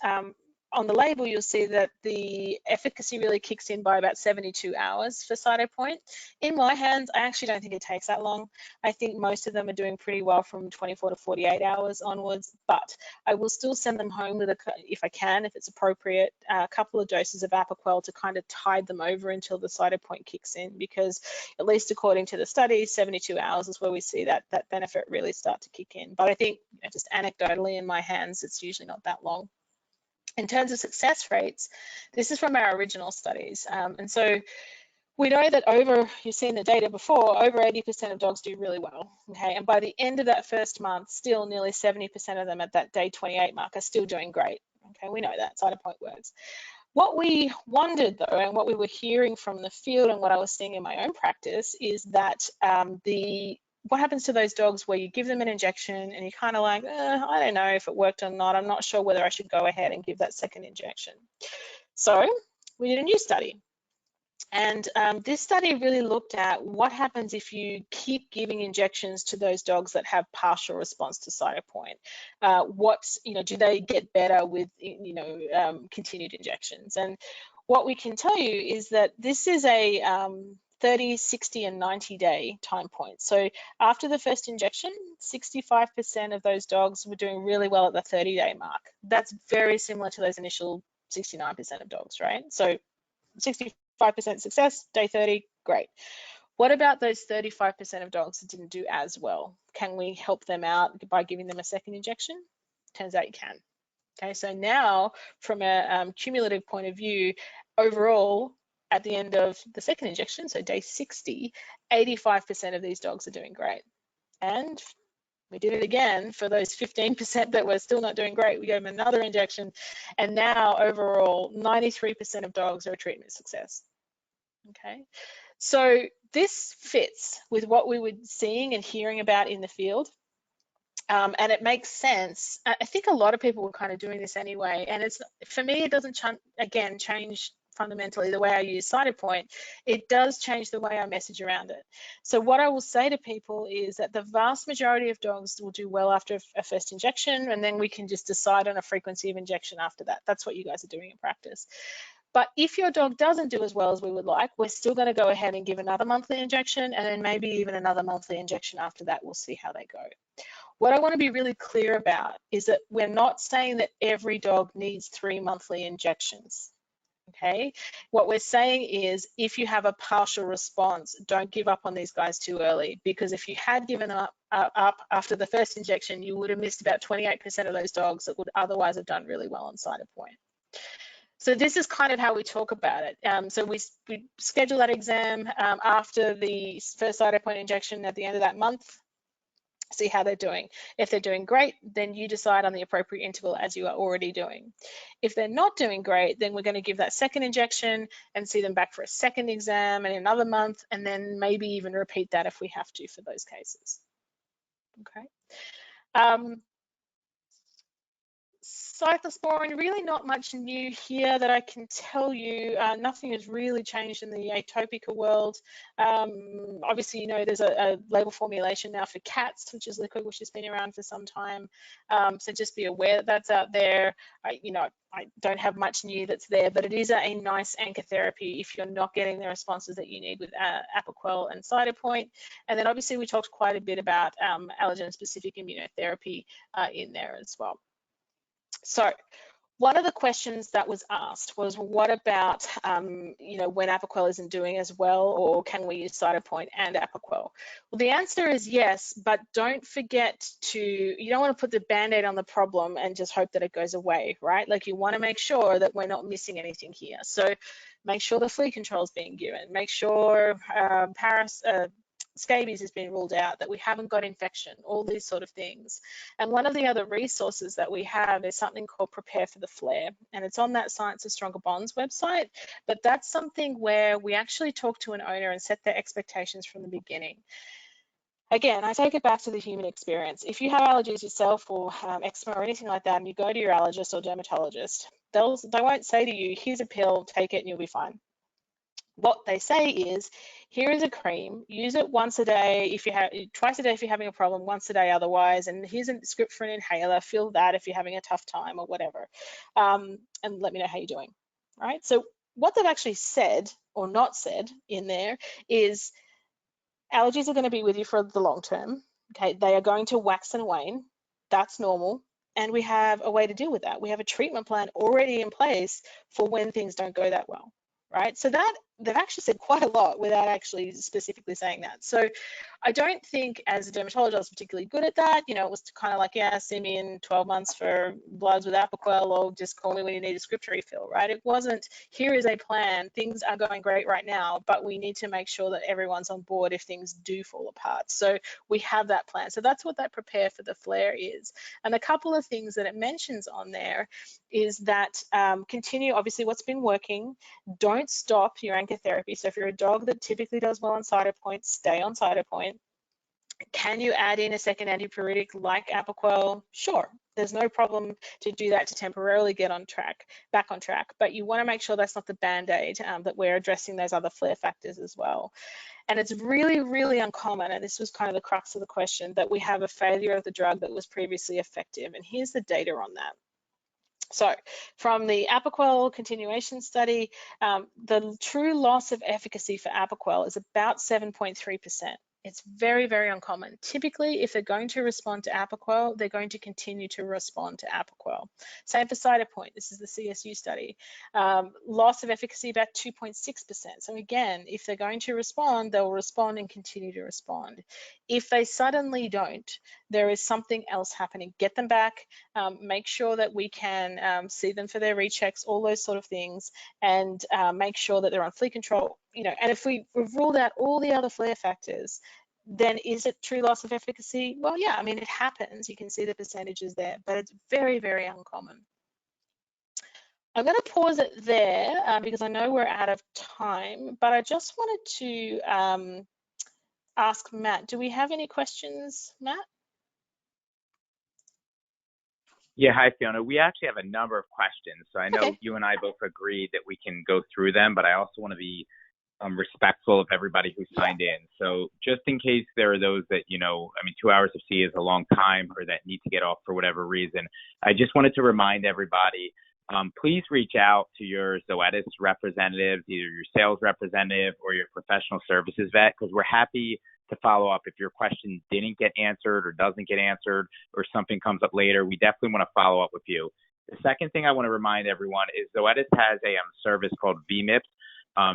on the label, you'll see that the efficacy really kicks in by about 72 hours for CYTOPOINT. In my hands, I actually don't think it takes that long. I think most of them are doing pretty well from 24 to 48 hours onwards, but I will still send them home with, if I can, if it's appropriate, a couple of doses of Apoquel to kind of tide them over until the CYTOPOINT kicks in, because at least according to the study, 72 hours is where we see that benefit really start to kick in. But I think, you know, just anecdotally in my hands, it's usually not that long. In terms of success rates, this is from our original studies. And so we know that you've seen the data before, over 80% of dogs do really well, okay? And by the end of that first month, still nearly 70% of them at that day 28 mark are still doing great, okay? We know that CYTOPOINT works. What we wondered though, and what we were hearing from the field and what I was seeing in my own practice is that what happens to those dogs where you give them an injection and you're kind of like, I don't know if it worked or not. I'm not sure whether I should go ahead and give that second injection. So we did a new study. And this study really looked at what happens if you keep giving injections to those dogs that have partial response to CYTOPOINT. Do they get better with, continued injections? And what we can tell you is that this is a 30, 60, and 90-day time point. So after the first injection, 65% of those dogs were doing really well at the 30-day mark. That's very similar to those initial 69% of dogs, right? So 65% success, day 30, great. What about those 35% of dogs that didn't do as well? Can we help them out by giving them a second injection? Turns out you can. Okay, so now from a cumulative point of view, overall, at the end of the second injection, so day 60, 85% of these dogs are doing great. And we did it again for those 15% that were still not doing great. We gave them another injection, and now overall, 93% of dogs are a treatment success. Okay, so this fits with what we were seeing and hearing about in the field. And it makes sense. I think a lot of people were kind of doing this anyway. And for me, it doesn't, change fundamentally the way I use CYTOPOINT. It does change the way I message around it. So what I will say to people is that the vast majority of dogs will do well after a first injection, and then we can just decide on a frequency of injection after that. That's what you guys are doing in practice. But if your dog doesn't do as well as we would like, we're still going to go ahead and give another monthly injection, and then maybe even another monthly injection after that. We'll see how they go. What I want to be really clear about is that we're not saying that every dog needs 3 monthly injections. Okay, what we're saying is if you have a partial response, don't give up on these guys too early, because if you had given them up after the first injection, you would have missed about 28% of those dogs that would otherwise have done really well on CYTOPOINT. So this is kind of how we talk about it. So we schedule that exam after the first CYTOPOINT injection at the end of that month. See how they're doing. If they're doing great, then you decide on the appropriate interval as you are already doing. If they're not doing great, then we're going to give that second injection and see them back for a second exam in another month, and then maybe even repeat that if we have to for those cases. Okay. Cyclosporin, really not much new here that I can tell you. Nothing has really changed in the atopic world. Obviously, you know, there's a label formulation now for cats, which is liquid, which has been around for some time. So just be aware that that's out there. I don't have much new that's there, but it is a nice anchor therapy if you're not getting the responses that you need with Apoquel and CYTOPOINT. And then obviously we talked quite a bit about allergen-specific immunotherapy in there as well. So one of the questions that was asked was, what about, when Apoquel isn't doing as well, or can we use CYTOPOINT and Apoquel? Well, the answer is yes, but don't forget you don't want to put the Band-Aid on the problem and just hope that it goes away, right? Like, you want to make sure that we're not missing anything here. So make sure the flea control is being given, make sure scabies has been ruled out, that we haven't got infection, all these sort of things. And one of the other resources that we have is something called Prepare for the Flare, and it's on that Science of Stronger Bonds website. But that's something where we actually talk to an owner and set their expectations from the beginning. Again, I take it back to the human experience. If you have allergies yourself or eczema or anything like that, and you go to your allergist or dermatologist, they won't say to you, here's a pill, take it and you'll be fine. What they say is, here is a cream, use it once a day if you have, twice a day if you're having a problem, once a day otherwise, and here's a script for an inhaler, fill that if you're having a tough time or whatever, and let me know how you're doing, right? So what they've actually said or not said in there is allergies are going to be with you for the long term, okay? They are going to wax and wane, that's normal, and we have a way to deal with that. We have a treatment plan already in place for when things don't go that well. Right, so that they've actually said quite a lot without actually specifically saying that. So I don't think as a dermatologist I was particularly good at that. You know, it was kind of like, yeah, see me in 12 months for bloods with Apoquel, or just call me when you need a script refill, right? It wasn't, here is a plan, things are going great right now, but we need to make sure that everyone's on board if things do fall apart. So we have that plan. So that's what that Prepare for the Flare is. And a couple of things that it mentions on there is that continue, obviously, what's been working. Don't stop your anchor therapy. So if you're a dog that typically does well on CYTOPOINT, stay on CYTOPOINT. Can you add in a second antipruritic like Apoquel? Sure, there's no problem to do that to temporarily get back on track. But you want to make sure that's not the band-aid, that we're addressing those other flare factors as well. And it's really, really uncommon, and this was kind of the crux of the question, that we have a failure of the drug that was previously effective. And here's the data on that. So from the Apoquel continuation study, the true loss of efficacy for Apoquel is about 7.3%. It's very, very uncommon. Typically, if they're going to respond to Apoquel, they're going to continue to respond to Apoquel. Same for CYTOPOINT. This is the CSU study. Loss of efficacy about 2.6%. So again, if they're going to respond, they'll respond and continue to respond. If they suddenly don't, there is something else happening. Get them back, make sure that we can see them for their rechecks, all those sort of things, and make sure that they're on flea control. You know, and if we've ruled out all the other flare factors, then is it true loss of efficacy? Well, yeah, I mean, it happens. You can see the percentages there, but it's very, very uncommon. I'm going to pause it there because I know we're out of time, but I just wanted to ask Matt, do we have any questions, Matt? Yeah, hi, Fiona. We actually have a number of questions. So I know you and I both agreed that we can go through them, but I also want to be respectful of everybody who signed in. So just in case there are those that, you know, I mean, 2 hours of C is a long time, or that need to get off for whatever reason, I just wanted to remind everybody, please reach out to your Zoetis representatives, either your sales representative or your professional services vet, because we're happy to follow up if your question didn't get answered or doesn't get answered or something comes up later. We definitely want to follow up with you. The second thing I want to remind everyone is Zoetis has a service called VMIPS,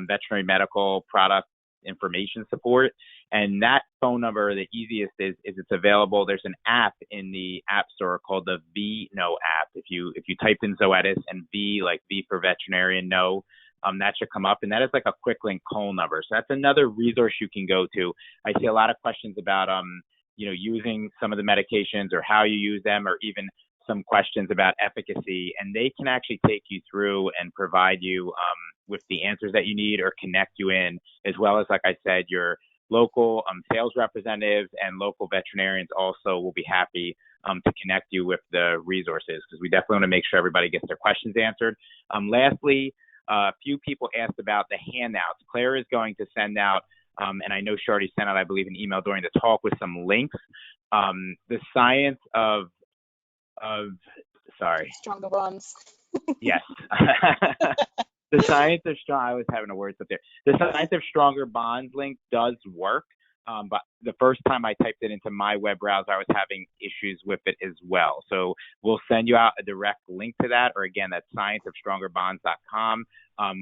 Veterinary Medical Product Information Support. And that phone number, the easiest is it's available. There's an app in the App Store called the VNO app. If you type in Zoetis and V, like V for veterinarian, no, that should come up. And that is like a quick link call number. So that's another resource you can go to. I see a lot of questions about, you know, using some of the medications or how you use them, or even some questions about efficacy. And they can actually take you through and provide you with the answers that you need, or connect you in, as well as, like I said, your local sales representatives and local veterinarians also will be happy to connect you with the resources, because we definitely want to make sure everybody gets their questions answered. Lastly, a few people asked about the handouts. Claire is going to send out, and I know she already sent out, I believe, an email during the talk with some links. The science of Stronger bonds. Yes. The science of strong, I was having a word up there. The science of stronger bonds link does work. But the first time I typed it into my web browser, I was having issues with it as well. So we'll send you out a direct link to that, or again, that's scienceofstrongerbonds.com.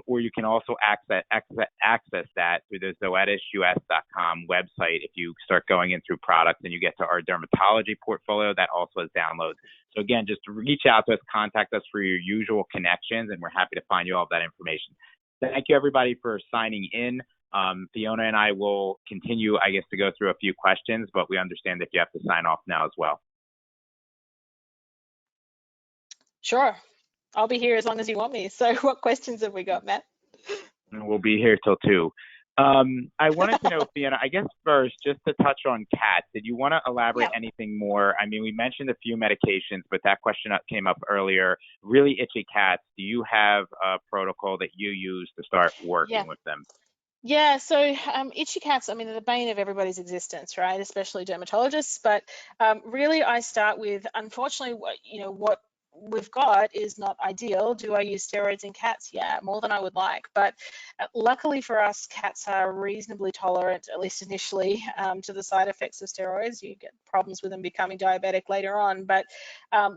Or you can also access that through the zoetisus.com website. If you start going in through products and you get to our dermatology portfolio, that also has downloads. So again, just reach out to us, contact us for your usual connections, and we're happy to find you all of that information. thank you everybody for signing in. Fiona and I will continue, I guess, to go through a few questions, but we understand that you have to sign off now as well. Sure. I'll be here as long as you want me. So what questions have we got, Matt? And we'll be here till 2. I wanted to know, Fiona, I guess first, just to touch on cats, did you want to elaborate anything more? I mean, we mentioned a few medications, but that question came up earlier. Really itchy cats, do you have a protocol that you use to start working with them? Yeah, so itchy cats, I mean, they're the bane of everybody's existence, right? Especially dermatologists. But really, I start with, unfortunately, what we've got is not ideal. Do I use steroids in cats? Yeah, more than I would like. But luckily for us, cats are reasonably tolerant, at least initially, to the side effects of steroids. You get problems with them becoming diabetic later on. But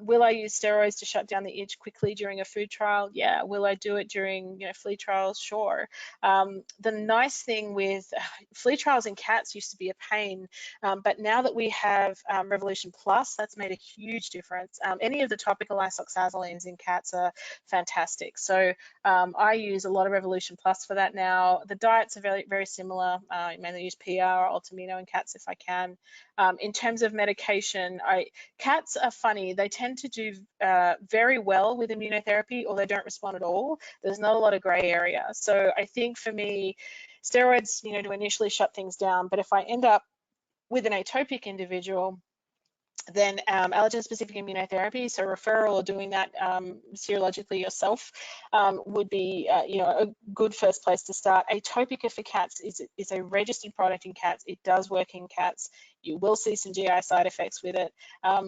will I use steroids to shut down the itch quickly during a food trial? Yeah. Will I do it during flea trials? Sure. The nice thing with flea trials in cats used to be a pain, but now that we have Revolution Plus, that's made a huge difference. Any of the topical isoxazolines in cats are fantastic. So I use a lot of Revolution Plus for that now. The diets are very, very similar. I mainly use PR or Altamino in cats if I can. In terms of medication, cats are funny. They tend to do very well with immunotherapy, or they don't respond at all. There's not a lot of gray area. So I think for me, steroids, to initially shut things down. But if I end up with an atopic individual, then allergen-specific immunotherapy, so referral or doing that serologically yourself would be, a good first place to start. Atopica for cats is a registered product in cats. It does work in cats. You will see some GI side effects with it.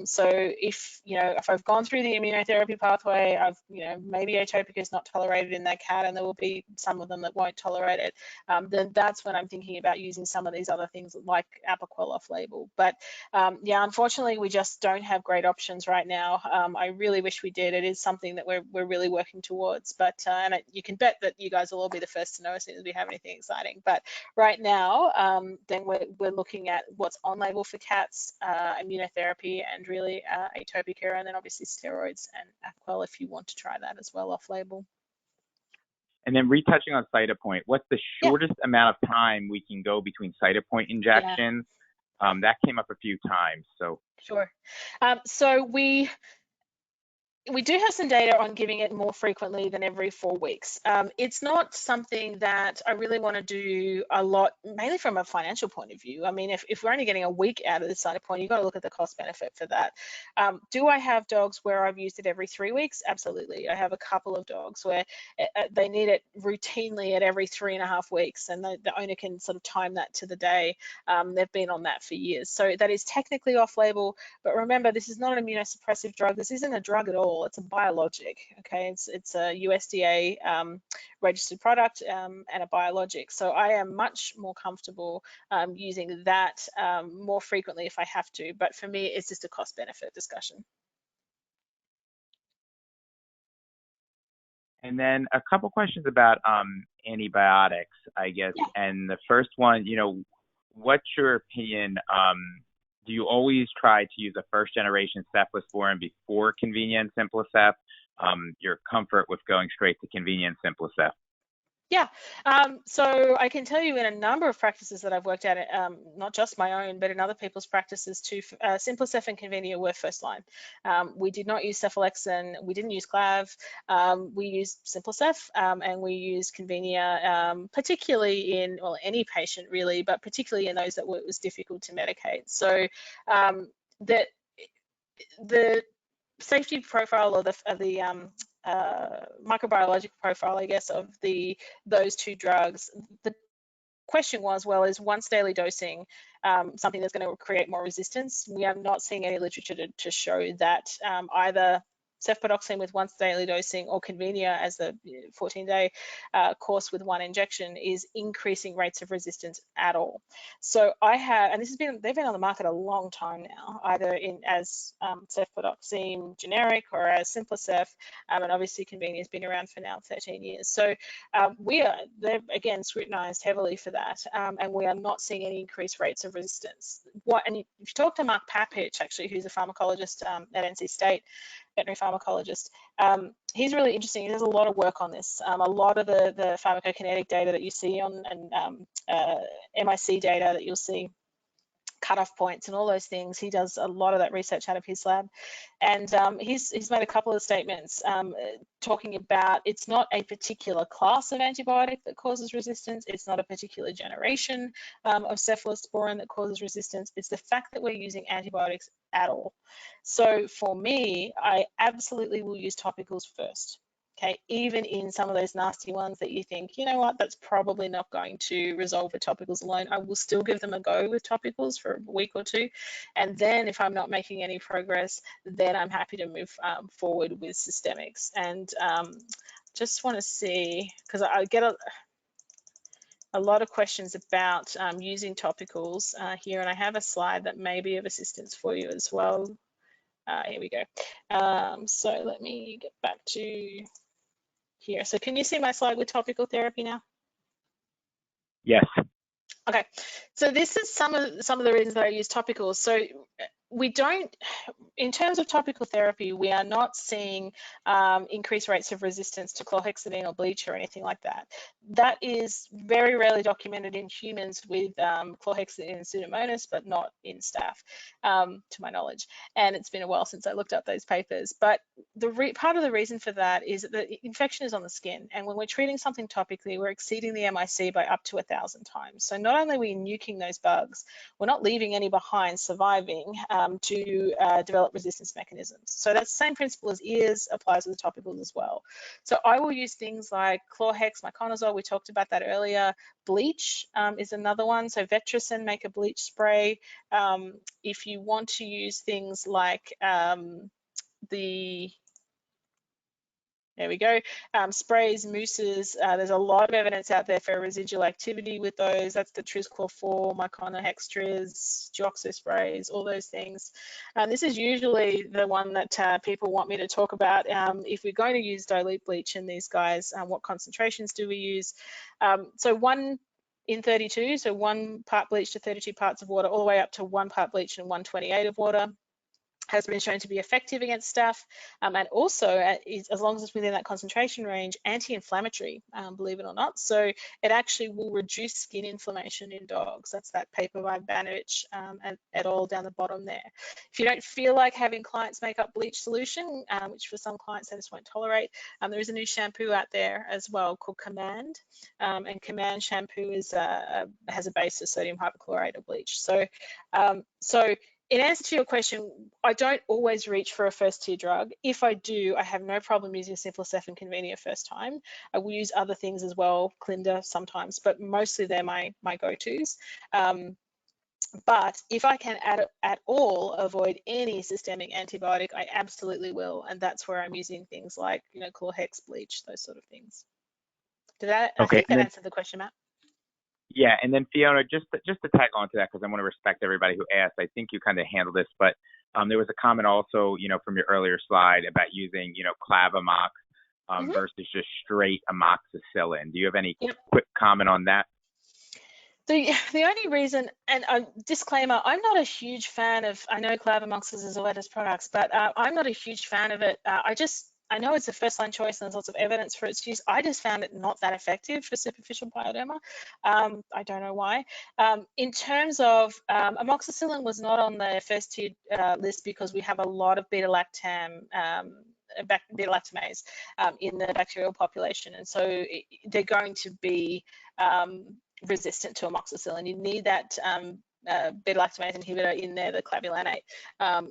So if I've gone through the immunotherapy pathway, maybe Atopica is not tolerated in that cat, and there will be some of them that won't tolerate it, then that's when I'm thinking about using some of these other things like Apoquel off-label. But yeah, unfortunately, we just don't have great options right now. I really wish we did. It is something that we're really working towards, but you can bet that you guys will all be the first to know as soon as we have anything exciting. But right now, then we're looking at what's on label for cats, immunotherapy, and really Atopica, and then obviously steroids and Apoquel if you want to try that as well off label. And then retouching on CYTOPOINT, what's the shortest amount of time we can go between CYTOPOINT injections? That came up a few times. So sure. So we do have some data on giving it more frequently than every 4 weeks. It's not something that I really want to do a lot, mainly from a financial point of view. I mean, if we're only getting a week out of the CYTOPOINT, you've got to look at the cost benefit for that. Do I have dogs where I've used it every 3 weeks? Absolutely. I have a couple of dogs where they need it routinely at every 3.5 weeks, and the owner can sort of time that to the day. They've been on that for years. So that is technically off-label, but remember, this is not an immunosuppressive drug. This isn't a drug at all. It's a biologic, okay? It's a USDA registered product and a biologic. So I am much more comfortable using that more frequently if I have to. But for me, it's just a cost-benefit discussion. And then a couple questions about antibiotics, I guess. Yeah. And the first one, what's your opinion? Do you always try to use a first-generation cephalosporin before convenient Simplicef? Your comfort with going straight to convenient Simplicef? Yeah, so I can tell you in a number of practices that I've worked at, not just my own, but in other people's practices too, Simplicef and Convenia were first line. We did not use Cephalexin, we didn't use Clav, we used Simplicef and we used Convenia, particularly in, well, any patient really, but particularly in those that it was difficult to medicate. So the safety profile of the microbiological profile, I guess, of those two drugs. The question was, well, is once daily dosing something that's going to create more resistance? We are not seeing any literature to show that either cefpodoxime with once daily dosing or Convenia as the 14-day course with one injection is increasing rates of resistance at all. So I have, and they've been on the market a long time now, either as cefpodoxime generic or as Simplicef, and obviously Convenia has been around for now 13 years. So they're again scrutinized heavily for that, and we are not seeing any increased rates of resistance. And if you talk to Mark Papich, actually, who's a pharmacologist at NC State, veterinary pharmacologist. He's really interesting. He does a lot of work on this. A lot of the pharmacokinetic data that you see on and MIC data that you'll see, cutoff points and all those things. He does a lot of that research out of his lab, and he's made a couple of statements talking about it's not a particular class of antibiotic that causes resistance. It's not a particular generation of cephalosporin that causes resistance. It's the fact that we're using antibiotics at all. So for me, I absolutely will use topicals first. Okay, even in some of those nasty ones that you think, you know what, that's probably not going to resolve with topicals alone, I will still give them a go with topicals for a week or two. And then if I'm not making any progress, then I'm happy to move forward with systemics. And just want to see, because I get a lot of questions about using topicals here, and I have a slide that may be of assistance for you as well. Here we go. So let me get back to here. So can you see my slide with topical therapy now? Yes. Okay, so this is some of the reasons that I use topicals. So we don't, in terms of topical therapy, we are not seeing increased rates of resistance to chlorhexidine or bleach or anything like that. That is very rarely documented in humans with chlorhexidine and Pseudomonas, but not in staph, to my knowledge. And it's been a while since I looked up those papers. But part of the reason for that is that the infection is on the skin. And when we're treating something topically, we're exceeding the MIC by up to 1,000 times. So not only are we nuking those bugs, we're not leaving any behind surviving to develop resistance mechanisms. So that's the same principle as ears applies to the topicals as well. So I will use things like chlorhex, miconazole, we talked about that earlier. Bleach is another one. So Vetricin, make a bleach spray. If you want to use things like there we go, sprays, mousses, there's a lot of evidence out there for residual activity with those. That's the Tris-Chlor-4, Myconohex-Tris, Deoxo sprays, all those things. This is usually the one that people want me to talk about. If we're going to use dilute bleach in these guys, what concentrations do we use? So 1 in 32, so 1 part bleach to 32 parts of water, all the way up to 1 part bleach and 1/28 of water, has been shown to be effective against staph, and also, as long as it's within that concentration range, anti-inflammatory, believe it or not. So it actually will reduce skin inflammation in dogs. That's that paper by Banovich et al. Down the bottom there. If you don't feel like having clients make up bleach solution, which for some clients they just won't tolerate, there is a new shampoo out there as well called Command, and Command shampoo has a base of sodium hypochlorite or bleach. So in answer to your question, I don't always reach for a first tier drug. If I do, I have no problem using Simplacef and Convenia first time. I will use other things as well, Clinda sometimes, but mostly they're my go-tos. But if I can at all avoid any systemic antibiotic, I absolutely will. And that's where I'm using things like, chlorhex, bleach, those sort of things. Did that, okay, I think that answered the question, Matt. Yeah, and then Fiona, just to tag on to that, because I want to respect everybody who asked. I think you kind of handled this, but there was a comment also, from your earlier slide about using, Clavamox versus just straight amoxicillin. Do you have any quick comment on that? The only reason, and a disclaimer, I'm not a huge fan of, I know Clavamox is Zoetis products, but I'm not a huge fan of it. I know it's a first-line choice and there's lots of evidence for its use. I just found it not that effective for superficial pyoderma. I don't know why. In terms of amoxicillin was not on the first tier list because we have a lot of beta-lactamase in the bacterial population, and so they're going to be resistant to amoxicillin. You need that beta-lactamase inhibitor in there, the clavulanate.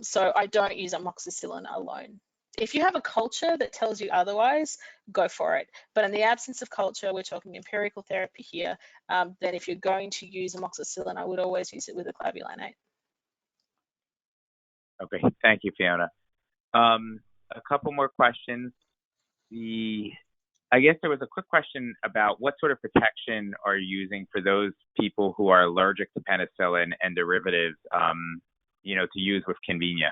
So I don't use amoxicillin alone. If you have a culture that tells you otherwise, go for it. But in the absence of culture, we're talking empirical therapy here, then if you're going to use amoxicillin, I would always use it with a clavulanate. Okay, thank you, Fiona. A couple more questions. I guess there was a quick question about what sort of protection are you using for those people who are allergic to penicillin and derivatives, to use with Convenia?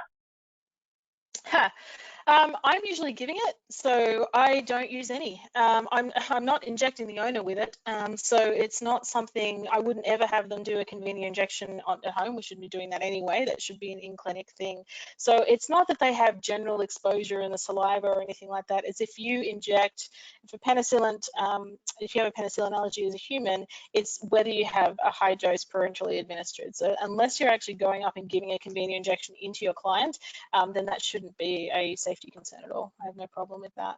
I'm usually giving it, so I don't use any. I'm not injecting the owner with it, so it's not something I wouldn't ever have them do a convenient injection at home. We shouldn't be doing that anyway. That should be an in-clinic thing. So it's not that they have general exposure in the saliva or anything like that. It's if you inject, if you have a penicillin allergy as a human, it's whether you have a high dose parenterally administered. So unless you're actually going up and giving a convenient injection into your client, then that shouldn't be a safety concern at all. I have no problem with that.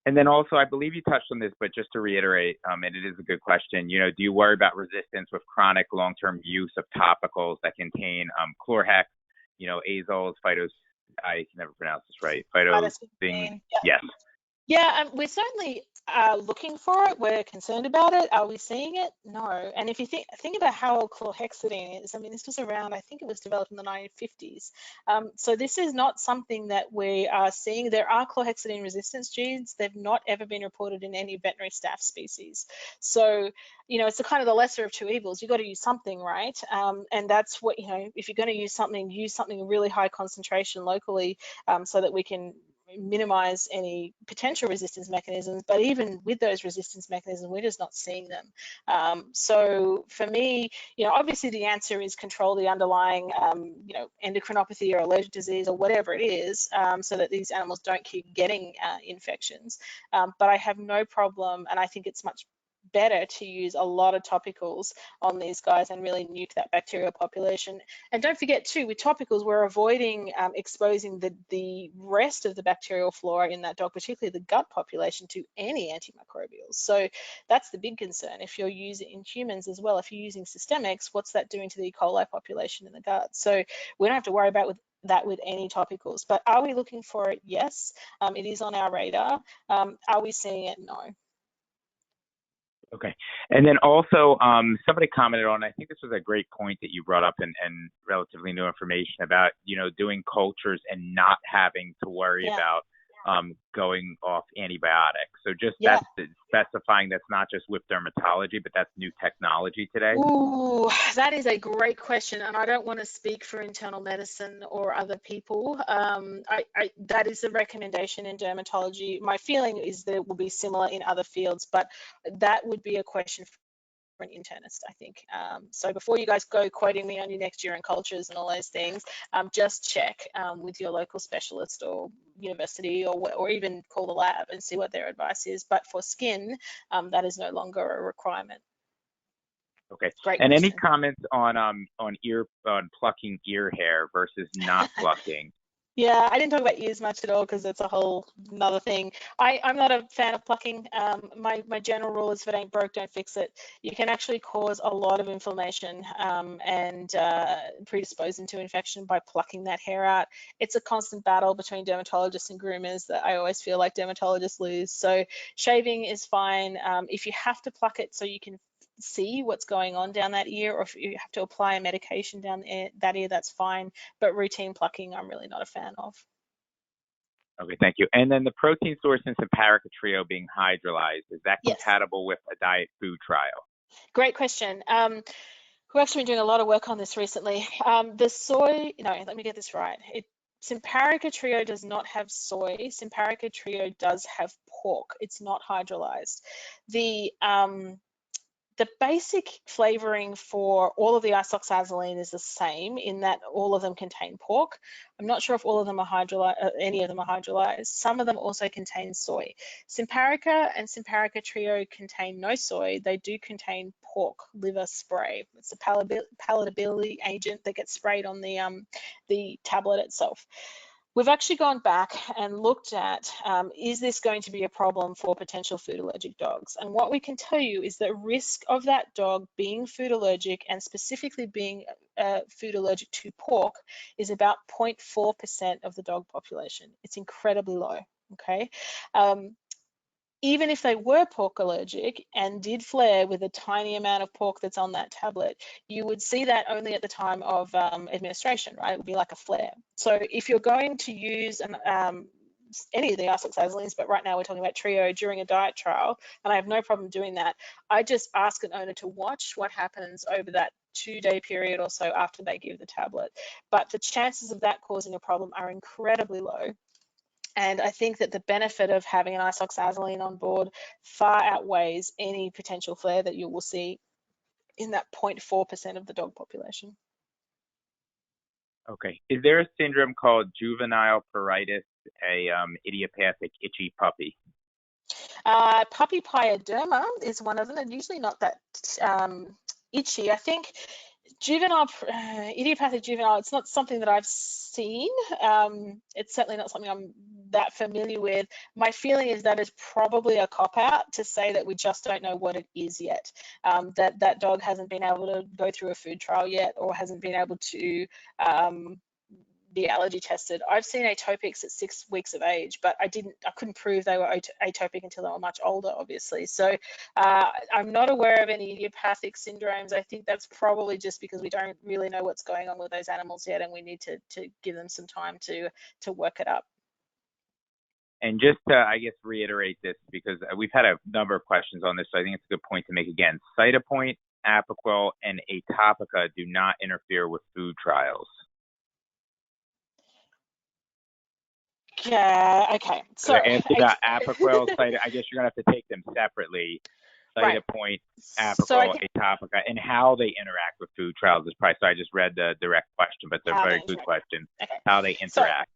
And then also, I believe you touched on this, but just to reiterate, and it is a good question, you know, do you worry about resistance with chronic long-term use of topicals that contain chlorhex, you know, azoles, I can never pronounce this right, Phytoxine, yeah. Yes. Yeah, we're certainly looking for it. We're concerned about it. Are we seeing it? No. And if you think about how old chlorhexidine is, I mean, this was around, I think it was developed in the 1950s. So this is not something that we are seeing. There are chlorhexidine resistance genes. They've not ever been reported in any veterinary staph species. So, you know, it's the kind of the lesser of two evils. You've got to use something, right? And that's what, you know, if you're going to use something really high concentration locally, so that we can minimize any potential resistance mechanisms. But even with those resistance mechanisms, we're just not seeing them. So for me, you know, obviously the answer is control the underlying, you know, endocrinopathy or allergic disease or whatever it is, so that these animals don't keep getting infections. But I have no problem, and I think it's much better to use a lot of topicals on these guys and really nuke that bacterial population. And don't forget too, with topicals, we're avoiding exposing the rest of the bacterial flora in that dog, particularly the gut population, to any antimicrobials. So that's the big concern. If you're using in humans as well, if you're using systemics, what's that doing to the E. coli population in the gut? So we don't have to worry about that with any topicals. But are we looking for it? Yes, it is on our radar. Are we seeing it? No. Okay. And then also, somebody commented on, I think this was a great point that you brought up and relatively new information about, you know, doing cultures and not having to worry about going off antibiotics. So just that's specifying that's not just with dermatology, but that's new technology today. Ooh, that is a great question, and I don't want to speak for internal medicine or other people. That is a recommendation in dermatology. My feeling is that it will be similar in other fields, but that would be a question for an internist, I think. So before you guys go quoting me on your next urine cultures and all those things, just check with your local specialist or university, or even call the lab and see what their advice is. But for skin, that is no longer a requirement. Okay. Great and question. Any comments on plucking ear hair versus not plucking? Yeah, I didn't talk about ears much at all because it's a whole another thing. I'm not a fan of plucking. My general rule is if it ain't broke, don't fix it. You can actually cause a lot of inflammation and predispose into infection by plucking that hair out. It's a constant battle between dermatologists and groomers that I always feel like dermatologists lose. So shaving is fine. If you have to pluck it so you can see what's going on down that ear, or if you have to apply a medication down that ear, that's fine. But routine plucking, I'm really not a fan of. Okay, thank you. And then the protein source in SIMPARICA trio being hydrolyzed, is that compatible with a diet food trial? Great question. We've actually been doing a lot of work on this recently. The soy, no, let me get this right. SIMPARICA trio does not have soy. SIMPARICA trio does have pork. It's not hydrolyzed. The basic flavoring for all of the isoxazoline is the same in that all of them contain pork. I'm not sure if all of them are hydrolyzed, any of them are hydrolyzed. Some of them also contain soy. SIMPARICA and SIMPARICA trio contain no soy. They do contain pork liver spray. It's a palatability agent that gets sprayed on the tablet itself. We've actually gone back and looked at, is this going to be a problem for potential food allergic dogs? And what we can tell you is the risk of that dog being food allergic, and specifically being food allergic to pork, is about 0.4% of the dog population. It's incredibly low, okay? Even if they were pork allergic and did flare with a tiny amount of pork that's on that tablet, you would see that only at the time of administration, right? It would be like a flare. So if you're going to use any of the isoxazolines, but right now we're talking about trio during a diet trial, and I have no problem doing that. I just ask an owner to watch what happens over that 2-day period or so after they give the tablet. But the chances of that causing a problem are incredibly low. And I think that the benefit of having an isoxazoline on board far outweighs any potential flare that you will see in that 0.4% of the dog population. Okay. Is there a syndrome called juvenile pruritus, a idiopathic itchy puppy? Puppy pyoderma is one of them, and usually not that itchy. I think juvenile, idiopathic juvenile, it's not something that I've seen. It's certainly not something I'm that familiar with. My feeling is that is probably a cop-out to say that we just don't know what it is yet. That dog hasn't been able to go through a food trial yet, or hasn't been able to be allergy tested. I've seen atopics at 6 weeks of age, but I couldn't prove they were atopic until they were much older, obviously. So I'm not aware of any idiopathic syndromes. I think that's probably just because we don't really know what's going on with those animals yet, and we need to give them some time to work it up. And just to, I guess, reiterate this, because we've had a number of questions on this, so I think it's a good point to make again. CYTOPOINT, Apoquel, and Atopica do not interfere with food trials. Yeah, okay. So they're asking about Apoquel, I guess you're gonna have to take them separately. CYTOPOINT, Apoquel, Atopica, and how they interact with food trials is probably, so I just read the direct question, but it's a very good question. Okay. How they interact.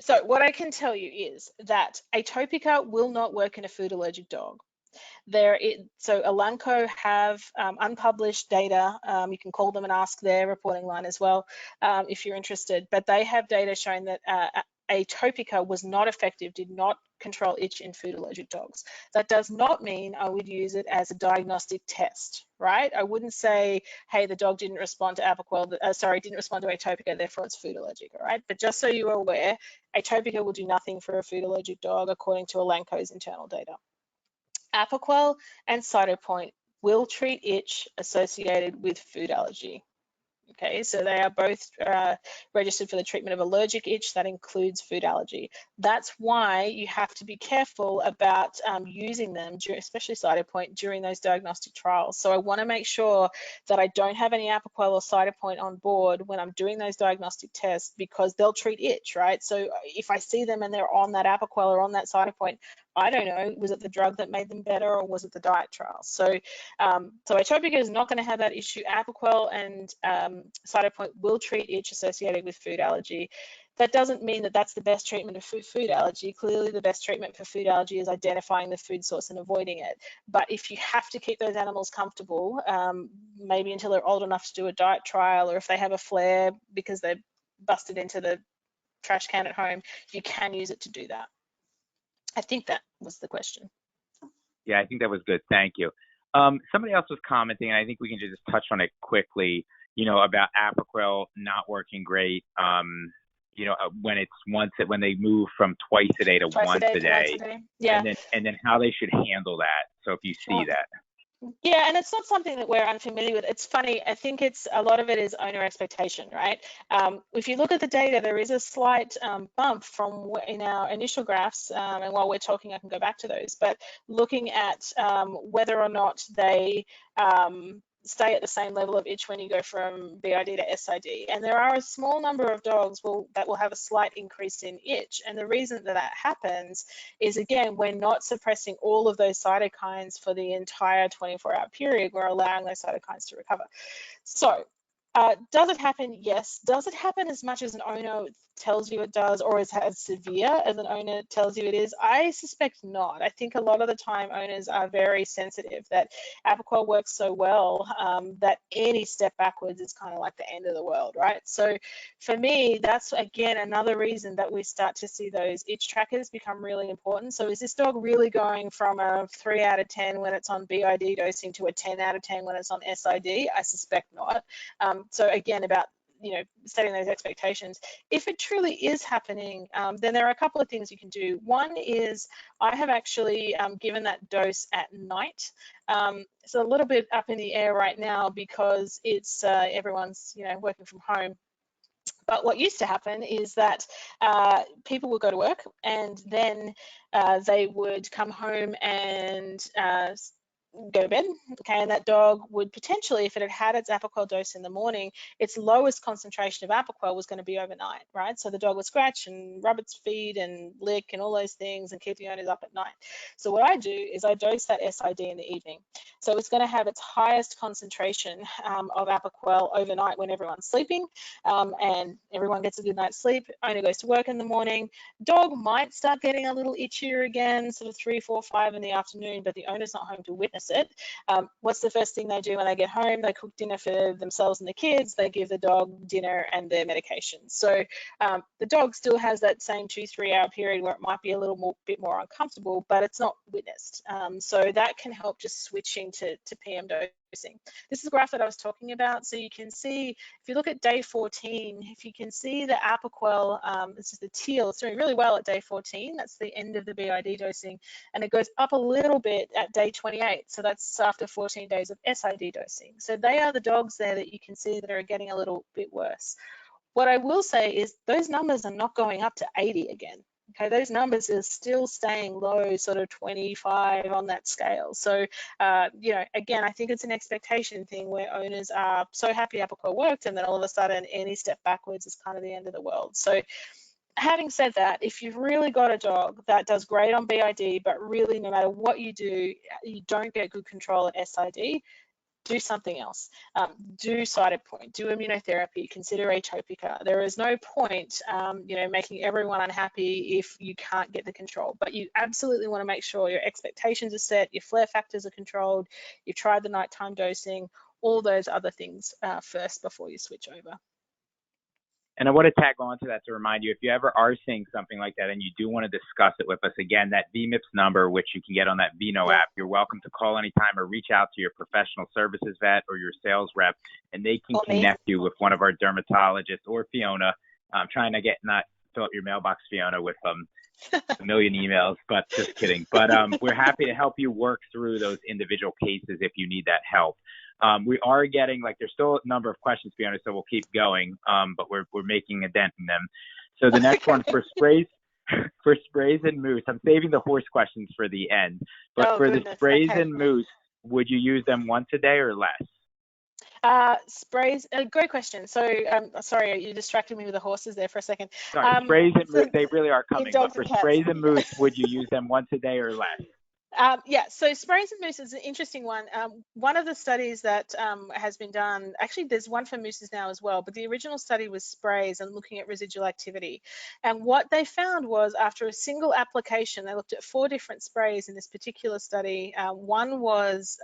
So what I can tell you is that Atopica will not work in a food allergic dog. So Elanco have unpublished data. You can call them and ask their reporting line as well if you're interested. But they have data showing that Atopica was not effective, did not control itch in food allergic dogs. That does not mean I would use it as a diagnostic test, right? I wouldn't say, hey, the dog didn't respond to Apoquel, didn't respond to Atopica, therefore it's food allergic, all right? But just so you are aware, Atopica will do nothing for a food allergic dog according to Elanco's internal data. Apoquel and CYTOPOINT will treat itch associated with food allergy. Okay, so they are both registered for the treatment of allergic itch. That includes food allergy. That's why you have to be careful about using them, especially CYTOPOINT, during those diagnostic trials. So I want to make sure that I don't have any Apoquel or CYTOPOINT on board when I'm doing those diagnostic tests, because they'll treat itch, right? So if I see them and they're on that Apoquel or on that CYTOPOINT, I don't know, was it the drug that made them better, or was it the diet trial? So Atopica is not going to have that issue. Apoquel and CYTOPOINT will treat itch associated with food allergy. That doesn't mean that that's the best treatment of food allergy. Clearly, the best treatment for food allergy is identifying the food source and avoiding it. But if you have to keep those animals comfortable, maybe until they're old enough to do a diet trial, or if they have a flare because they busted into the trash can at home, you can use it to do that. I think that was the question. Yeah, I think that was good. Thank you. Somebody else was commenting, and I think we can just touch on it quickly, about Apoquel not working great, when they move from twice a day to once a day. Yeah. And then how they should handle that. So if you see that. Yeah, and it's not something that we're unfamiliar with. It's funny. I think a lot of it is owner expectation, right? If you look at the data, there is a slight bump from in our initial graphs, and while we're talking, I can go back to those. But looking at whether or not they stay at the same level of itch when you go from BID to SID. And there are a small number of dogs that will have a slight increase in itch. And the reason that happens is, again, we're not suppressing all of those cytokines for the entire 24-hour period. We're allowing those cytokines to recover. So does it happen? Yes. Does it happen as much as an owner tells you it does, or is as severe as an owner tells you it is? I suspect not. I think a lot of the time owners are very sensitive that Apoquel works so well that any step backwards is kind of like the end of the world, right? So for me, that's again another reason that we start to see those itch trackers become really important. So is this dog really going from a 3 out of 10 when it's on BID dosing to a 10 out of 10 when it's on SID? I suspect not. So again, about setting those expectations. If it truly is happening, then there are a couple of things you can do. One is I have actually given that dose at night. It's a little bit up in the air right now because it's everyone's working from home. But what used to happen is that people would go to work and then they would come home and go to bed, okay, and that dog would potentially, if it had had its Apoquel dose in the morning, its lowest concentration of Apoquel was going to be overnight, right? So the dog would scratch and rub its feet and lick and all those things and keep the owners up at night. So what I do is I dose that SID in the evening. So it's going to have its highest concentration of Apoquel overnight when everyone's sleeping, and everyone gets a good night's sleep. Owner goes to work in the morning. Dog might start getting a little itchier again, sort of 3, 4, 5 in the afternoon, but the owner's not home to witness it. What's the first thing they do when they get home? They cook dinner for themselves and the kids. They give the dog dinner and their medication. So the dog still has that same 2-3 hour period where it might be a little bit more uncomfortable, but it's not witnessed. So that can help just switching to PM dosing. This is the graph that I was talking about. So you can see, if you look at day 14, if you can see the Apoquel, this is the teal, it's doing really well at day 14. That's the end of the BID dosing, and it goes up a little bit at day 28. So that's after 14 days of SID dosing. So they are the dogs there that you can see that are getting a little bit worse. What I will say is those numbers are not going up to 80 again. Okay, those numbers are still staying low, sort of 25 on that scale. So, you know, again, I think it's an expectation thing where owners are so happy Apoquel worked, and then all of a sudden any step backwards is kind of the end of the world. So having said that, if you've really got a dog that does great on BID, but really no matter what you do, you don't get good control at SID, do something else. Do CYTOPOINT, do immunotherapy, consider ATOPIC. There is no point, you know, making everyone unhappy if you can't get the control. But you absolutely want to make sure your expectations are set, your flare factors are controlled, you've tried the nighttime dosing, all those other things first before you switch over. And I want to tag on to that to remind you, if you ever are seeing something like that and you do want to discuss it with us, again, that VMIPS number, which you can get on that Vino app, you're welcome to call anytime or reach out to your professional services vet or your sales rep, and they can connect you with one of our dermatologists or Fiona. I'm trying to not fill up your mailbox, Fiona, with a million emails, but just kidding. But we're happy to help you work through those individual cases if you need that help. We are getting, like, there's still a number of questions, to be honest, so we'll keep going, but we're making a dent in them. So the next one for sprays and mousse, I'm saving the horse questions for the end, but for the sprays and mousse, would you use them once a day or less? Sprays, great question. So, sorry, you distracted me with the horses there for a second. Sorry, sprays and mousse, they really are coming, but for sprays and mousse, would you use them once a day or less? Yeah, so sprays and mousse is an interesting one. One of the studies that has been done, actually there's one for mousses now as well, but the original study was sprays and looking at residual activity. And what they found was after a single application, they looked at 4 different sprays in this particular study. One was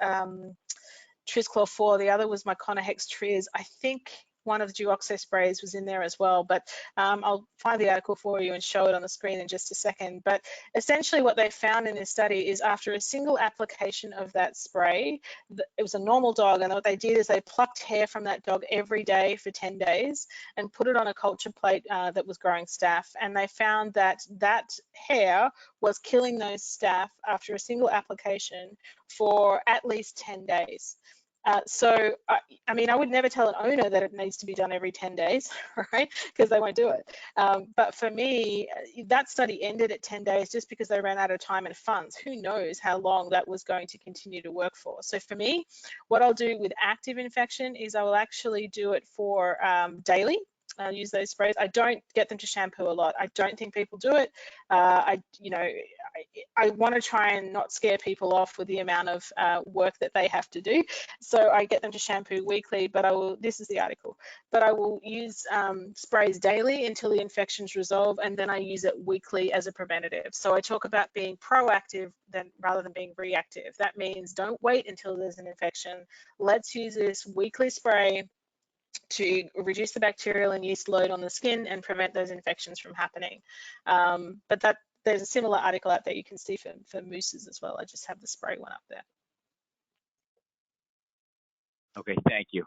Trisclor 4, the other was Myconohex Triz. I think one of the Duoxo sprays was in there as well, but I'll find the article for you and show it on the screen in just a second. But essentially what they found in this study is after a single application of that spray, it was a normal dog, and what they did is they plucked hair from that dog every day for 10 days and put it on a culture plate that was growing staph, and they found that that hair was killing those staph after a single application for at least 10 days. So, I mean, I would never tell an owner that it needs to be done every 10 days, right? Because they won't do it. But for me, that study ended at 10 days just because they ran out of time and funds. Who knows how long that was going to continue to work for. So for me, what I'll do with active infection is I will actually do it for daily. I'll use those sprays. I don't get them to shampoo a lot. I don't think people do it. I want to try and not scare people off with the amount of work that they have to do. So I get them to shampoo weekly, but this is the article, but I will use sprays daily until the infections resolve, and then I use it weekly as a preventative. So I talk about being proactive rather than being reactive. That means don't wait until there's an infection. Let's use this weekly spray to reduce the bacterial and yeast load on the skin and prevent those infections from happening. But there's a similar article out there you can see for mousses as well. I just have the spray one up there. Okay, thank you.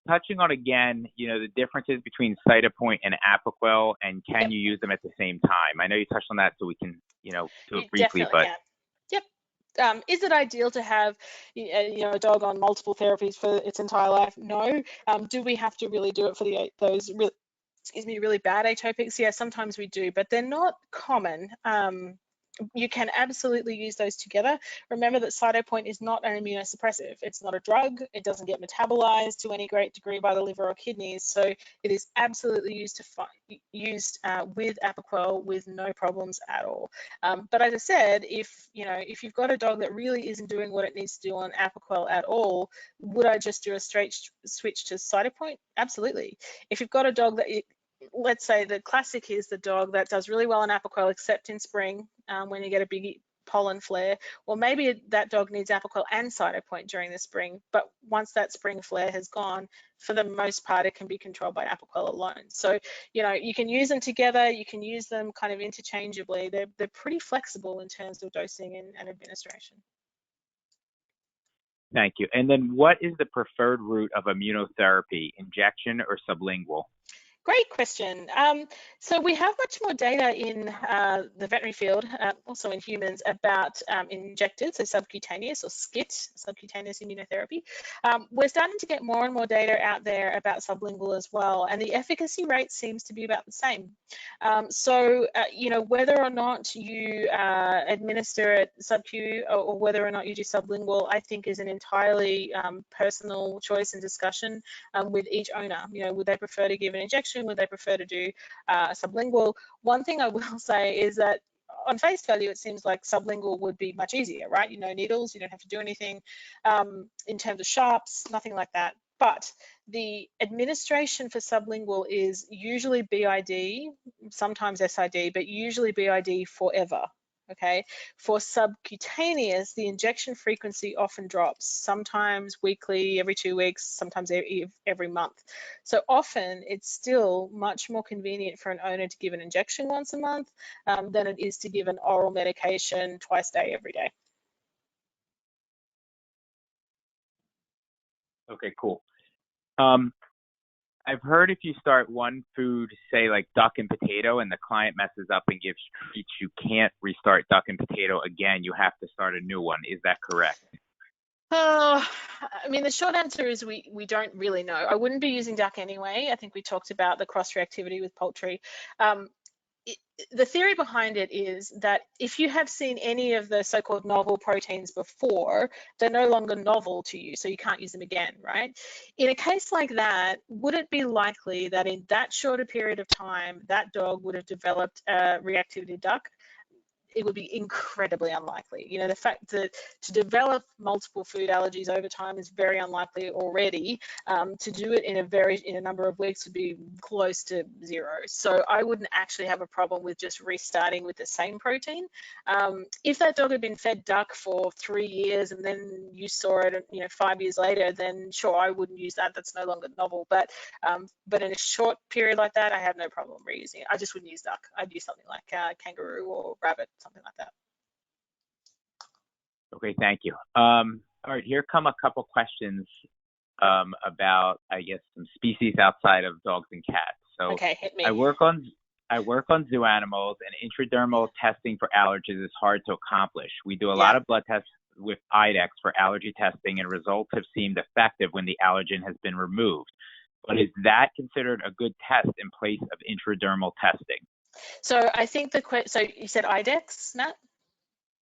Touching on again, the differences between CYTOPOINT and Apoquel, and can you use them at the same time? I know you touched on that, so we can, do it briefly, but. Yep. Is it ideal to have a dog on multiple therapies for its entire life? No. Do we have to really do it for those really bad atopics? Yeah, sometimes we do, but they're not common. You can absolutely use those together. Remember that CYTOPOINT is not an immunosuppressive. It's not a drug. It doesn't get metabolized to any great degree by the liver or kidneys. So it is absolutely used with Apoquel with no problems at all. But as I said, if you've got a dog that really isn't doing what it needs to do on Apoquel at all, would I just do a straight switch to CYTOPOINT? Absolutely. If you've got a dog that let's say the classic is the dog that does really well on Apoquel except in spring when you get a big pollen flare, well, maybe that dog needs Apoquel and CYTOPOINT during the spring, but once that spring flare has gone, for the most part, it can be controlled by Apoquel alone. So, you can use them together, you can use them kind of interchangeably. They're pretty flexible in terms of dosing and administration. Thank you. And then what is the preferred route of immunotherapy, injection or sublingual? Great question. So we have much more data in the veterinary field, also in humans, about injected, so subcutaneous or SCIT, subcutaneous immunotherapy. We're starting to get more and more data out there about sublingual as well, and the efficacy rate seems to be about the same. Whether or not you administer it sub-Q or whether or not you do sublingual, I think is an entirely personal choice and discussion with each owner. Would they prefer to give an injection? Would they prefer to do sublingual? One thing I will say is that on face value, it seems like sublingual would be much easier, right? Needles, you don't have to do anything in terms of sharps, nothing like that. But the administration for sublingual is usually BID, sometimes SID, but usually BID forever. Okay, for subcutaneous, the injection frequency often drops, sometimes weekly, every 2 weeks, sometimes every month. So often it's still much more convenient for an owner to give an injection once a month than it is to give an oral medication twice a day, every day. Okay, cool. I've heard if you start one food, say like duck and potato, and the client messes up and gives treats, you can't restart duck and potato again. You have to start a new one. Is that correct? I mean, the short answer is we don't really know. I wouldn't be using duck anyway. I think we talked about the cross-reactivity with poultry. The theory behind it is that if you have seen any of the so-called novel proteins before, they're no longer novel to you, so you can't use them again, right? In a case like that, would it be likely that in that shorter period of time, that dog would have developed a reactivity to duck? It would be incredibly unlikely. The fact that to develop multiple food allergies over time is very unlikely already. To do it in a number of weeks would be close to zero. So I wouldn't actually have a problem with just restarting with the same protein. If that dog had been fed duck for 3 years and then you saw it, 5 years later, then sure, I wouldn't use that. That's no longer novel. But in a short period like that, I have no problem reusing it. I just wouldn't use duck. I'd use something like kangaroo or rabbit, something like that. Okay, thank you. All right, here come a couple questions about, I guess, some species outside of dogs and cats. So okay, hit me. I work on zoo animals, and intradermal testing for allergens is hard to accomplish. We do a lot of blood tests with IDEX for allergy testing, and results have seemed effective when the allergen has been removed. But is that considered a good test in place of intradermal testing? So I think so you said IDEX, Matt?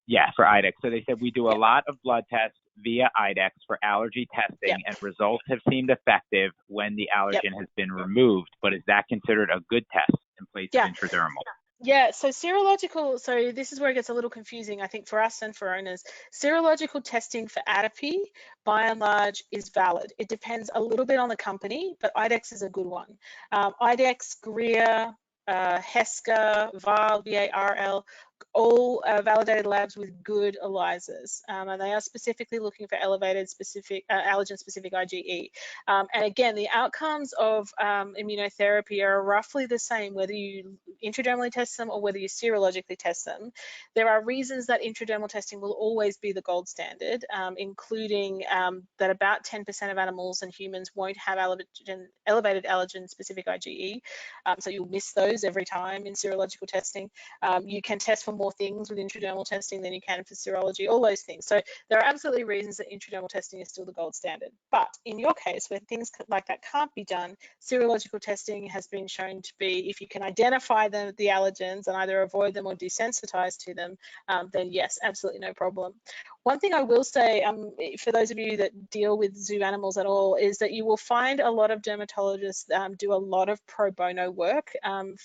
Yeah, for IDEX. So they said we do a lot of blood tests via IDEX for allergy testing, and results have seemed effective when the allergen has been removed. But is that considered a good test in place of intradermal? Yeah, so serological, so this is where it gets a little confusing, I think, for us and for owners. Serological testing for atopy, by and large, is valid. It depends a little bit on the company, but IDEX is a good one. IDEX, Greer, HESCA, VARL, VARL, all validated labs with good ELISAs, and they are specifically looking for elevated allergen-specific IgE. And again, the outcomes of immunotherapy are roughly the same, whether you intradermally test them or whether you serologically test them. There are reasons that intradermal testing will always be the gold standard, including that about 10% of animals and humans won't have elevated allergen-specific IgE, so you'll miss those every time in serological testing. You can test for more more things with intradermal testing than you can for serology, all those things. So there are absolutely reasons that intradermal testing is still the gold standard. But in your case, where things like that can't be done, serological testing has been shown to be, if you can identify the allergens and either avoid them or desensitize to them, then yes, absolutely no problem. One thing I will say, for those of you that deal with zoo animals at all, is that you will find a lot of dermatologists do a lot of pro bono work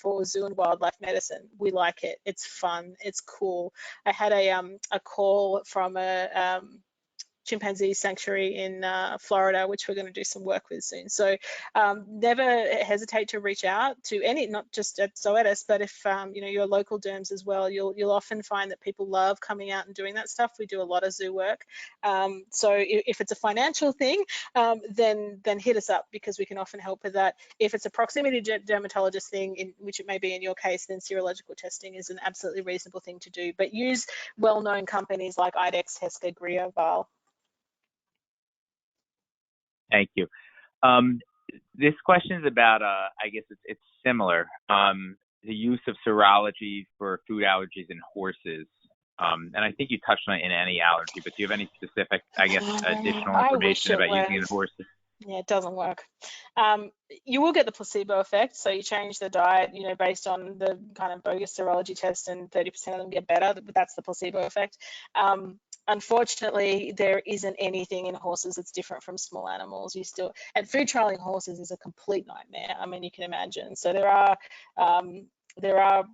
for zoo and wildlife medicine. We like it. It's fun. It's cool. I had a call from a chimpanzee sanctuary in Florida, which we're going to do some work with soon. So never hesitate to reach out to any, not just at Zoetis, but if you know, your local derms as well, you'll often find that people love coming out and doing that stuff. We do a lot of zoo work. So if it's a financial thing, then hit us up, because we can often help with that. If it's a proximity dermatologist thing, in which it may be in your case, then serological testing is an absolutely reasonable thing to do. But use well-known companies like IDEXX, Heska, Griot, Val. Thank you. This question is about, I guess it's similar, the use of serology for food allergies in horses. And I think you touched on it in any allergy, but do you have any specific, I guess, additional information about using it in horses? Yeah, it doesn't work. You will get the placebo effect. So you change the diet, you know, based on the kind of bogus serology test, and 30% of them get better, but that's the placebo effect. Unfortunately, there isn't anything in horses that's different from small animals. And food trialing horses is a complete nightmare. I mean, you can imagine. So there are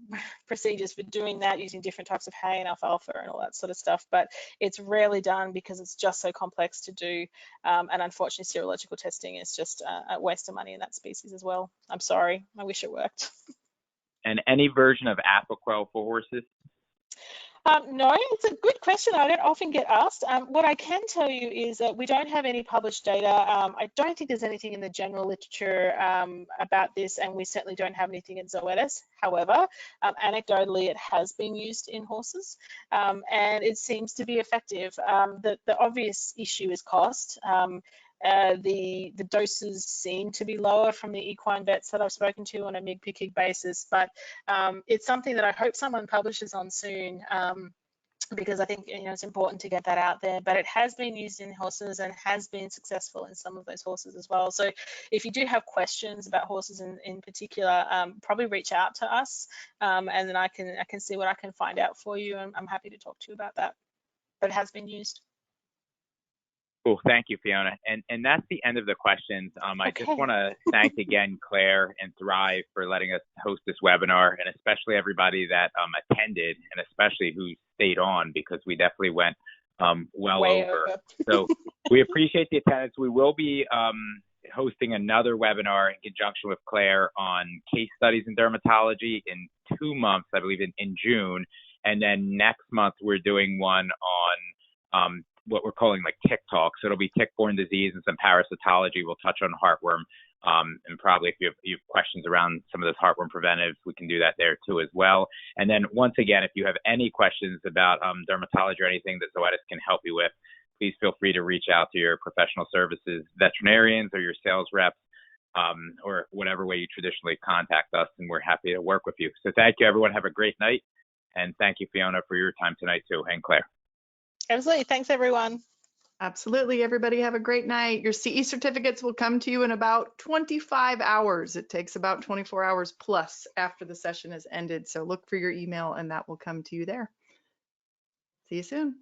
procedures for doing that using different types of hay and alfalfa and all that sort of stuff, but it's rarely done because it's just so complex to do. And unfortunately, serological testing is just a waste of money in that species as well. I'm sorry. I wish it worked. And any version of Apoquel for horses? No, it's a good question. I don't often get asked. What I can tell you is that we don't have any published data. I don't think there's anything in the general literature about this, and we certainly don't have anything in Zoetis. However, anecdotally, it has been used in horses, and it seems to be effective. The obvious issue is cost. The doses seem to be lower from the equine vets that I've spoken to on a mg per kg basis, but it's something that I hope someone publishes on soon, because I think, you know, it's important to get that out there. But it has been used in horses and has been successful in some of those horses as well. So if you do have questions about horses in particular, probably reach out to us, and then I can see what I can find out for you, and I'm happy to talk to you about that. But it has been used. Cool. Thank you, Fiona. And that's the end of the questions. I just want to thank again Claire and Thrive for letting us host this webinar, and especially everybody that attended, and especially who stayed on, because we definitely went well over. So we appreciate the attendance. We will be hosting another webinar in conjunction with Claire on case studies in dermatology in 2 months, I believe in June. And then next month, we're doing one on what we're calling like tick talk. So it'll be tick-borne disease and some parasitology. We'll touch on heartworm, and probably if you have questions around some of those heartworm preventives, we can do that there too as well. And then once again, if you have any questions about dermatology or anything that Zoetis can help you with, please feel free to reach out to your professional services veterinarians or your sales reps, or whatever way you traditionally contact us, and we're happy to work with you. So thank you, everyone. Have a great night. And thank you, Fiona, for your time tonight too, and Claire. Absolutely. Thanks, everyone. Absolutely. Everybody have a great night. Your CE certificates will come to you in about 25 hours. It takes about 24 hours plus after the session has ended. So look for your email and that will come to you there. See you soon.